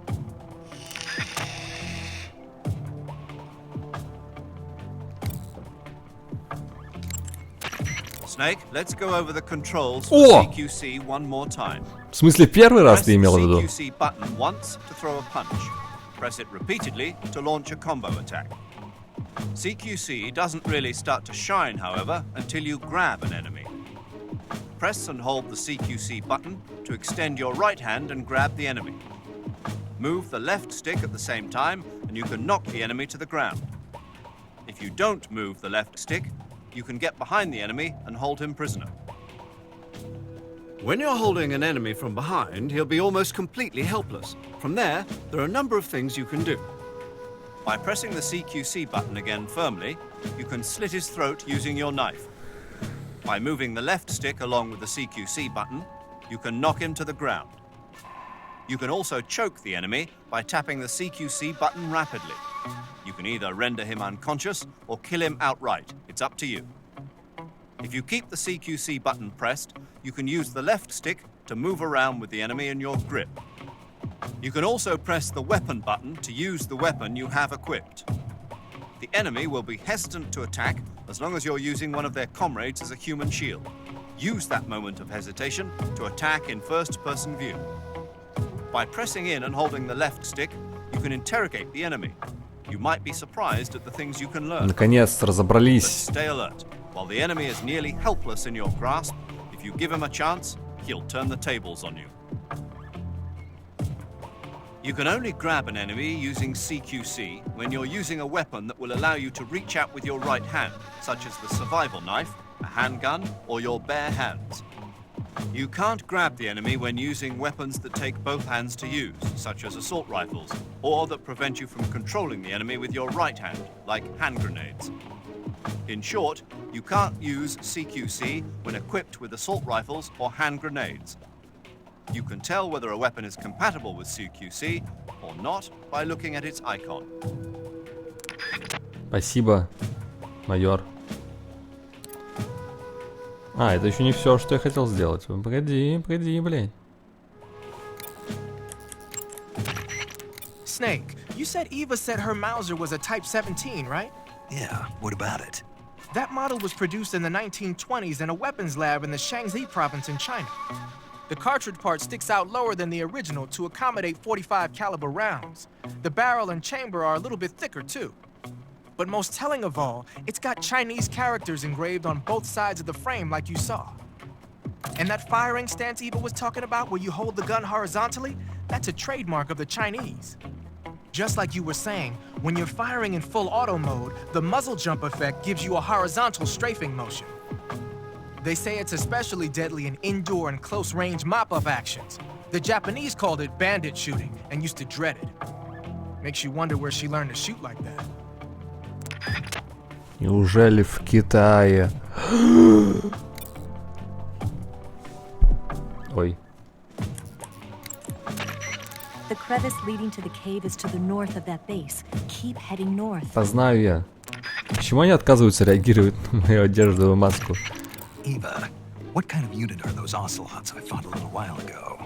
[SPEAKER 5] Snake, let's go over the controls for
[SPEAKER 2] О!
[SPEAKER 5] CQC one more time.
[SPEAKER 2] В смысле, первый раз
[SPEAKER 5] Press
[SPEAKER 2] ты
[SPEAKER 5] the
[SPEAKER 2] имел в виду?
[SPEAKER 5] CQC button once to throw a punch. Press it repeatedly to launch a combo attack. CQC doesn't really start to shine, however, until you grab an enemy. Press and hold the CQC button to extend your right hand and grab the enemy. Move the left stick at the same time, and you can knock the enemy to the ground. If you don't move the left stick, you can get behind the enemy and hold him prisoner. When you're holding an enemy from behind, he'll be almost completely helpless. From there are a number of things you can do. By pressing the CQC button again firmly, you can slit his throat using your knife. By moving the left stick along with the CQC button, you can knock him to the ground. You can also choke the enemy by tapping the CQC button rapidly. You can either render him unconscious or kill him outright. It's up to you. If you keep the CQC button pressed, you can use the left stick to move around with the enemy in your grip. You can also press the weapon button to use the weapon you have equipped. The enemy will be hesitant to attack as long as you're using one of their comrades as a human shield. Use that moment of hesitation to attack in first-person view. By pressing in and holding the left stick, you can interrogate the enemy. You might be surprised at the things you can learn.
[SPEAKER 2] Наконец-то разобрались.
[SPEAKER 5] But stay alert. While the enemy is nearly helpless in your grasp, if you give him a chance, he'll turn the tables on you. You can only grab an enemy using CQC when you're using a weapon that will allow you to reach out with your right hand, such as the survival knife, a handgun, or your bare hands. You can't grab the enemy when using weapons that take both hands to use, such as assault rifles, or that prevent you from controlling the enemy with your right hand, like hand grenades. In short, you can't use CQC when equipped with assault rifles or hand grenades. You can tell whether a weapon is compatible with CQC or not by looking at its icon.
[SPEAKER 2] Спасибо, майор. Это еще не все, что я хотел сделать. Погоди, блядь.
[SPEAKER 7] Snake, you said Eva said her Mauser was a Type 17, right?
[SPEAKER 6] Yeah, what about it?
[SPEAKER 7] That model was produced in the 1920s in a weapons lab in the Shaanxi province in China. The cartridge part sticks out lower than the original to accommodate 45 caliber rounds. The barrel and chamber are a little bit thicker too. But most telling of all, it's got Chinese characters engraved on both sides of the frame like you saw. And that firing stance Eva was talking about where you hold the gun horizontally, that's a trademark of the Chinese. Just like you were saying, when you're firing in full auto mode, the muzzle jump effect gives you a horizontal strafing motion. They say it's especially deadly in indoor and close-range mop-up actions. The Japanese called it bandit shooting and used to dread it. Makes you wonder where she learned to shoot like that.
[SPEAKER 2] Неужели в Китае? Ой.
[SPEAKER 3] The crevice leading to the cave is to the north of that base. Keep heading north.
[SPEAKER 2] Знаю я. Почему они отказываются реагировать на мою одежду и маску?
[SPEAKER 6] Eva, what kind of unit are those ocelots I fought a little while ago?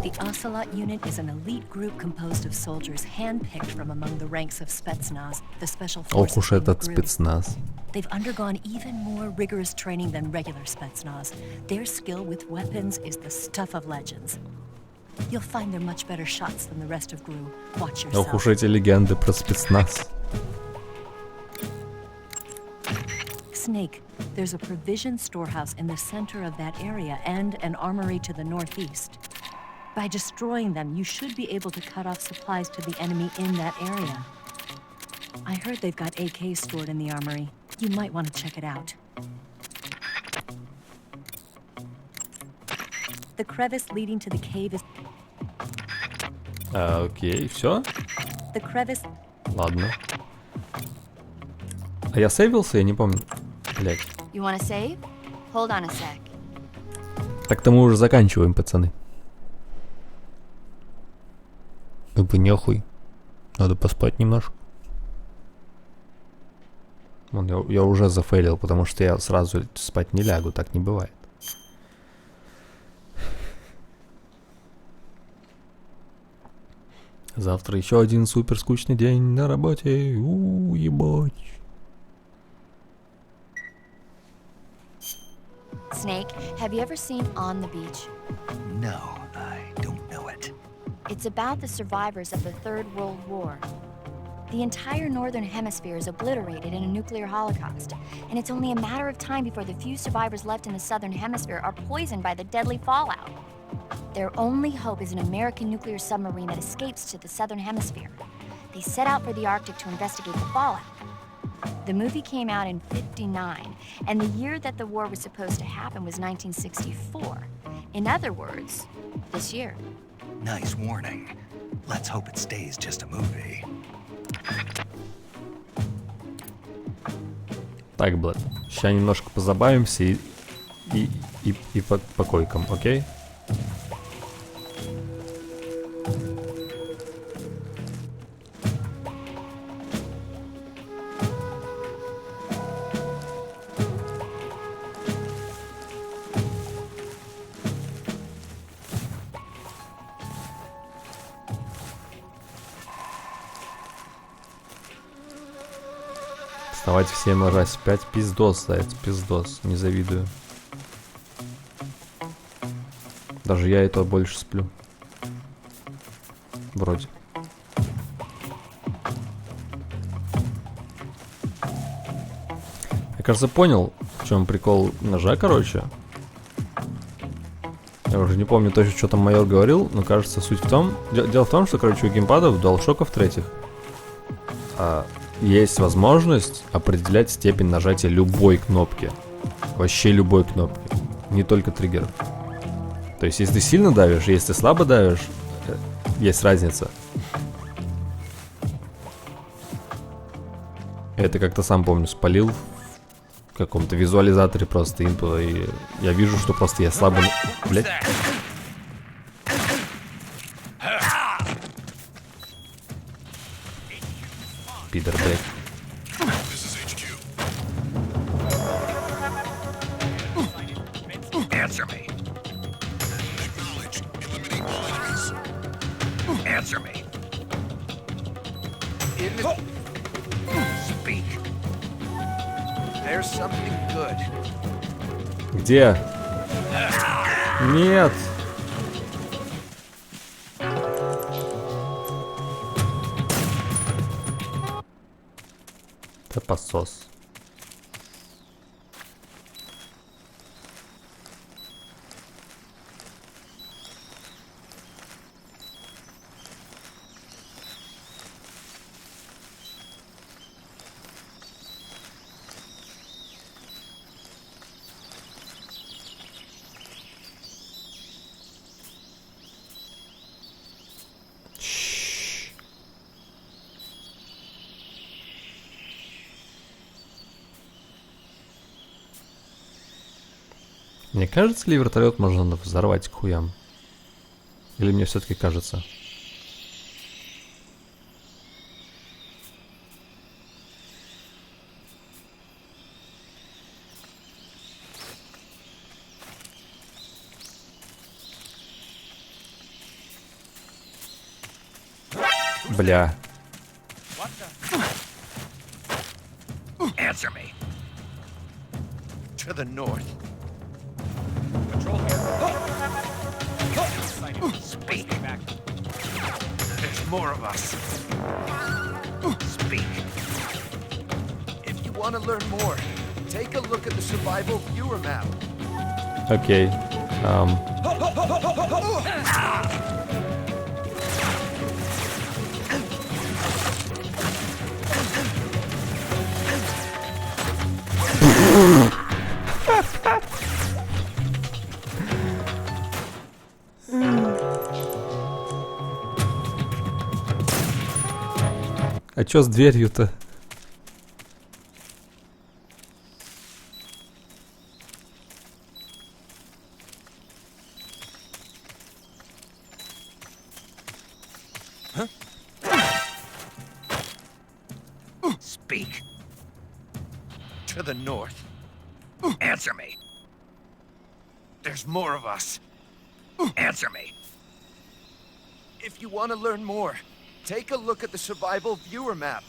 [SPEAKER 3] The Ocelot unit is an elite group composed of soldiers handpicked from among the ranks of Spetsnaz, the special forces.
[SPEAKER 2] Ох уж этот спецназ.
[SPEAKER 3] They've undergone even more rigorous training than regular Spetsnaz. Their skill with weapons is the stuff of legends. You'll find they're much better shots than the rest of GRU. Watch yourself.
[SPEAKER 2] Ох уж эти легенды про спецназ.
[SPEAKER 3] Snake, there's a provision storehouse in the center of that area and an armory to the northeast. By destroying them, you should be able to cut off supplies to the enemy in that area. I heard they've got AKs stored in the armory. You might want to check it out. The crevice leading to the cave is...
[SPEAKER 2] Окей, все?
[SPEAKER 3] The crevice...
[SPEAKER 2] Ладно. А я сейвился? Я не помню. Блять.
[SPEAKER 10] You wanna save? Hold on a sec.
[SPEAKER 2] Так-то мы уже заканчиваем, пацаны. Как бы нехуй. Надо поспать немножко. Вон, я уже зафейлил, потому что я сразу спать не лягу, так не бывает. Завтра еще один супер скучный день на работе. Ебать.
[SPEAKER 10] Snake, have you ever seen On the Beach?
[SPEAKER 6] No, I don't know it.
[SPEAKER 10] It's about the survivors of the Third World War. The entire northern hemisphere is obliterated in a nuclear holocaust, and it's only a matter of time before the few survivors left in the southern hemisphere are poisoned by the deadly fallout. Their only hope is an American nuclear submarine that escapes to the southern hemisphere. They set out for the Arctic to investigate the fallout. The movie came out in '59, and the year that the war was supposed to happen was 1964. In other words, this year.
[SPEAKER 6] Nice warning. Let's hope it stays just a movie.
[SPEAKER 2] Так, Блэд, сейчас немножко позабавимся и по койкам, окей? Вставать в 7 раз 5, пиздос, заяц, пиздос, не завидую. Даже я этого больше сплю. Вроде. Я, кажется, понял, в чем прикол ножа, короче. Я уже не помню точно, что там майор говорил, но кажется, суть в том... Дело в том, что, короче, у геймпадов, DualShock'ов третьих есть возможность определять степень нажатия любой кнопки. Вообще любой кнопки. Не только триггеров. То есть, если ты сильно давишь, если ты слабо давишь, есть разница. Это как-то сам помню, спалил в каком-то визуализаторе просто инпута, и я вижу, что просто я слабо... Блять. Пидор, блять.
[SPEAKER 9] Answer me.
[SPEAKER 1] Acknowledged. Eliminate all enemies.
[SPEAKER 9] Answer me. Speak.
[SPEAKER 12] There's something good.
[SPEAKER 2] Где? Нет. Это посос. Мне кажется ли вертолет можно взорвать к хуям? Или мне все-таки кажется? Бля.
[SPEAKER 9] Answer me. To the north. Speak. There's more of us. Speak.
[SPEAKER 12] If you want to learn more, take a look at the survival viewer map.
[SPEAKER 2] Окей. А чё с дверью-то?
[SPEAKER 9] Speak. To the north. Answer me. There's more of us. Answer me.
[SPEAKER 12] If you want to learn more, take a look at the survival viewer map.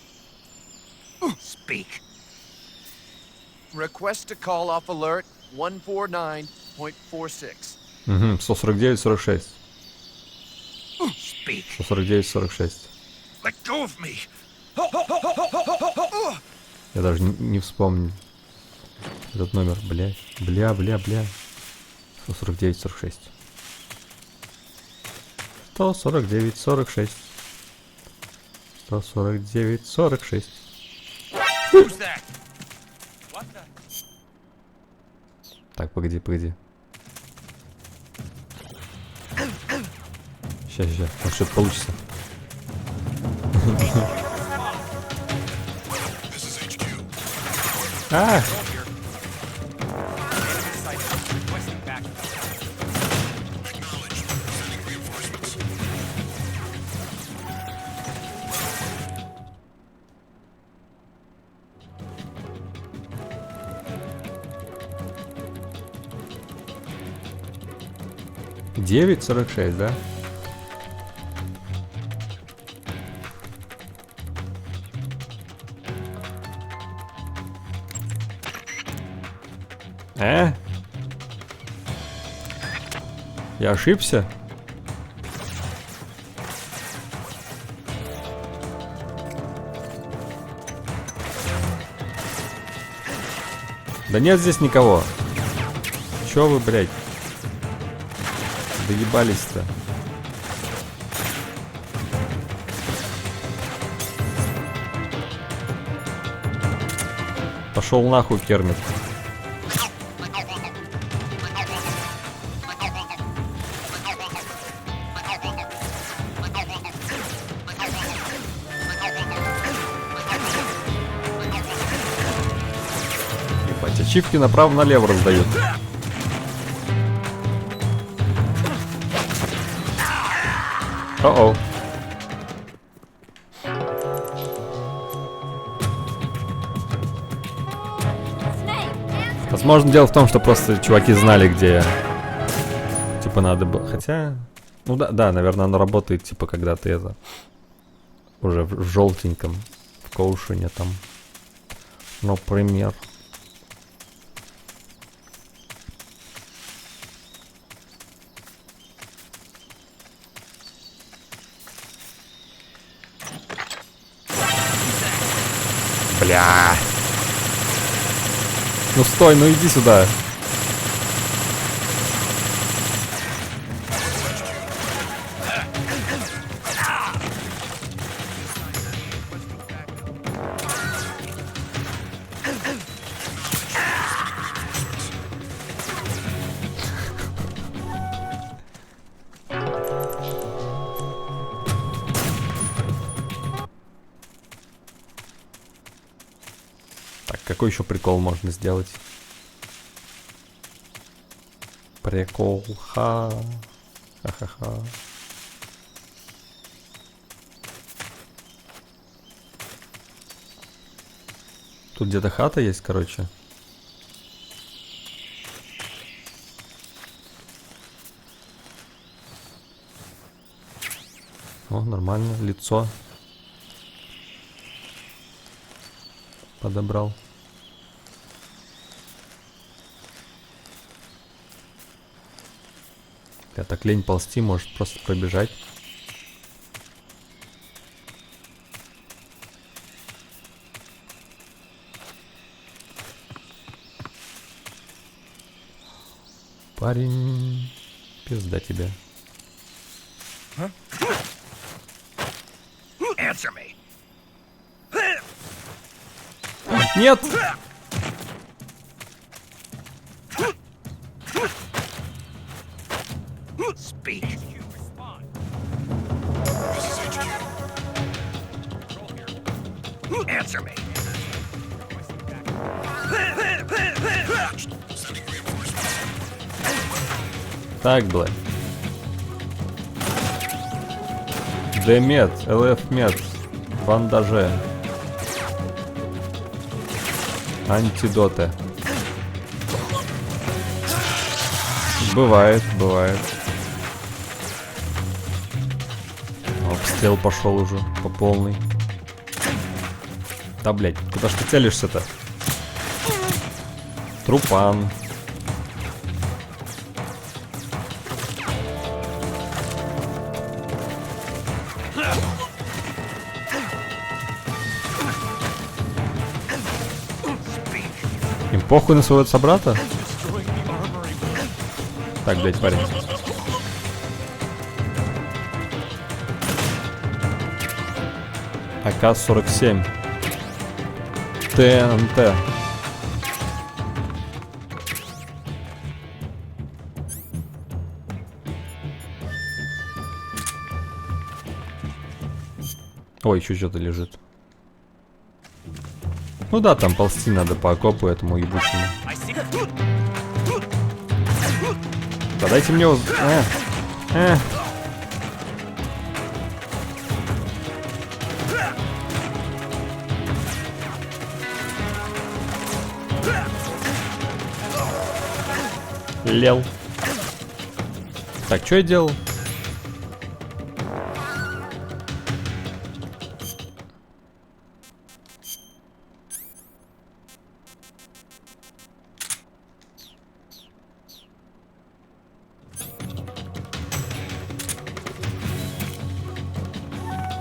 [SPEAKER 9] Speak.
[SPEAKER 12] Request to call off alert 149.46.
[SPEAKER 2] Угу, 149-46.
[SPEAKER 9] Speak.
[SPEAKER 2] 149-46.
[SPEAKER 9] Let go of me.
[SPEAKER 2] Я даже не вспомню этот номер, бля. 149-46. 149-46. 149-46. Так, погоди. Сейчас, может что-то получится. А! Девять 46, да? Я ошибся? Да нет здесь никого. Чё вы, блядь? Доебались-то. Пошел нахуй, Кермит. Ебать, ачивки направо-налево раздают. О-о. Возможно, дело в том, что просто чуваки знали, где типа надо было. Хотя, ну да, наверное, оно работает, типа, когда ты это уже в желтеньком, в коушене там, например. Бля. Ну стой, ну иди сюда. Какой еще прикол можно сделать? Прикол. Ха-ха-ха. Тут где-то хата есть, короче. О, нормально. Лицо подобрал. Я так лень ползти, может просто пробежать. Парень, пизда тебе. Нет!
[SPEAKER 12] Speak. Answer me.
[SPEAKER 2] Так, блядь. Д-мед, ЛФ-мед, бандаже. Антидоты. Бывает. Обстрел пошел уже по полной. Да, блядь, куда ж ты целишься-то? Трупан. похуй на своего собрата? Так, блядь, парень. АК-47. ТНТ. Ой, еще что-то лежит. Ну да, там ползти надо по окопу этому ебучему. Подайте мне... Лел. Так, что я делал?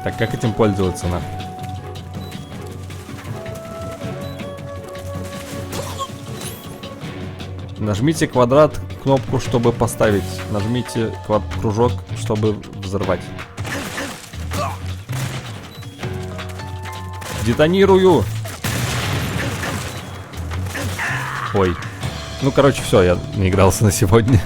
[SPEAKER 2] Так, как этим пользоваться, нахуй? Нажмите квадрат, кнопку, чтобы поставить. Нажмите кружок, чтобы взорвать. Детонирую! Ой. Ну, короче, все, я наигрался на сегодня.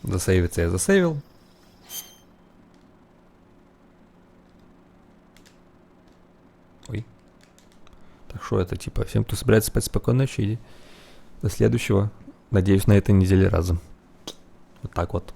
[SPEAKER 2] Засейвиться я засейвил. Ой. Так что это типа всем, кто собирается спать, спокойной ночи, иди. До следующего. Надеюсь, на этой неделе разом. Вот так вот.